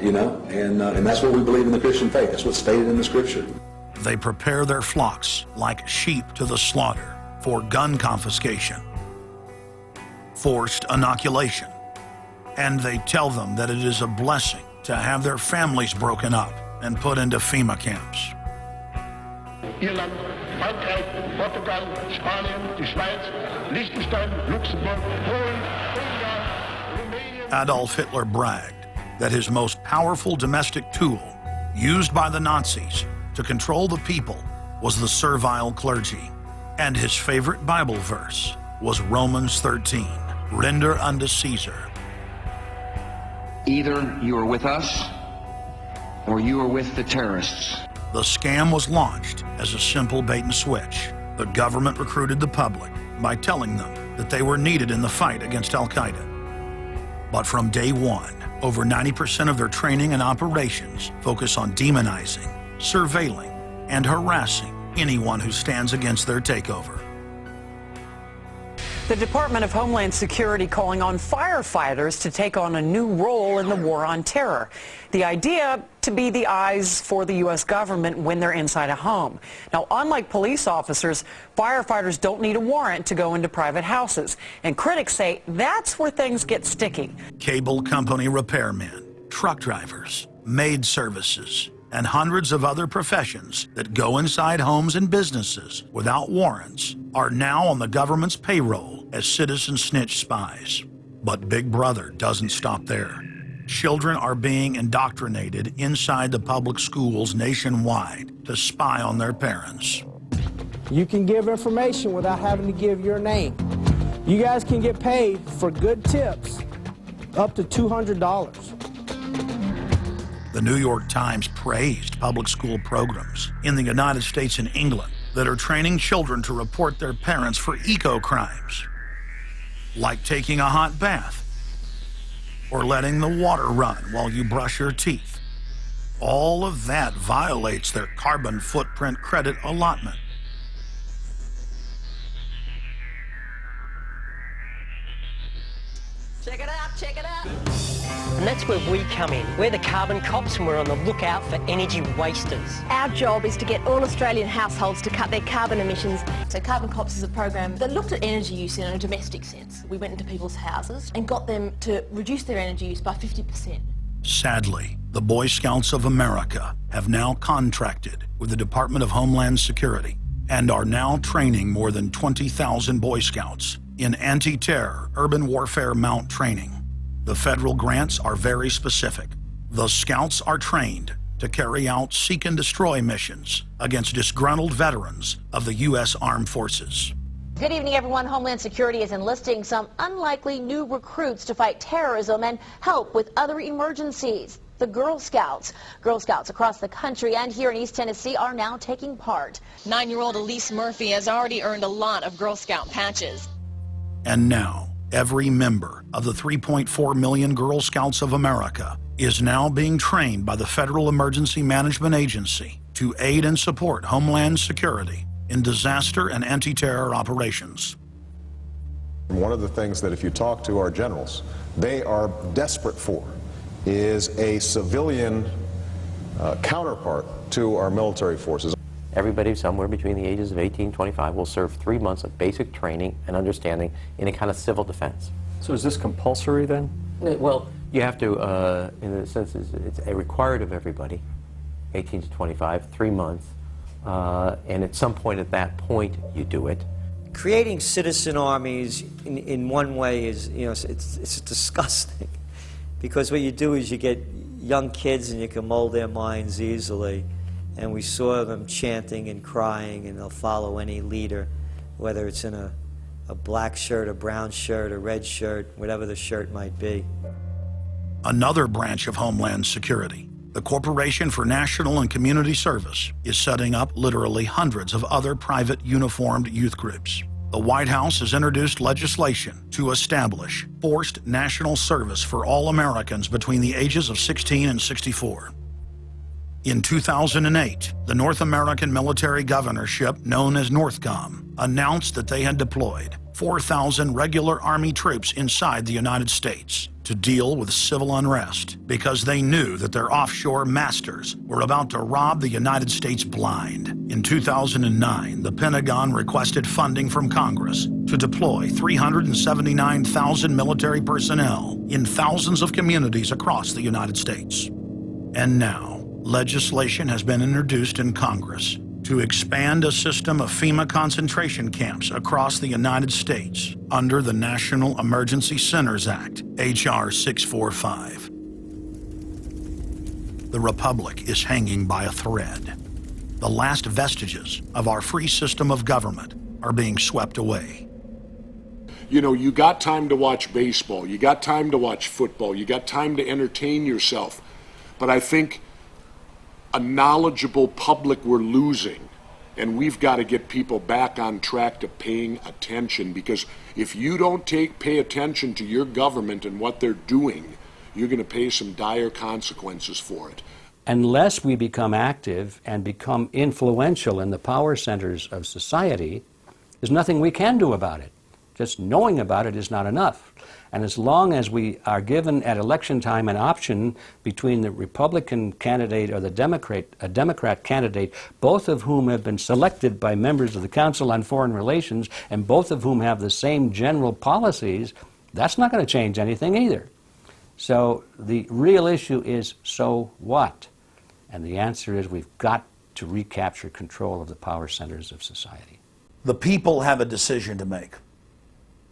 you know, and that's what we believe in the Christian faith. That's what's stated in the Scripture. They prepare their flocks like sheep to the slaughter for gun confiscation, forced inoculation, and they tell them that it is a blessing to have their families broken up and put into FEMA camps. Irland, Frankreich, Portugal, Spanien, die Schweiz, Liechtenstein, Luxembourg, Polen, Ungarn, Romania. Adolf Hitler bragged that his most powerful domestic tool, used by the Nazis to control the people, was the servile clergy. And his favorite Bible verse was Romans 13, render unto Caesar. Either you are with us or you are with the terrorists. The scam was launched as a simple bait and switch. The government recruited the public by telling them that they were needed in the fight against Al-Qaeda. But from day one, over 90% of their training and operations focus on demonizing, surveilling, and harassing anyone who stands against their takeover. The Department of Homeland Security calling on firefighters to take on a new role in the war on terror. The idea to be the eyes for the U.S. government when they're inside a home. Now, unlike police officers, firefighters don't need a warrant to go into private houses. And critics say that's where things get sticky. Cable company repairmen, truck drivers, maid services, and hundreds of other professions that go inside homes and businesses without warrants are now on the government's payroll as citizen snitch spies. But Big Brother doesn't stop there. Children are being indoctrinated inside the public schools nationwide to spy on their parents. You can give information without having to give your name. You guys can get paid for good tips up to $200. The New York Times praised public school programs in the United States and England that are training children to report their parents for eco-crimes, like taking a hot bath or letting the water run while you brush your teeth. All of that violates their carbon footprint credit allotment. Check it out, check it out. And that's where we come in. We're the carbon cops and we're on the lookout for energy wasters. Our job is to get all Australian households to cut their carbon emissions. So Carbon Cops is a program that looked at energy use in a domestic sense. We went into people's houses and got them to reduce their energy use by 50%. Sadly, the Boy Scouts of America have now contracted with the Department of Homeland Security and are now training more than 20,000 Boy Scouts in anti-terror urban warfare mount training. The federal grants are very specific. The Scouts are trained to carry out seek and destroy missions against disgruntled veterans of the U.S. Armed Forces. Good evening, everyone. Homeland Security is enlisting some unlikely new recruits to fight terrorism and help with other emergencies. The Girl Scouts. Girl Scouts across the country and here in East Tennessee are now taking part. 9-year-old Elise Murphy has already earned a lot of Girl Scout patches. And now, every member of the 3.4 million Girl Scouts of America is now being trained by the Federal Emergency Management Agency to aid and support Homeland Security in disaster and anti-terror operations. One of the things that if you talk to our generals, they are desperate for is a civilian counterpart to our military forces. Everybody somewhere between the ages of 18 and 25 will serve 3 months of basic training and understanding in a kind of civil defense. So is this compulsory then? Well, you have to, in a sense, it's required of everybody, 18 to 25, 3 months, and at some point at that point you do it. Creating citizen armies in one way is, it's disgusting, because what you do is you get young kids and you can mold their minds easily. And we saw them chanting and crying, and they'll follow any leader, whether it's in a black shirt, a brown shirt, a red shirt, whatever the shirt might be. Another branch of Homeland Security, the Corporation for National and Community Service, is setting up literally hundreds of other private uniformed youth groups. The White House has introduced legislation to establish forced national service for all Americans between the ages of 16 and 64. In 2008, the North American Military Governorship, known as NORTHCOM, announced that they had deployed 4,000 regular Army troops inside the United States to deal with civil unrest because they knew that their offshore masters were about to rob the United States blind. In 2009, the Pentagon requested funding from Congress to deploy 379,000 military personnel in thousands of communities across the United States. And now, legislation has been introduced in Congress to expand a system of FEMA concentration camps across the United States under the National Emergency Centers Act, H.R. 645. The Republic is hanging by a thread. The last vestiges of our free system of government are being swept away. You know, you got time to watch baseball, you got time to watch football, you got time to entertain yourself, but I think a knowledgeable public we're losing, and we've got to get people back on track to paying attention, because if you don't pay attention to your government and what they're doing, you're going to pay some dire consequences for it. Unless we become active and become influential in the power centers of society, there's nothing we can do about it. Just knowing about it is not enough. And as long as we are given at election time an option between the Republican candidate or the Democrat candidate, both of whom have been selected by members of the Council on Foreign Relations and both of whom have the same general policies, that's not going to change anything either. So the real issue is, so what? And the answer is we've got to recapture control of the power centers of society. The people have a decision to make.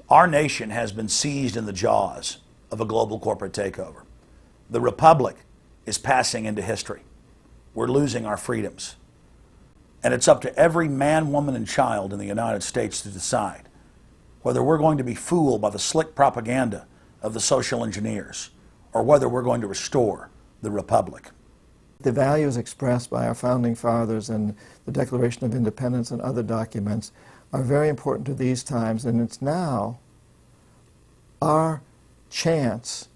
Our nation has been seized in the jaws of a global corporate takeover. The republic is passing into history. We're losing our freedoms. And it's up to every man, woman, and child in the United States to decide whether we're going to be fooled by the slick propaganda of the social engineers or whether we're going to restore the republic. The values expressed by our founding fathers and the Declaration of Independence and other documents are very important to these times, and it's now our chance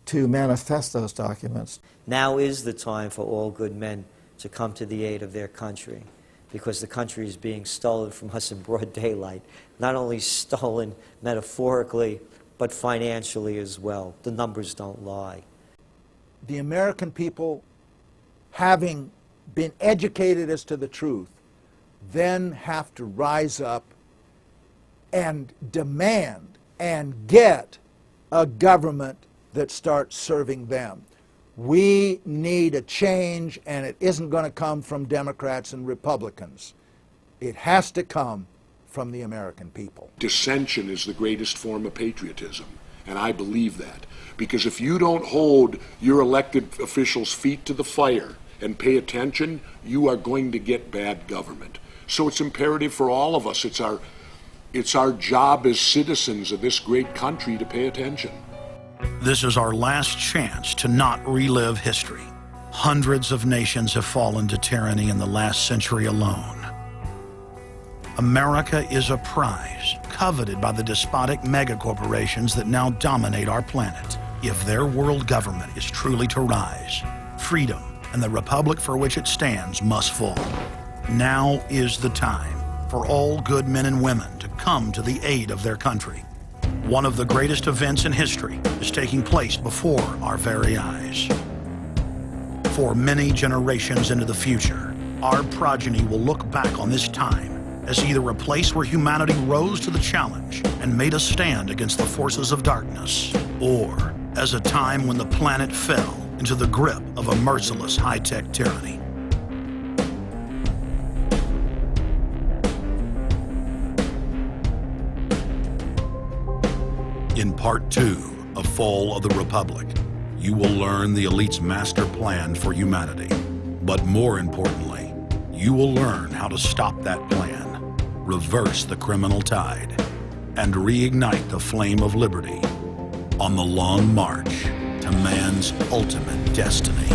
to manifest those documents. Now is the time for all good men to come to the aid of their country, because the country is being stolen from us in broad daylight. Not only stolen metaphorically, but financially as well. The numbers don't lie. The American people, having been educated as to the truth, then have to rise up and demand and get a government that starts serving them. We need a change, and it isn't going to come from Democrats and Republicans. It has to come from the American people. Dissension is the greatest form of patriotism, and I believe that. Because if you don't hold your elected officials' feet to the fire and pay attention, you are going to get bad government. So it's imperative for all of us. It's our job as citizens of this great country to pay attention. This is our last chance to not relive history. Hundreds of nations have fallen to tyranny in the last century alone. America is a prize coveted by the despotic megacorporations that now dominate our planet. If their world government is truly to rise, freedom and the republic for which it stands must fall. Now is the time for all good men and women to come to the aid of their country. One of the greatest events in history is taking place before our very eyes. For many generations into the future, our progeny will look back on this time as either a place where humanity rose to the challenge and made a stand against the forces of darkness, or as a time when the planet fell into the grip of a merciless high-tech tyranny. In Part 2 of Fall of the Republic, you will learn the elite's master plan for humanity. But more importantly, you will learn how to stop that plan, reverse the criminal tide, and reignite the flame of liberty on the long march to man's ultimate destiny.